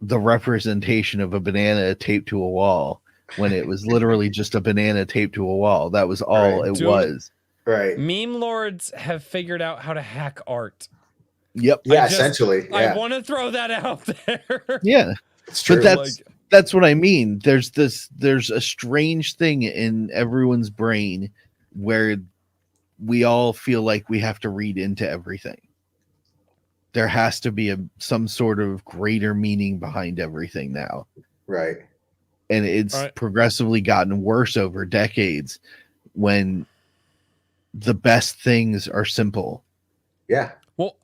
the representation of a banana taped to a wall when it was literally just a banana taped to a wall. That was all it was. Right. Meme lords have figured out how to hack art. Yep. Yeah, essentially. Yeah. I want to throw that out there. Yeah. It's true. But that's what I mean. There's a strange thing in everyone's brain where we all feel like we have to read into everything. There has to be some sort of greater meaning behind everything now. Right. And it's progressively gotten worse over decades when the best things are simple. Yeah. Well,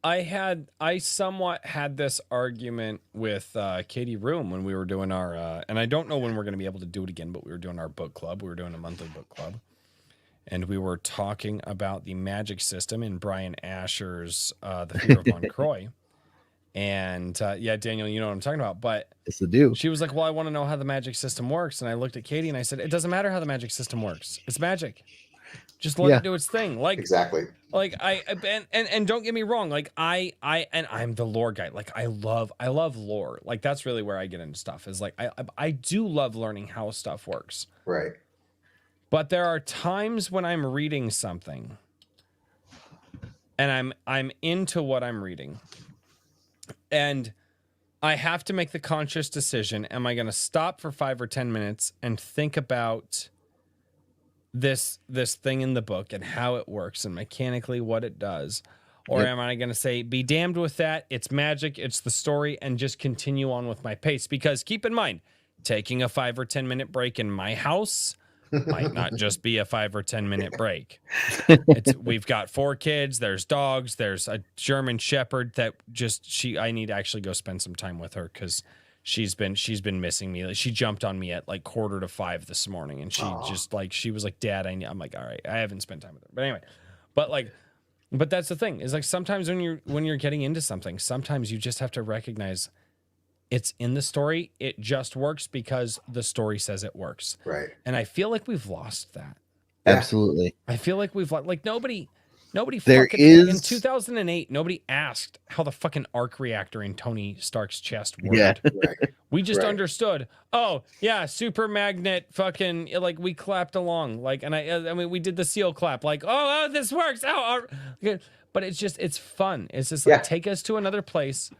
I somewhat had this argument with Katie Room when we were doing our, and I don't know when we're going to be able to do it again, but we were doing our book club. We were doing a monthly book club. And we were talking about the magic system in Brian Asher's The Fear of Montcroy. And Daniel, you know what I'm talking about. But yes, I do. She was like, well, I want to know how the magic system works. And I looked at Katie and I said, it doesn't matter how the magic system works. It's magic. Just let it do its thing. Like exactly. Like and don't get me wrong. Like I'm the lore guy. Like I love lore. Like that's really where I get into stuff. Is like I do love learning how stuff works. Right. But there are times when I'm reading something and I'm into what I'm reading. And I have to make the conscious decision. Am I going to stop for 5 or 10 minutes and think about this thing in the book and how it works and mechanically what it does? Or am I going to say, be damned with that? It's magic. It's the story, and just continue on with my pace? Because keep in mind, taking a 5 or 10 minute break in my house might not just be a 5 or 10 minute break. We've got 4 kids. There's dogs. There's a German Shepherd that I need to actually go spend some time with her because she's been missing me. She jumped on me at like 4:45 this morning, and she was like, Dad, I'm like, all right, I haven't spent time with her. But anyway, but that's the thing is like sometimes when you're getting into something, sometimes you just have to recognize it's in the story. It just works because the story says it works. Right. And I feel like we've lost that. Absolutely. I feel like we've like nobody there fucking is... in 2008 nobody asked how the fucking arc reactor in Tony Stark's chest worked. Yeah. Right. We just understood. Oh yeah, super magnet fucking, like we clapped along like, and I mean we did the seal clap like oh this works. But it's fun. It's just like take us to another place.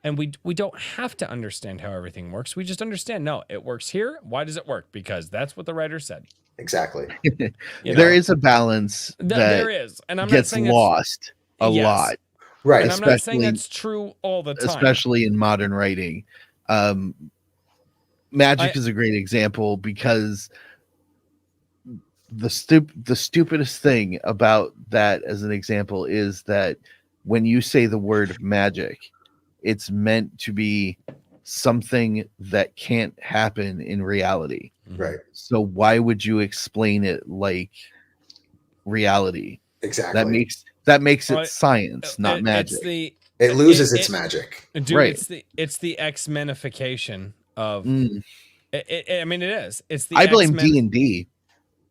And we don't have to understand how everything works. We just understand, no, it works here. Why does it work? Because that's what the writer said. Exactly. You There know, is a balance that there is, and I'm not gets saying lost a yes. lot, Right. And I'm not saying especially that's true all the time. especially in modern writing. Magic is a great example because the stupidest thing about that as an example is that when you say the word magic, it's meant to be something that can't happen in reality. Right. So why would you explain it like reality? Exactly. That makes it science, not magic. It loses its magic. Dude, Right. it's the X-menification of I mean, it is. It's the I blame X-Men. D&D.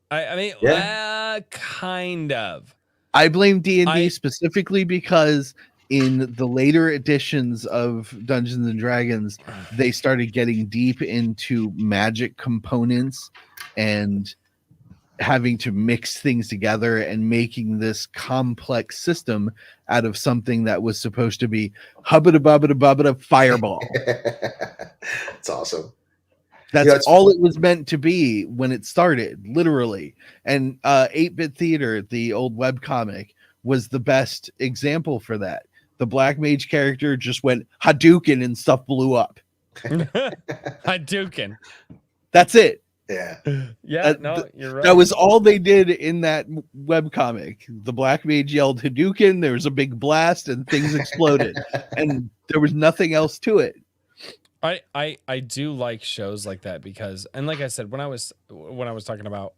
I mean, Yeah. kind of. I blame D&D specifically because in the later editions of Dungeons and Dragons, they started getting deep into magic components and having to mix things together and making this complex system out of something that was supposed to be hubbada bubbada bubbada fireball. It's awesome. That's all it was meant to be when it started, literally. And 8-Bit Theater, the old web comic, was the best example for that. The Black Mage character just went Hadouken and stuff blew up. Hadouken. That's it. Yeah. Yeah, no, you're right. That was all they did in that web comic. The Black Mage yelled Hadouken, there was a big blast, and things exploded. And there was nothing else to it. I do like shows like that because, and like I said, when I was talking about,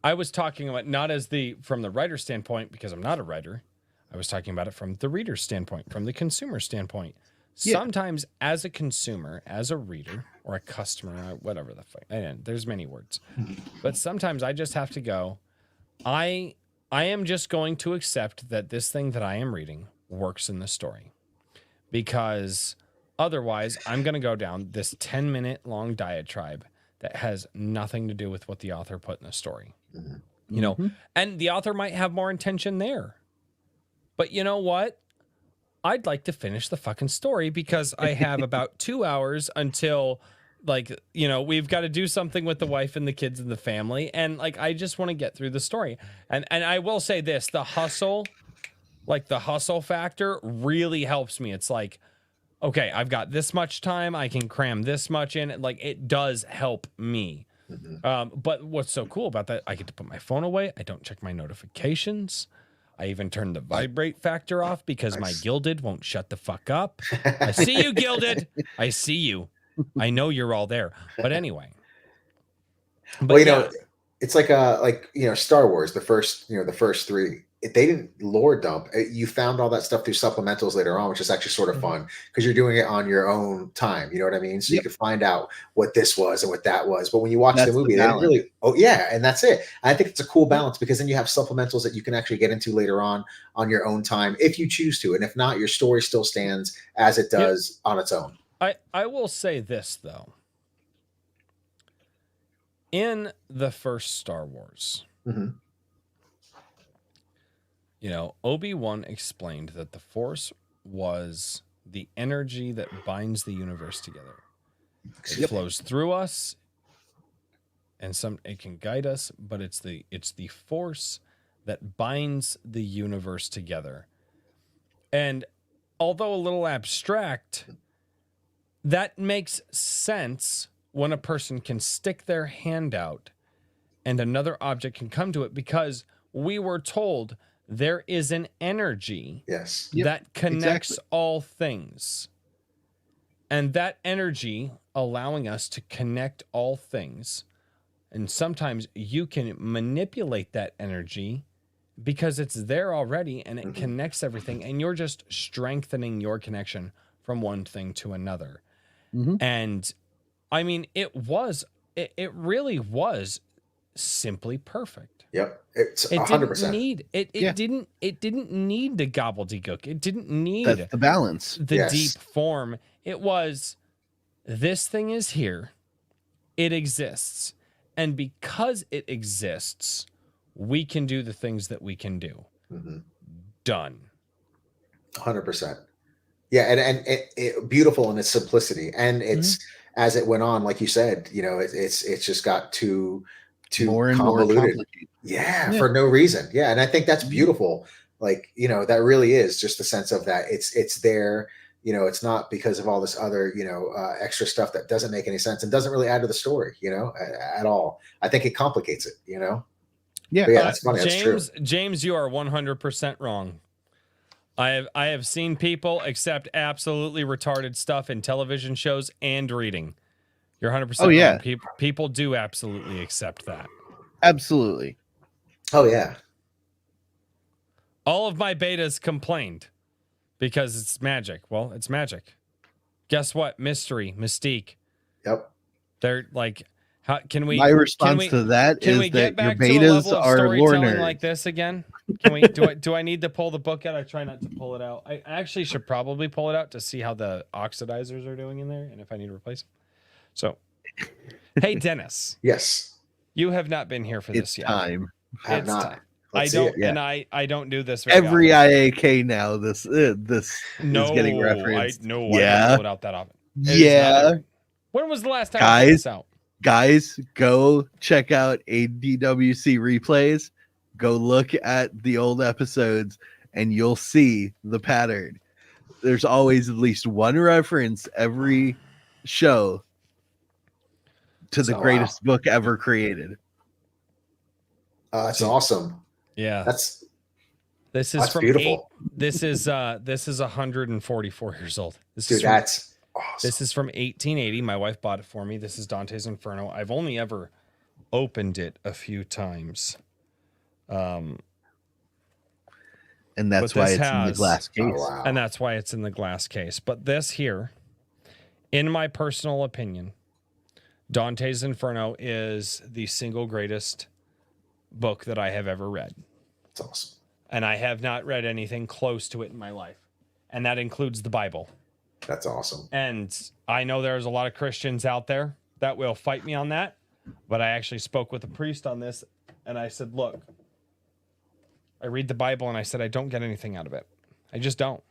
I was talking about not as from the writer standpoint, because I'm not a writer. I was talking about it from the reader standpoint, from the consumer standpoint. Yeah. Sometimes as a consumer, as a reader or a customer, whatever the fuck, and there's many words, but sometimes I just have to go, I am just going to accept that this thing that I am reading works in the story, because otherwise I'm going to go down this 10-minute long diatribe that has nothing to do with what the author put in the story. You know, and the author might have more intention there. But you know what? I'd like to finish the fucking story because I have about 2 hours until, like, you know, we've got to do something with the wife and the kids and the family. And like, I just want to get through the story. And I will say this, the hustle factor really helps me. It's like, okay, I've got this much time. I can cram this much in. Like, it does help me. But what's so cool about that, I get to put my phone away. I don't check my notifications. I even turned the vibrate factor off because my Gilded won't shut the fuck up. I see you, Gilded. I see you. I know you're all there. But anyway. But well, you know, it's like Star Wars, the first three. They didn't lore dump. You found all that stuff through supplementals later on, which is actually sort of fun because you're doing it on your own time. You know what I mean? So you can find out what this was and what that was. But when you watch the movie, they didn't really. Oh yeah, and that's it. I think it's a cool balance because then you have supplementals that you can actually get into later on your own time if you choose to, and if not, your story still stands as it does on its own. I will say this though. In the first Star Wars. You know, Obi-Wan explained that the Force was the energy that binds the universe together. It flows through us, and it can guide us, but it's the Force that binds the universe together. And although a little abstract, that makes sense when a person can stick their hand out and another object can come to it, because we were told there is an energy that connects all things. And that energy allowing us to connect all things. And sometimes you can manipulate that energy because it's there already and it connects everything. And you're just strengthening your connection from one thing to another. And I mean, it really was simply perfect. Yep, it's 100%. It didn't need the gobbledygook. It didn't need the balance, the deep form. It was, this thing is here, it exists, and because it exists, we can do the things that we can do. Done. 100%. Yeah, and it beautiful in its simplicity, and it's as it went on, like you said, you know, it's just got to too more and more convoluted. complicated. Yeah, for no reason. Yeah, and I think that's beautiful. Like, that really is just the sense of that it's there. It's not because of all this other, extra stuff that doesn't make any sense and doesn't really add to the story, at all. I think it complicates it, Yeah. But yeah, that's funny. James, That's true. James, you are 100% wrong. I have seen people accept absolutely retarded stuff in television shows and reading. You're 100% Oh, yeah. wrong. People do absolutely accept that. Absolutely. Oh yeah. All of my betas complained because it's magic. Well, it's magic. Guess what? Mystery, mystique. Yep. They're like, how can we? My response to that can is we that get your back to a betas level of are lore storytelling nerds. like this again? Can we? Do I need to pull the book out? I try not to pull it out. I actually should probably pull it out to see how the oxidizers are doing in there and if I need to replace them. So, hey Dennis, Yes. you have not been here for It's this yet. time. I have It's not. time. Let's I see don't, it. Yeah. and I don't do this very Every often. IAK now, this is getting referenced. I don't Yeah. pull it out that often. It is Yeah. not- when was the last time I pulled this out? Guys, go check out ADWC replays. Go look at the old episodes, and you'll see the pattern. There's always at least one reference every show to the Oh, greatest book ever created. That's awesome. Yeah. This is That's from beautiful. This is 144 years old. Dude, that's awesome. This is from 1880. My wife bought it for me. This is Dante's Inferno. I've only ever opened it a few times. And that's But why this it's in the has- glass case. Oh, wow. And that's why it's in the glass case. But this here, in my personal opinion, Dante's Inferno is the single greatest book that I have ever read. That's awesome. And I have not read anything close to it in my life. And that includes the Bible. That's awesome. And I know there's a lot of Christians out there that will fight me on that. But I actually spoke with a priest on this. And I said, look, I read the Bible and I said, I don't get anything out of it. I just don't.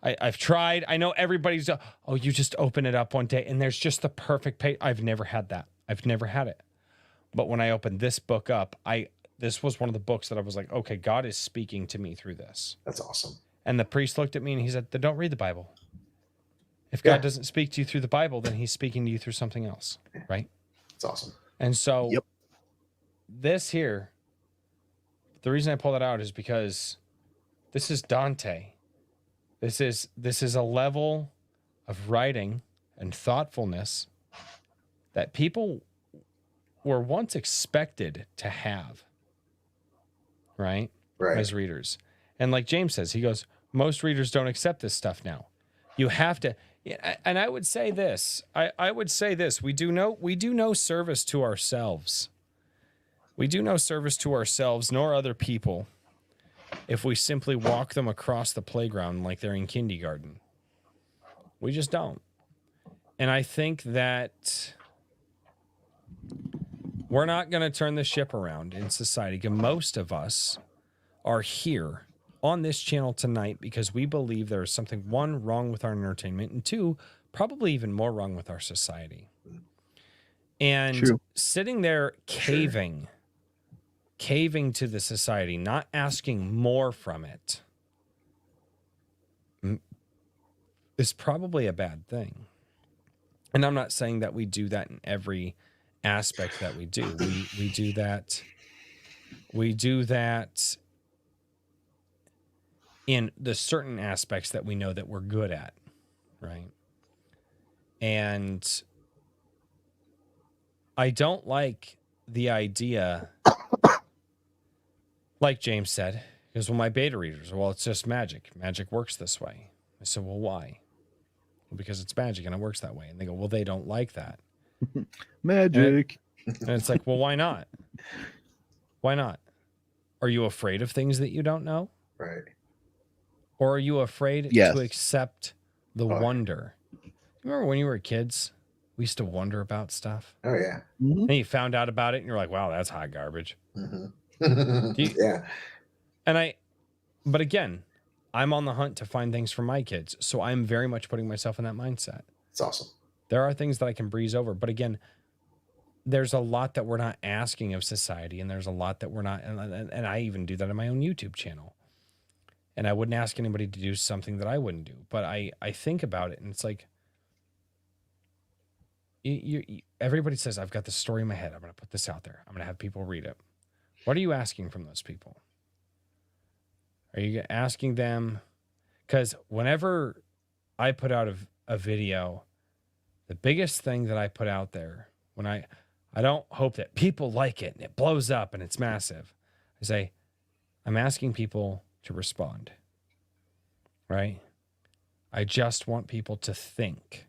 I've tried. I know everybody's, oh, you just open it up one day and there's just the perfect page. I've never had that. I've never had it. But when I opened this book up, this was one of the books that I was like, okay, God is speaking to me through this. That's awesome. And the priest looked at me and he said, then don't read the Bible. If God doesn't speak to you through the Bible, then he's speaking to you through something else, right? That's awesome. And so Yep. this here, the reason I pull that out is because this is Dante. This is a level of writing and thoughtfulness that people were once expected to have, right? Right. As readers. And like James says, he goes, most readers don't accept this stuff now. You have to, and I would say this, I would say this, we do no service to ourselves. We do no service to ourselves nor other people if we simply walk them across the playground like they're in kindergarten. We just don't. And I think that we're not going to turn the ship around in society. Most of us are here on this channel tonight because we believe there is something, one, wrong with our entertainment, and two, probably even more wrong with our society. And True. sitting there caving to the society, not asking more from it, is probably a bad thing. And I'm not saying that we do that in every aspect that we do. We do that. We do that in the certain aspects that we know that we're good at, right? And I don't like the idea, like James said, because, well, my beta readers, well, it's just magic. Magic works this way. I said, well, why? Well, because it's magic and it works that way. And they go, well, they don't like that. Magic. And it's like, well, why not? Why not? Are you afraid of things that you don't know? Right. Or are you afraid Yes. to accept the Oh. wonder? Remember when you were kids, we used to wonder about stuff? Oh yeah. Mhm. And you found out about it and you're like, wow, that's hot garbage. Mm-hmm. You- Yeah. But again, I'm on the hunt to find things for my kids. So I'm very much putting myself in that mindset. It's awesome. There are things that I can breeze over. But again, there's a lot that we're not asking of society, and there's a lot that we're not, and I even do that on my own YouTube channel. And I wouldn't ask anybody to do something that I wouldn't do. But I think about it, and it's like, everybody says, I've got this story in my head. I'm going to put this out there. I'm going to have people read it. What are you asking from those people? Are you asking them? Because whenever I put out a video, the biggest thing that I put out there, when I don't hope that people like it and it blows up and it's massive. I say, I'm asking people to respond, right? I just want people to think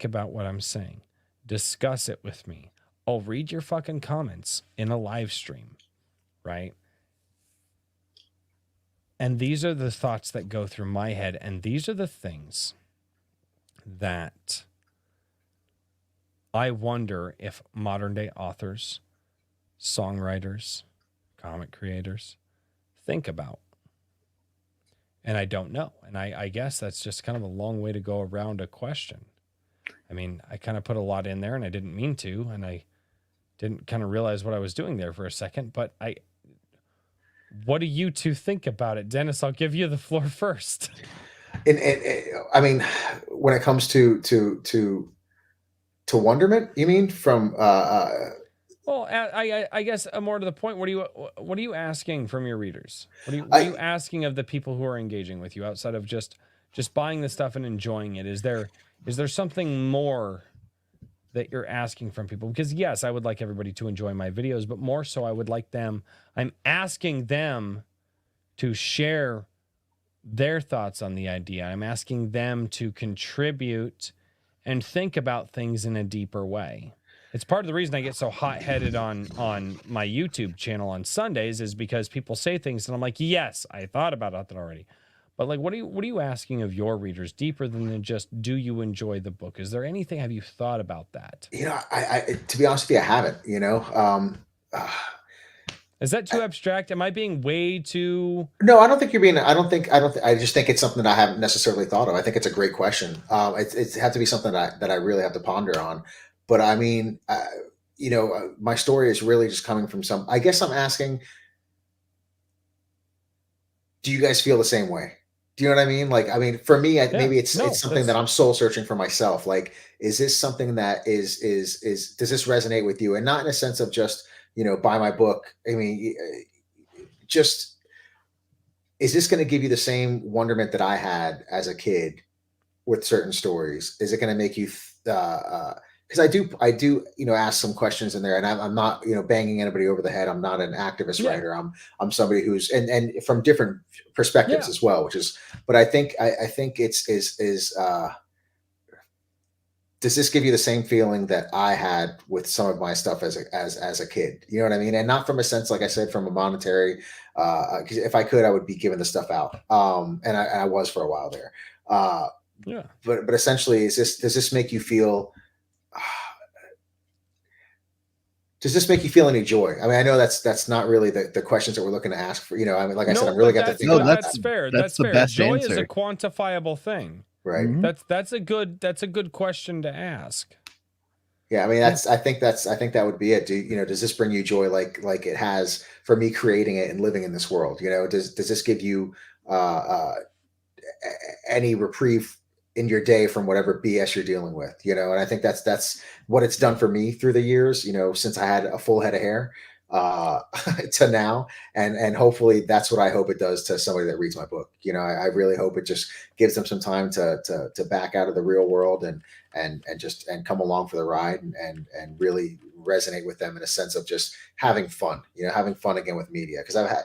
about what I'm saying, discuss it with me. I'll read your fucking comments in a live stream, right? And these are the thoughts that go through my head, and these are the things that I wonder if modern day authors, songwriters, comic creators think about. And I don't know. And I guess that's just kind of a long way to go around a question. I mean, I kind of put a lot in there and I didn't mean to, and I didn't kind of realize what I was doing there for a second, but what do you two think about it? Dennis, I'll give you the floor first. And I mean, when it comes to wonderment, you mean from well, I guess more to the point, what are you asking from your readers? What are you asking of the people who are engaging with you outside of just buying the stuff and enjoying it? Is there something more that you're asking from people? Because yes, I would like everybody to enjoy my videos, but more so I'm asking them to share their thoughts on the idea. I'm asking them to contribute and think about things in a deeper way. It's part of the reason I get so hot-headed on my YouTube channel on Sundays, is because people say things and I'm like, yes, I thought about that already. But like, what are you asking of your readers deeper than just, do you enjoy the book? Is there anything, have you thought about that? I to be honest with you, I haven't, Is that too abstract? Am I being way too? No, I don't think you're being. I just think it's something that I haven't necessarily thought of. I think it's a great question. It's had to be something that I really have to ponder on. But I mean, my story is really just coming from I guess I'm asking, do you guys feel the same way? Do you know what I mean? Like, I mean, for me, maybe it's something that I'm soul searching for myself. Like, is this something that is does this resonate with you? And not in a sense of just, buy my book. I mean, just, is this going to give you the same wonderment that I had as a kid with certain stories? Is it going to make you, because I do, ask some questions in there, and I'm not, banging anybody over the head. I'm not an activist writer. I'm somebody who's, and from different perspectives as well, but I think does this give you the same feeling that I had with some of my stuff as a kid? You know what I mean? And not from a sense, like I said, from a monetary, because if I could, I would be giving the stuff out. And I was for a while there. But essentially, does this make you feel, does this make you feel any joy? I mean, I know that's not really the questions that we're looking to ask for. I mean, like I said, I'm really got to think about that. That's fair. That's the fair. best Joy answer. is a quantifiable thing. Right. Mhm. That's a good question to ask. Yeah, I mean, I think that would be it. Does this bring you joy like it has for me creating it and living in this world? Does this give you any reprieve in your day from whatever BS you're dealing with? And I think that's what it's done for me through the years, since I had a full head of hair to now, and hopefully that's what I hope it does to somebody that reads my book. I really hope it just gives them some time to back out of the real world and come along for the ride and really resonate with them in a sense of just having fun, having fun again with media. Because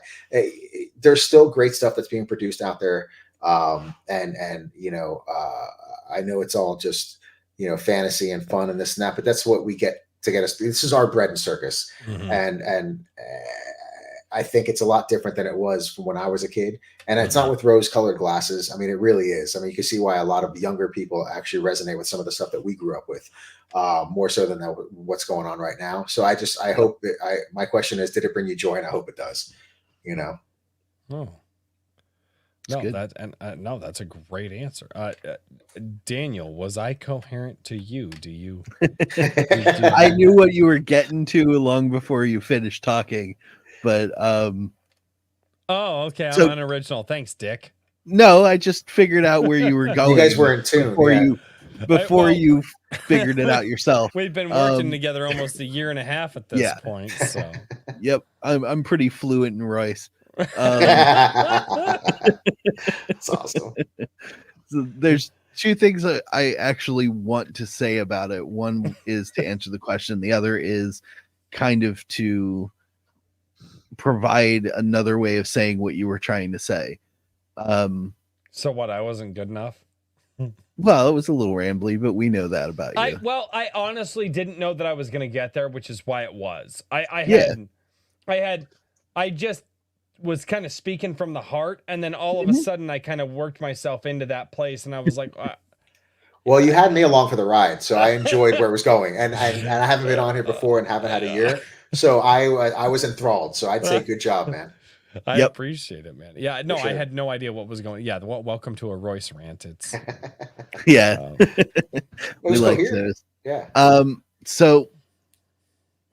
there's still great stuff that's being produced out there. I know it's all just, fantasy and fun and this and that, but that's what we get to get us. This is our bread and circus. Mm-hmm. And I think it's a lot different than it was from when I was a kid. And it's not with rose colored glasses. I mean, it really is. I mean, you can see why a lot of younger people actually resonate with some of the stuff that we grew up with, more so than what's going on right now. So I hope that my question is, did it bring you joy? And I hope it does, Oh, No, good. no, that's a great answer. Daniel, was I coherent to you? Do you? I knew what you were getting to long before you finished talking, but Oh, okay. I'm so- unoriginal. Thanks, Dick. no, I just figured out where you were going. You guys were in tune. Before Well- you figured it out yourself. We've been working together almost a year and a half at this Yeah. point. So, Yep, I'm pretty fluent in Royce. That's awesome. So there's two things that I actually want to say about it. One is to answer the question. The other is kind of to provide another way of saying what you were trying to say. so what? I wasn't good enough. Well, it was a little rambly, but we know that about you. I honestly didn't know that I was going to get there, which is why it was. I just was kind of speaking from the heart, and then all of a sudden I kind of worked myself into that place, and I was like, Well, you had me along for the ride, so I enjoyed where it was going, and I haven't been on here before and haven't had a year, so I was enthralled. So I'd say good job, man. I Yep. appreciate it, man. Yeah, no, For sure. I had no idea what was going. Yeah, welcome to a Oh, Royce rant. It's Yeah, It we was like coherent. those. Yeah. So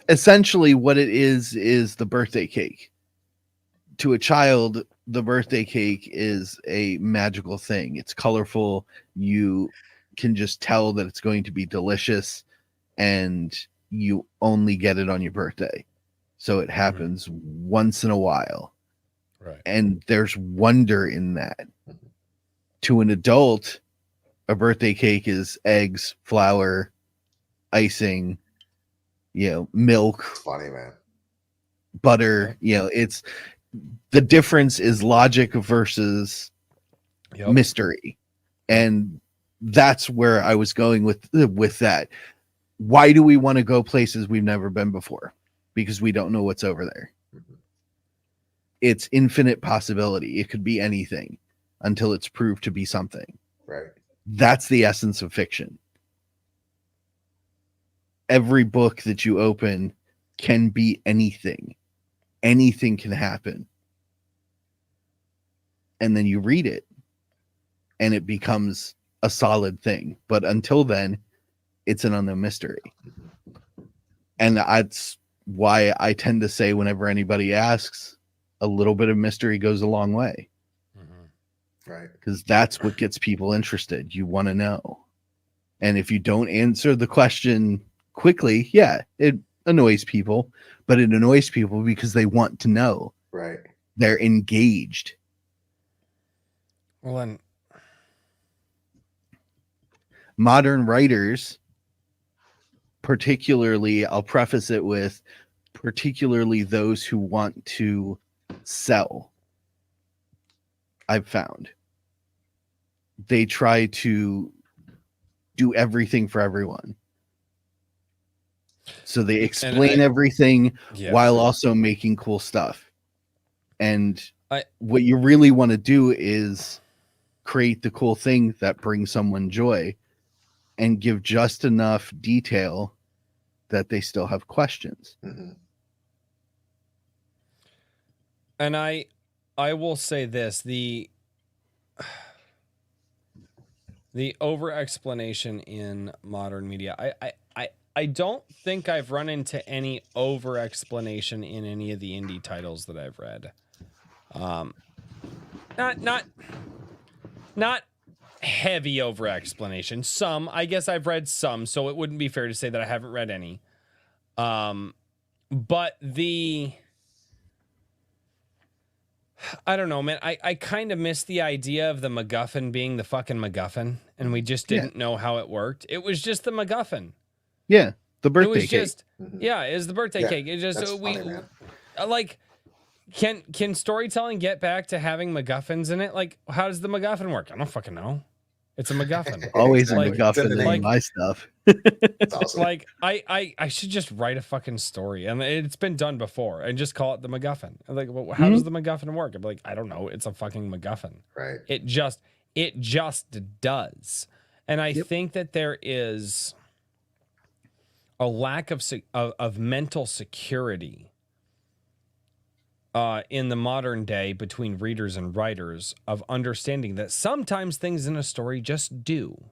essentially what it is the birthday cake. To a child, the birthday cake is a magical thing. It's colorful. You can just tell that it's going to be delicious, and you only get it on your birthday. So it happens once in a while. right. And there's wonder in that. To an adult, a birthday cake is eggs, flour, icing, milk, It's funny, man. butter. It's the difference is logic versus Yep. mystery. And that's where I was going with that. Why do we want to go places we've never been before? Because we don't know what's over there. It's infinite possibility. It could be anything until it's proved to be something. Right. That's the essence of fiction. Every book that you open can be anything. Anything can happen. And then you read it and it becomes a solid thing. But until then, it's an unknown mystery. And that's why I tend to say whenever anybody asks, a little bit of mystery goes a long way. Right. Because that's what gets people interested. You want to know. And if you don't answer the question quickly, yeah, it annoys people, but it annoys people because they want to know. Right. They're engaged. Well, then, Modern writers, particularly, I'll preface it with particularly those who want to sell, I've found. They try to do everything for everyone. So they explain everything while also making cool stuff. And what you really want to do is create the cool thing that brings someone joy and give just enough detail that they still have questions. Mhm. and I will say this: the over explanation in modern media. I don't think I've run into any over explanation in any of the indie titles that I've read. Not heavy over explanation. Some, I guess I've read some, so it wouldn't be fair to say that I haven't read any. But I don't know, man. I kind of miss the idea of the MacGuffin being the fucking MacGuffin, and we just didn't know how it worked. It was just the MacGuffin. Yeah, the It birthday was cake. just, yeah, it was the birthday Yeah, cake. It just that's funny, man. like, can storytelling get back to having MacGuffins in it? Like, how does the MacGuffin work? I don't fucking know. It's a MacGuffin. Always Exactly. a It's in MacGuffin the in name. my stuff. It's awesome. Like, I should just write a fucking story, and it's been done before, and just call it the MacGuffin. I'm like, well, how does the MacGuffin work? I'm like, I don't know. It's a fucking MacGuffin. Right. It just does. And I think that there is a lack of mental security in the modern day between readers and writers of understanding that sometimes things in a story just do.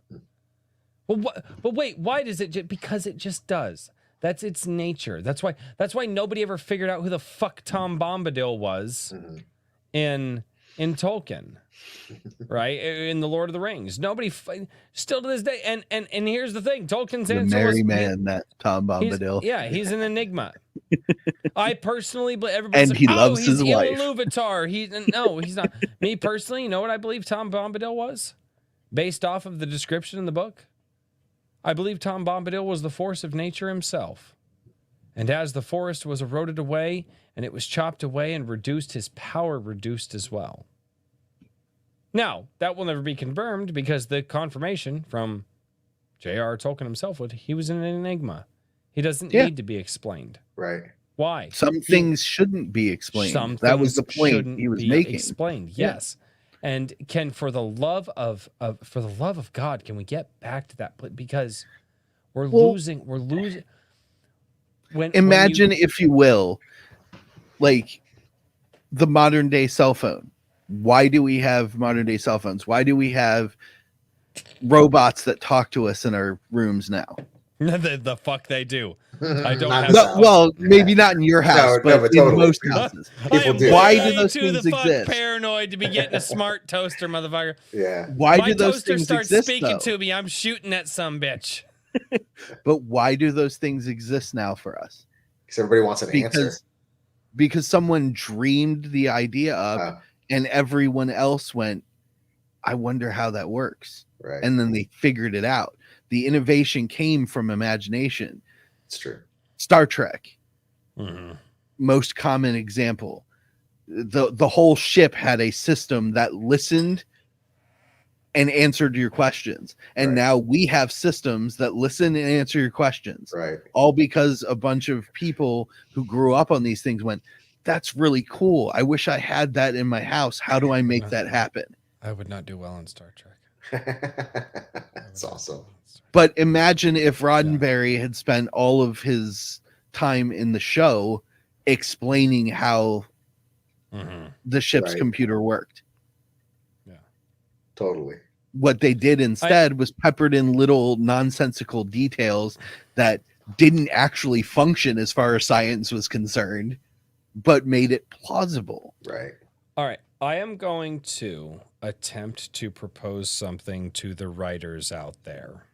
Well, but wait, why does it? Because it just does. That's its nature. That's why nobody ever figured out who the fuck Tom Bombadil was in Tolkien, right? In the Lord of the Rings. Nobody still to this day. And here's the thing: Tolkien's The answer merry was man, that Tom Bombadil. he's an enigma. I personally believe everybody's And like, he loves he's his wife. Iluvatar. No, he's not. Me personally, you know what I believe Tom Bombadil was, based off of the description in the book. I believe Tom Bombadil was the force of nature himself. And as the forest was eroded away and it was chopped away and reduced, his power reduced as well. Now, that will never be confirmed because the confirmation from J.R.R. Tolkien himself was he was an enigma. He doesn't need to be explained. Right. Why? Some things shouldn't be explained. That was the point he was making. Explained, yes. And for the love of God, can we get back to that? Because we're losing. Imagine, if you will, like the modern day cell phone. Why do we have modern day cell phones? Why do we have robots that talk to us in our rooms now? the fuck they do. I don't Not have the- Well, maybe not in your house, but in totally. most houses. People do. Why way do those too things the fuck exist? paranoid to be getting a smart toaster, motherfucker. Yeah. Why My do those toaster things starts exist, speaking though? to me. I'm shooting at some bitch. But why do those things exist now for us? Because everybody wants an answer. Because someone dreamed the idea up, and everyone else went, I wonder how that works. Right. And then they figured it out. The innovation came from imagination. It's true. Star Trek, Mm-hmm. most common example. The whole ship had a system that listened and answered your questions. And now we have systems that listen and answer your questions. Right. All because a bunch of people who grew up on these things went, that's really cool. I wish I had that in my house. How do I make that happen? I would not do well in Star Trek. That's awesome. But imagine if Roddenberry had spent all of his time in the show explaining how the ship's computer worked. Yeah. Totally. What they did instead was peppered in little nonsensical details that didn't actually function as far as science was concerned, but made it plausible. Right. All right. I am going to attempt to propose something to the writers out there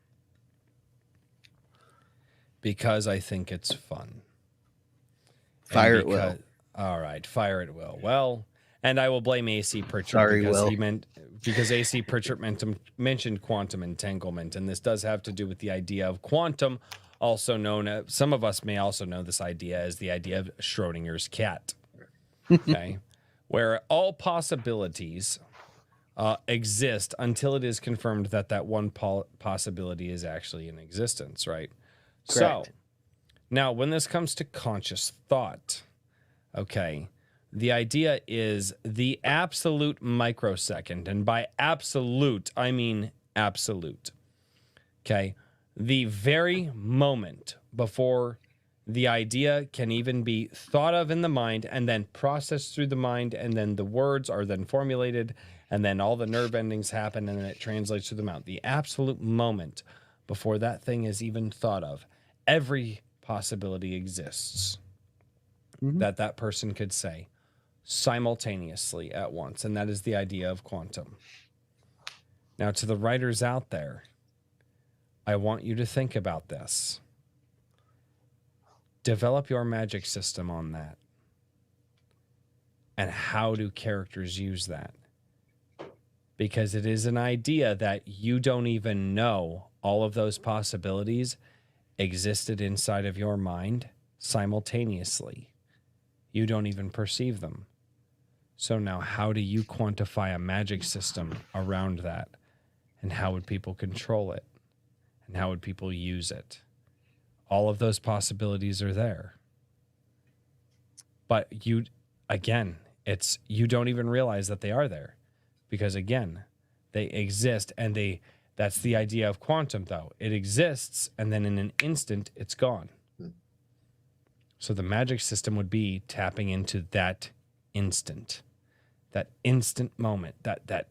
because I think it's fun. Fire at will. All right. Fire at will. Well, and I will blame AC Pritchard Sorry, Will. because AC Pritchard mentioned quantum entanglement, and this does have to do with the idea of quantum, also known as, some of us may also know this idea as the idea of Schrodinger's cat. Okay. Where all possibilities exist until it is confirmed that that one possibility is actually in existence, right? Correct. So, now when this comes to conscious thought, okay, the idea is the absolute microsecond, and by absolute, I mean absolute, okay? The very moment before the idea can even be thought of in the mind and then processed through the mind, and then the words are then formulated, and then all the nerve endings happen, and then it translates to the mouth. The absolute moment before that thing is even thought of, every possibility exists that person could say simultaneously at once, and that is the idea of quantum. Now, to the writers out there, I want you to think about this. Develop your magic system on that. And how do characters use that? Because it is an idea that you don't even know all of those possibilities existed inside of your mind simultaneously. You don't even perceive them. So now how do you quantify a magic system around that? And how would people control it? And how would people use it? All of those possibilities are there. But you don't even realize that they are there. Because again, they exist, and that's the idea of quantum, though. It exists, and then in an instant, it's gone. So the magic system would be tapping into that instant moment, that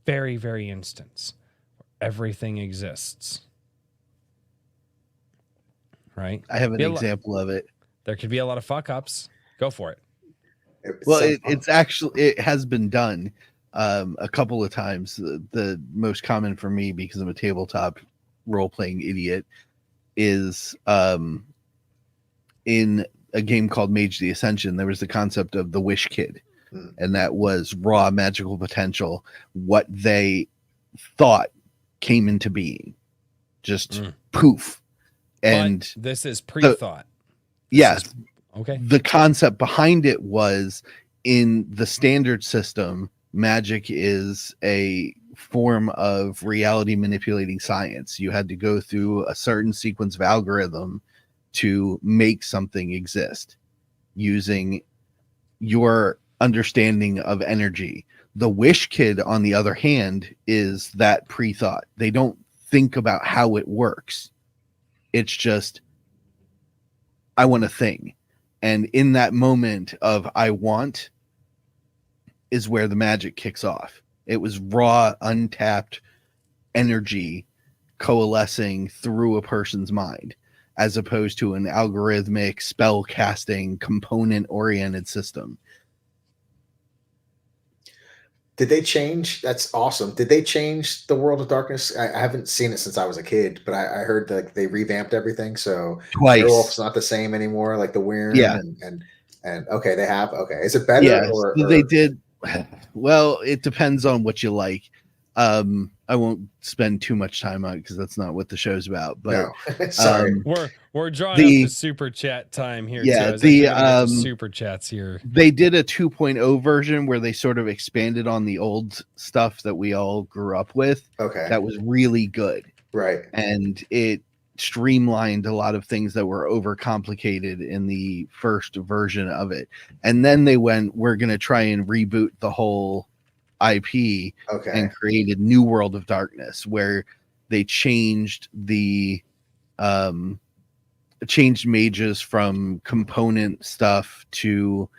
very, very instance where everything exists. Right? I have an example of it. There could be a lot of fuck ups. Go for it. Well, it has been done a couple of times. The most common for me, because I'm a tabletop role-playing idiot, is in a game called Mage the Ascension, there was the concept of the Wish Kid, and that was raw magical potential. What they thought came into being, just poof. And but this is pre-thought. Yes. Okay. The concept behind it was, in the standard system, magic is a form of reality manipulating science. You had to go through a certain sequence of algorithm to make something exist using your understanding of energy. The Wish Kid, on the other hand, is that pre-thought. They don't think about how it works. It's just, I want a thing. And in that moment of I want is where the magic kicks off. It was raw, untapped energy coalescing through a person's mind, as opposed to an algorithmic spell casting component oriented system. Did they change? That's awesome. Did they change the World of Darkness? I haven't seen it since I was a kid, but I heard that they revamped everything. So Twice. Werewolf's not the same anymore, like the Wyrm. Yeah. And okay, they have. Okay, is it better? Yeah, or they did. Well, it depends on what you like. I won't spend too much time on it because that's not what the show's about. But no. Sorry, we're drawing up the super chat time here. Yeah, the super chats here. They did a 2.0 version where they sort of expanded on the old stuff that we all grew up with. Okay, that was really good. Right, and it streamlined a lot of things that were overcomplicated in the first version of it. And then they went, we're going to try and reboot the whole IP and created New World of Darkness, where they changed the changed mages from component stuff to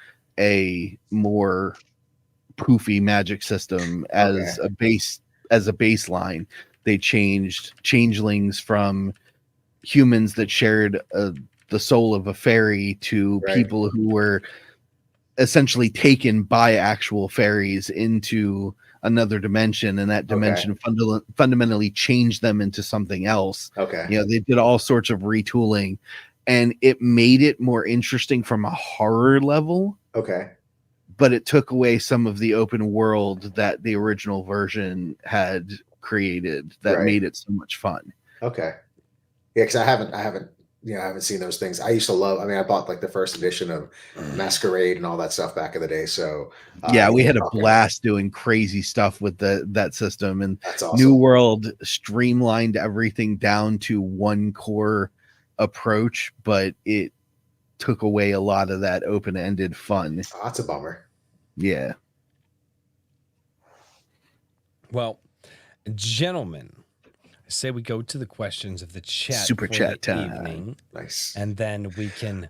a more poofy magic system as a baseline. They changed changelings from humans that shared the soul of a fairy to people who were essentially taken by actual fairies into another dimension, and that dimension fundamentally changed them into something else. They did all sorts of retooling, and it made it more interesting from a horror level. But it took away some of the open world that the original version had created that made it so much fun. Yeah, because I haven't seen those things. I used to love. I mean, I bought like the first edition of Masquerade and all that stuff back in the day. So we had a blast doing crazy stuff with that system, and that's awesome. New World streamlined everything down to one core approach, but it took away a lot of that open-ended fun. Oh, that's a bummer. Yeah. Well, gentlemen, say we go to the questions of the chat super chat time. Evening, nice, and then we can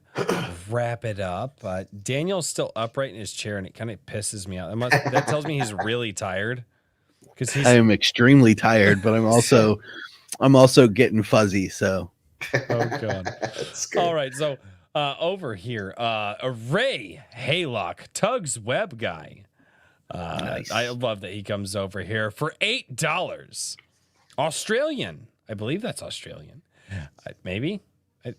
wrap it up. Daniel's still upright in his chair, and it kind of pisses me out. That tells me he's really tired. Because I am extremely tired, but I'm also getting fuzzy. So, oh god, all right. So over here, Ray Haylock, Tug's web guy. Nice. I love that he comes over here for $8. Australian. I believe that's Australian. Maybe.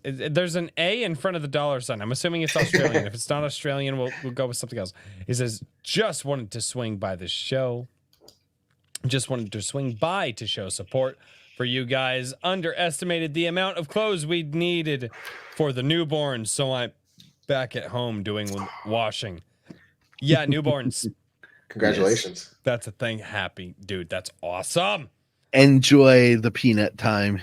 There's an A in front of the dollar sign. I'm assuming it's Australian. If it's not Australian, we'll go with something else. He says, just wanted to swing by the show. Just wanted to swing by to show support for you guys. Underestimated the amount of clothes we needed for the newborns, so I'm back at home doing washing. Yeah, newborns. Congratulations. Yes, that's a thing. Happy, dude. That's awesome. Enjoy the peanut time.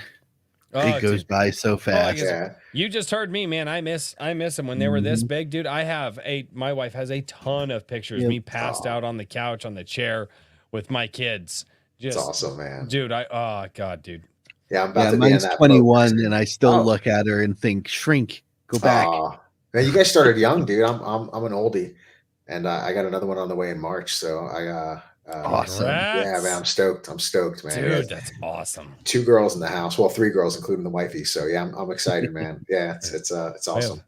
It goes by so Oh, fast. You just heard me, man. I miss them when they were this big, dude. My wife has a ton of pictures. Me passed out on the couch on the chair with my kids. That's awesome, man. Dude, God, dude. Yeah, I'm about to mine's be in that 21, and I still look at her and think, shrink, go back. Man, you guys started young, dude. I'm an oldie, and I got another one on the way in March. So Awesome. yeah, man, I'm stoked. I'm stoked, man. Dude, Yeah. that's awesome. 2 girls in the house. Well, 3 girls, including the wifey. So yeah, I'm excited, man. Yeah, it's awesome.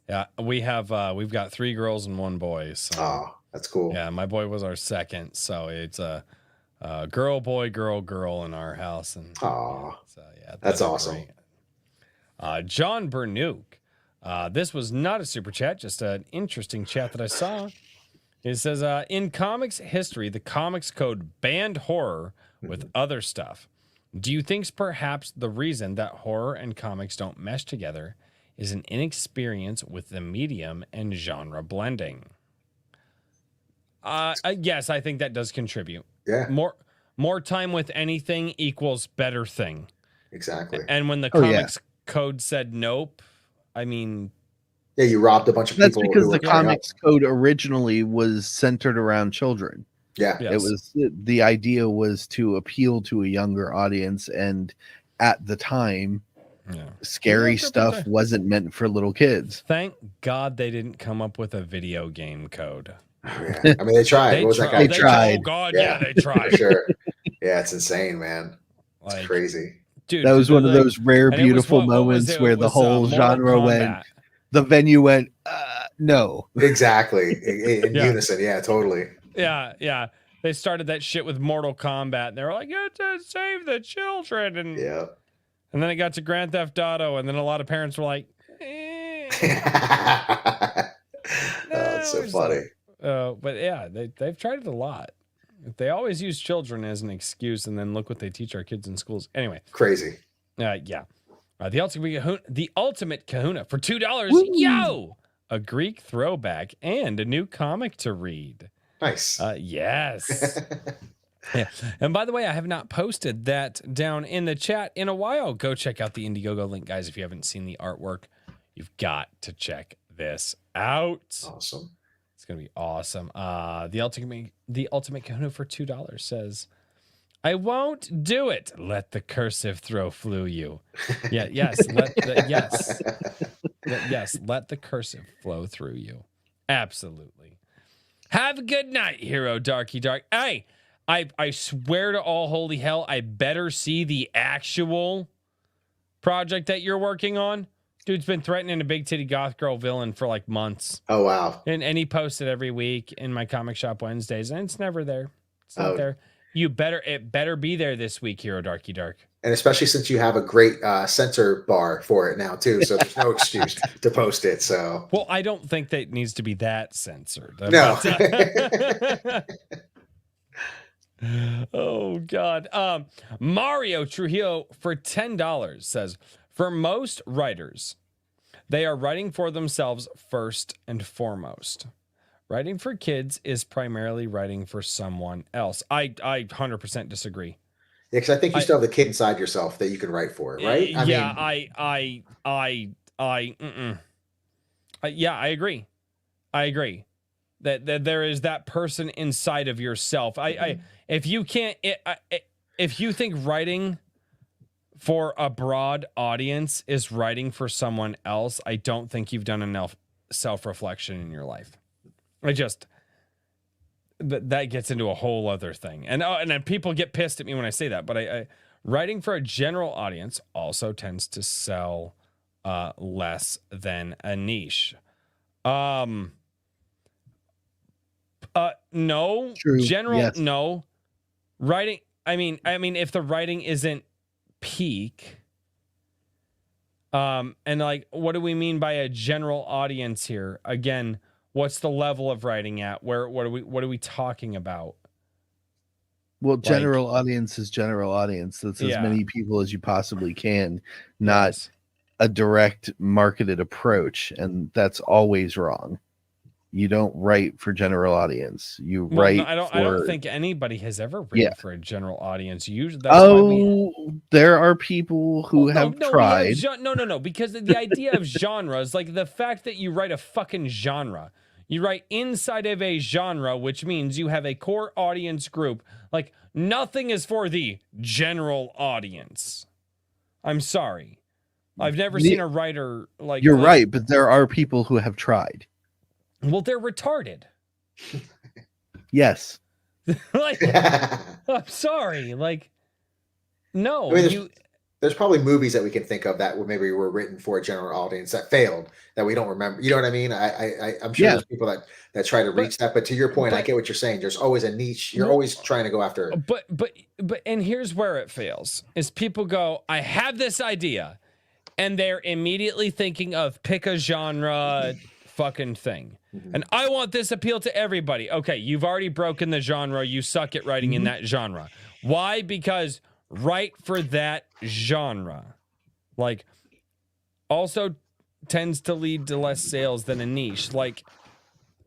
Yeah, we've got 3 girls and 1 boy. So Oh, that's cool. yeah, my boy was our second, so it's a girl, boy, girl in our house, and Oh, so yeah, that's awesome. Great. John Bernook, this was not a super chat, just an interesting chat that I saw. It says, in comics history, the comics code banned horror with other stuff. Do you think perhaps the reason that horror and comics don't mesh together is an inexperience with the medium and genre blending? Yes, I think that does contribute. Yeah, More time with anything equals better thing. exactly. And when the comics code said nope, I mean, Yeah, you robbed a bunch of That's people. because who the were coming comics code originally was centered around children. Yeah, yes. It was the idea was to appeal to a younger audience, and at the time, scary stuff wasn't meant for little kids. Thank God they didn't come up with a video game code. Yeah. I mean, they tried. What was that guy? They tried. Oh God, yeah, they tried. For sure. Yeah, it's insane, man. It's Like, crazy. dude, That was one of those rare, and it was beautiful what was moments it? where It the was, whole Mortal genre Kombat. went, the venue went, no. Exactly. In Yeah. unison. Yeah, totally. Yeah. They started that shit with Mortal Kombat, and they were like, "You have to save the children," and Yeah. and then it got to Grand Theft Auto, and then a lot of parents were like, eh. That's so funny. But yeah, they've tried it a lot. They always use children as an excuse, and then look what they teach our kids in schools. Anyway, Crazy. yeah. The ultimate kahuna for $2. Yo, a Greek throwback and a new comic to read. Nice. Yes. Yeah. And by the way, I have not posted that down in the chat in a while. Go check out the Indiegogo link, guys. If you haven't seen the artwork, you've got to check this out. Awesome. It's gonna be awesome. The ultimate kahuna for $2 says, "I won't do it. Let the cursive throw flew you." Yeah, yes, let the cursive flow through you. Absolutely. Have a good night, Hero Darky Dark. Hey, I swear to all holy hell, I better see the actual project that you're working on. Dude's been threatening a big titty goth girl villain for like months. Oh, wow. And he posts it every week in my comic shop Wednesdays, and it's never there. It's not there. It better be there this week, Hero Darky Dark. And especially since you have a great censor bar for it now too, so there's no excuse to post it. So well, I don't think that it needs to be that censored. No. But, oh God. Mario Trujillo for $10 says, for most writers, they are writing for themselves first and foremost. Writing for kids is primarily writing for someone else. I 100% disagree. Yeah, because I think you still have the kid inside yourself that you can write for, right? I agree. I agree that there is that person inside of yourself. If you can't, if you think writing for a broad audience is writing for someone else, I don't think you've done enough self-reflection in your life. That gets into a whole other thing. And then people get pissed at me when I say that, but I writing for a general audience also tends to sell less than a niche. No. True. General, Yes. no. Writing, I mean, if the writing isn't peak, and like, what do we mean by a general audience here? Again, what's the level of writing at? What are we talking about? Well, general audience is general audience. That's as many people as you possibly can, not a direct marketed approach, and that's always wrong. You don't write for general audience. You write. No, I don't think anybody has ever written for a general audience. Usually, there are people who have tried. No, because the idea of genre is like the fact that you write a fucking genre. You write inside of a genre, which means you have a core audience group. Like, nothing is for the general audience. I'm sorry. I've never seen a writer like... You're right, but there are people who have tried. Well, they're retarded. Yes. Like, I'm sorry. Like, no, I mean, there's probably movies that we can think of that maybe were written for a general audience that failed that we don't remember. You know what I mean? I'm sure there's people that try to reach that. But to your point, I get what you're saying. There's always a niche. You're always trying to go after. But and here's where it fails: is people go, I have this idea, and they're immediately thinking of pick a genre fucking thing. And I want this appeal to everybody. Okay, you've already broken the genre. You suck at writing in that genre. Why? Because write for that genre. Like, also tends to lead to less sales than a niche. Like,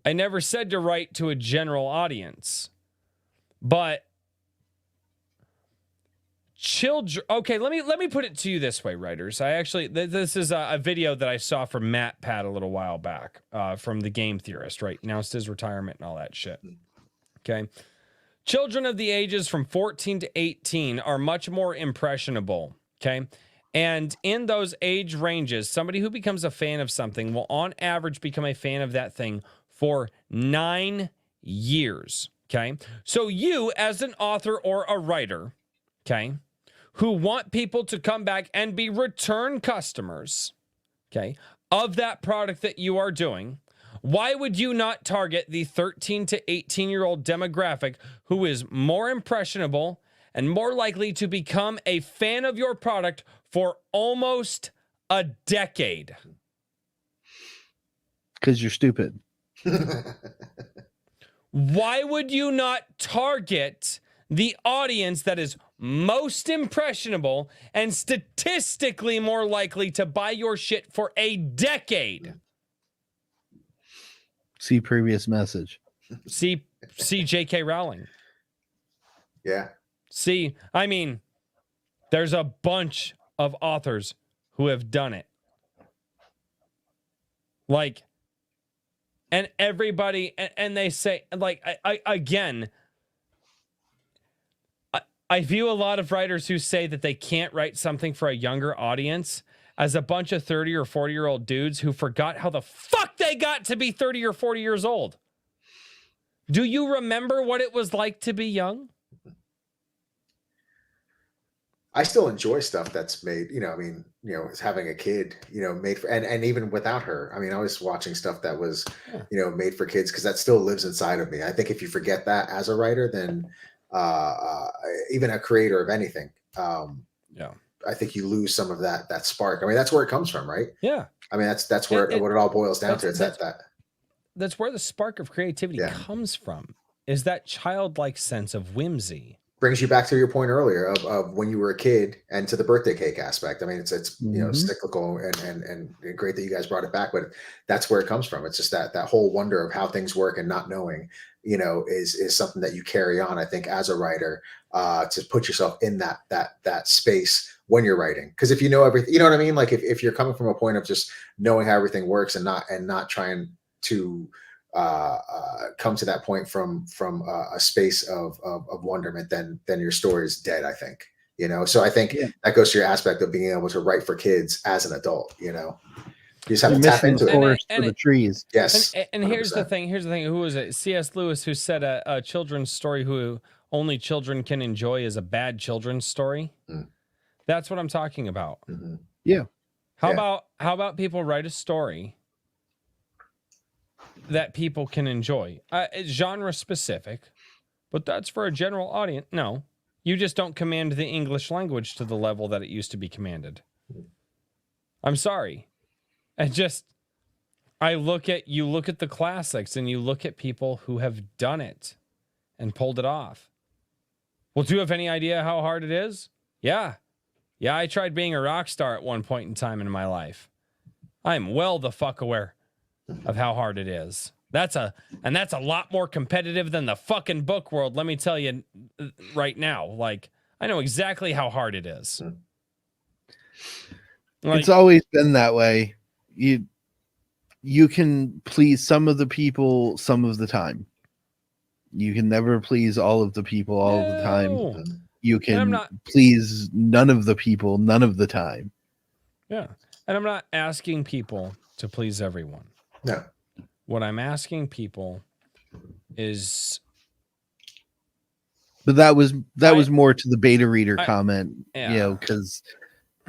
I never said to write to a general audience, but children. Okay, let me put it to you this way, writers. I actually this is a video that I saw from Matt Pat a little while back, from the Game Theorist. Right, announced his retirement and all that shit. Okay, children of the ages from 14 to 18 are much more impressionable. Okay, and in those age ranges, somebody who becomes a fan of something will, on average, become a fan of that thing for 9 years. Okay, so you, as an author or a writer, okay, who want people to come back and be return customers, okay, of that product that you are doing, why would you not target the 13 to 18-year-old demographic who is more impressionable and more likely to become a fan of your product for almost a decade? Because you're stupid. Why would you not target the audience that is most impressionable and statistically more likely to buy your shit for a decade? See previous message. See J.K. Rowling. Yeah. See, I mean, there's a bunch of authors who have done it. Like, and everybody, and they say, like, I view a lot of writers who say that they can't write something for a younger audience as a bunch of 30 or 40-year-old dudes who forgot how the fuck they got to be 30 or 40 years old. Do you remember what it was like to be young? I still enjoy stuff that's made, as having a kid, made for, and even without her, I mean, I was watching stuff that was, made for kids, because that still lives inside of me. I think if you forget that as a writer, then even a creator of anything, I think you lose some of that spark. I mean, that's where it comes from, right? Yeah. I mean, that's where what it all boils down to. It's that's where the spark of creativity comes from, is that childlike sense of whimsy. Brings you back to your point earlier of when you were a kid, and to the birthday cake aspect. I mean, it's cyclical and great that you guys brought it back, but that's where it comes from. It's just that whole wonder of how things work and not knowing, is something that you carry on, I think, as a writer, to put yourself in that space when you're writing. Because if you know everything, you know what I mean? Like if you're coming from a point of just knowing how everything works and not trying to come to that point from a space of wonderment, then your story is dead, I think. So I think that goes to your aspect of being able to write for kids as an adult. You just have to tap into the forest for the trees. Yes. And here's the thing. Who was it? C.S. Lewis, who said a children's story who only children can enjoy is a bad children's story. That's what I'm talking about. Yeah. How about people write a story that people can enjoy? It's genre specific, but that's for a general audience. No, you just don't command the English language to the level that it used to be commanded. I'm sorry. You look at the classics and you look at people who have done it and pulled it off. Well, do you have any idea how hard it is? Yeah, I tried being a rock star at one point in time in my life. I'm well the fuck aware of how hard it is. That's a lot more competitive than the fucking book world. Let me tell you right now. Like, I know exactly how hard it is. Like, it's always been that way. You can please some of the people some of the time. You can never please all of the people all of the time. You can please none of the people none of the time. Yeah. And I'm not asking people to please everyone. No. What I'm asking people is. But that was more to the beta reader comment, yeah. because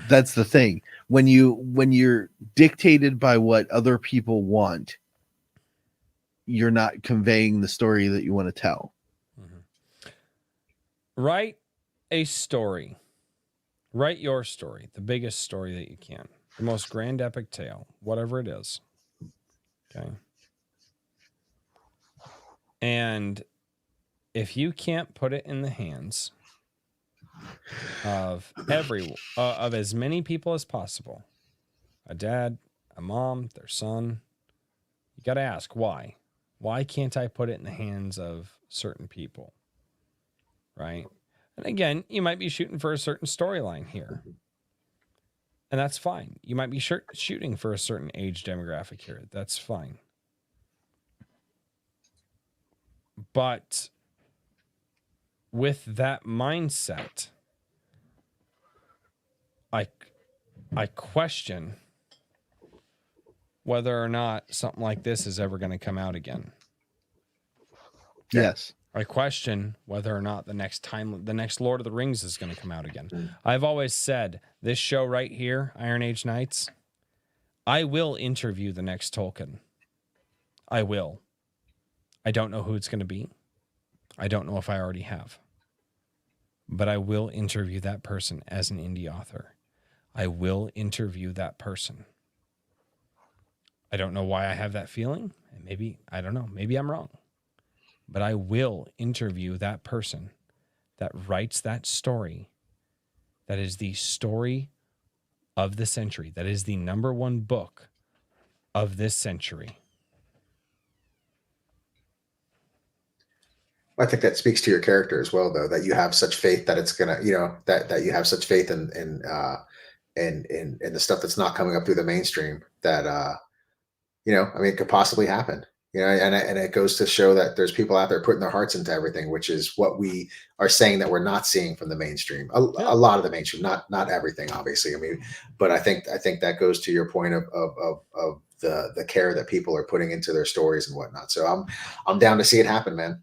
that's the thing. When you're dictated by what other people want, you're not conveying the story that you want to tell. Write a story. Write your story, the biggest story that you can, the most grand epic tale, whatever it is. Okay. And if you can't put it in the hands of of as many people as possible, a dad, a mom, their son, you got to ask why. Why can't I put it in the hands of certain people? Right? And again, you might be shooting for a certain storyline here. And that's fine. You might be shooting for a certain age demographic here. That's fine. But with that mindset, I question whether or not something like this is ever going to come out again. Yes. I question whether or not the next Lord of the Rings is going to come out again. I've always said this show right here, Iron Age Knights, I will interview the next Tolkien. I will. I don't know who it's going to be. I don't know if I already have. But I will interview that person as an indie author. I will interview that person. I don't know why I have that feeling. Maybe, I don't know. Maybe I'm wrong. But I will interview that person that writes that story. That is the story of the century. That is the number one book of this century. I think that speaks to your character as well, though, that you have such faith that it's gonna, that you have such faith in the stuff that's not coming up through the mainstream that it could possibly happen. And it goes to show that there's people out there putting their hearts into everything, which is what we are saying that we're not seeing from the mainstream. A lot of the mainstream, not everything, obviously. I mean, but I think that goes to your point of the care that people are putting into their stories and whatnot. So I'm down to see it happen, man.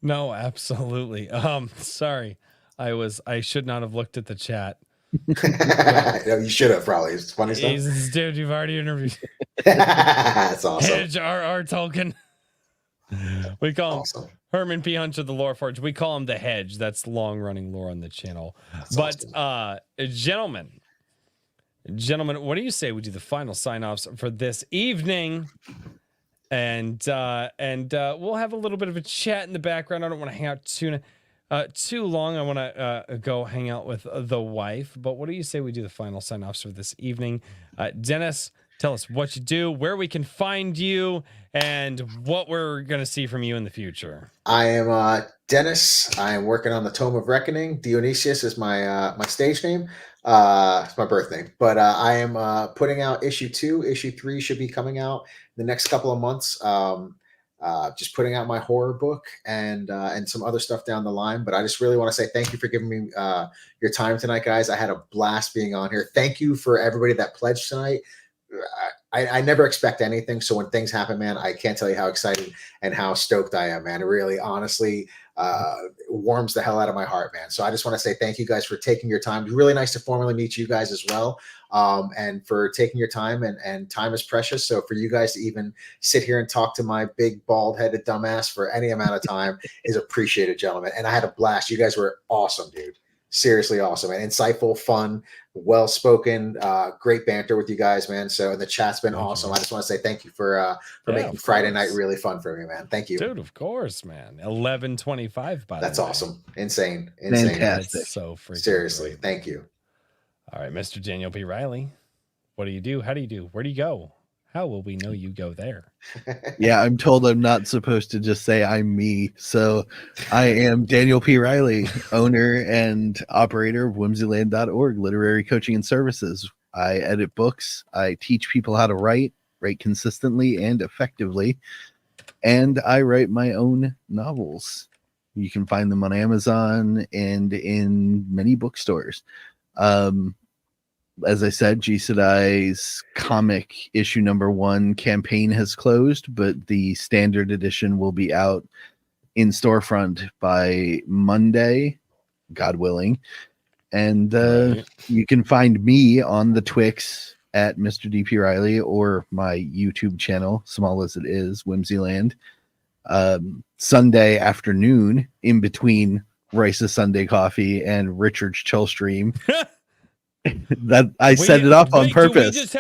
No, absolutely. Sorry. I should not have looked at the chat. You should have probably. It's funny stuff. Dude, you've already interviewed. That's awesome. Hedge R.R. Tolkien. We call him Herman P. Hunch of the Lore Forge. We call him the Hedge. That's long running lore on the channel. That's but awesome. Gentlemen, what do you say we do the final sign-offs for this evening? And we'll have a little bit of a chat in the background. I don't want to hang out too long. I want to go hang out with the wife. But what do you say we do the final sign-offs for this evening? Dennis, tell us what you do, where we can find you, and what we're going to see from you in the future. I am Dennis. I am working on the Tome of Reckoning. Dionysios is my stage name. It's my birth name. But I am putting out issue 2. Issue 3 should be coming out the next couple of months. Just putting out my horror book and some other stuff down the line. But I just really want to say thank you for giving me your time tonight, guys. I had a blast being on here. Thank you for everybody that pledged tonight. I never expect anything. So when things happen, man, I can't tell you how excited and how stoked I am, man. It really, honestly, warms the hell out of my heart, man. So I just want to say thank you guys for taking your time. It's really nice to formally meet you guys as well. And for taking your time, and time is precious. So for you guys to even sit here and talk to my big bald headed dumbass for any amount of time is appreciated, gentlemen. And I had a blast. You guys were awesome, dude. Seriously awesome and insightful, fun, well-spoken, great banter with you guys, man. So, and the chat's been awesome. I just want to say thank you for making Friday night really fun for me, man. Thank you, dude. Of course, man. 11:25 by That's the way. awesome. Insane. Fantastic. That's so freaking seriously. great. Thank you. All right, Mr. Daniel P. Riley. What do you do? How do you do? Where do you go? How will we know you go there? Yeah, I'm told I'm not supposed to just say I'm me. So I am Daniel P. Riley, owner and operator of whimsyland.org, literary coaching and services. I edit books. I teach people how to write consistently and effectively. And I write my own novels. You can find them on Amazon and in many bookstores. as I said, G Sedai's comic issue #1 campaign has closed, but the standard edition will be out in storefront by Monday, God willing. And Right. you can find me on the Twix at Mr. DP Riley or my YouTube channel, small as it is, Whimsyland. Sunday afternoon, in between Royce's Sunday Coffee and Richard's Chill Stream. That I set it up on purpose.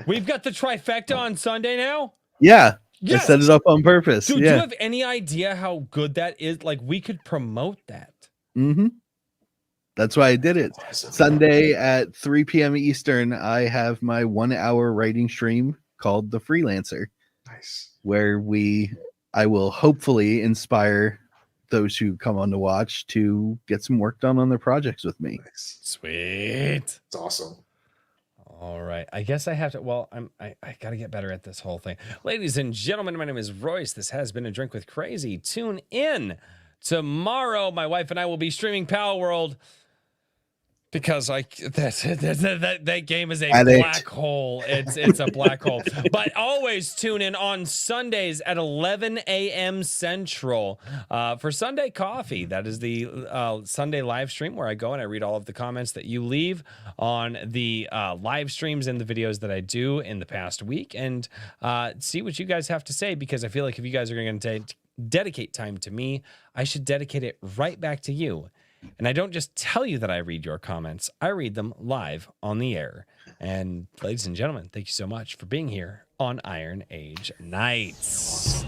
We've got the trifecta on Sunday now. Yeah, Yes. I set it up on purpose. Dude, yeah. do you have any idea how good that is? Like, we could promote that. Mm-hmm. That's why I did it. Awesome. Sunday at 3 p.m. Eastern, I have my 1-hour writing stream called The Freelancer, Nice. where I will hopefully inspire those who come on to watch to get some work done on their projects with me. Nice. Sweet. It's awesome. All right. I guess I have to. Well, I got to get better at this whole thing. Ladies and gentlemen, my name is Royce. This has been A Drink with Crazy. Tune in tomorrow. My wife and I will be streaming Power World because that game is a black hole. It's a black hole. But always tune in on Sundays at 11 a.m. Central for Sunday Coffee. That is the Sunday live stream where I go and I read all of the comments that you leave on the live streams and the videos that I do in the past week, and see what you guys have to say, because I feel like if you guys are going to dedicate time to me, I should dedicate it right back to you. And I don't just tell you that I read your comments, I read them live on the air. And ladies and gentlemen, thank you so much for being here on Iron Age Nights.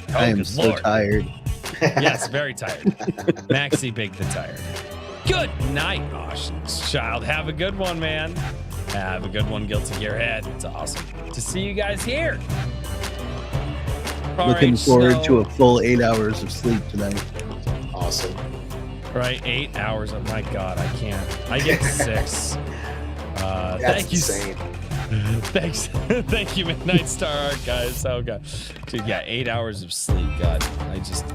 I am so tired. Yes, very tired. Maxie Big the Tired. Good night, Ocean's Child. Have a good one, man. Have a good one, Guilty Gearhead. It's awesome to see you guys here. Looking forward to a full 8 hours of sleep tonight. Awesome. Right, 8 hours. Oh my God, I can't. I get 6. That's Thank you. insane. Thanks. Thank you, Midnight Star Art, guys. Oh God, dude, yeah, 8 hours of sleep. God,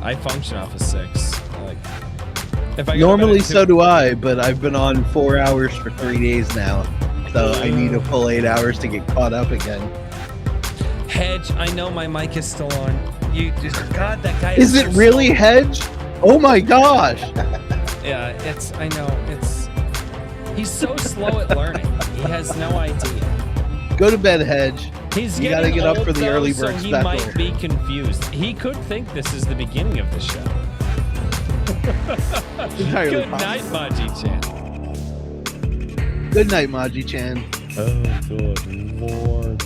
I function off of 6. Like, if I normally so do I, but I've been on 4 hours for 3 days now, so I need a full 8 hours to get caught up again. Hedge, I know my mic is still on. You just, God, that guy is it really Hedge? Oh my gosh. Yeah, I know, he's so slow at learning. He has no idea. Go to bed, Hedge. You gotta get up for the early bird so he special. might be confused. He could think this is the beginning of the show. Good night, Maji-chan. Good night, Maji-chan. Oh, good Lord.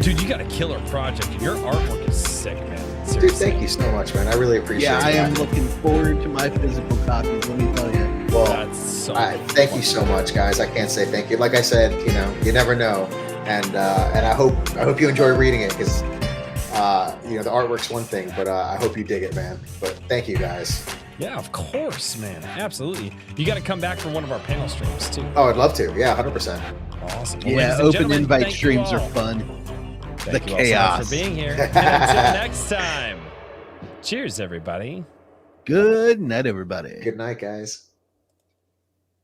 Dude, you got a killer project, and your artwork is sick, man. Seriously. Dude, thank you so much, man. I really appreciate it. Yeah, I am looking forward to my physical copies, let me tell you. Well, That's so thank you so much, guys. I can't say thank you. Like I said, you never know. And I hope you enjoy reading it, because the artwork's one thing, but I hope you dig it, man. But thank you, guys. Yeah, of course, man. Absolutely. You got to come back for one of our panel streams, too. Oh, I'd love to. Yeah, 100%. Awesome. Well, Yeah, ladies and open gentlemen, invite thank you streams are all. fun. Thank The you all so much chaos. for being here. And until next time, cheers, everybody. Good night, everybody. Good night, guys.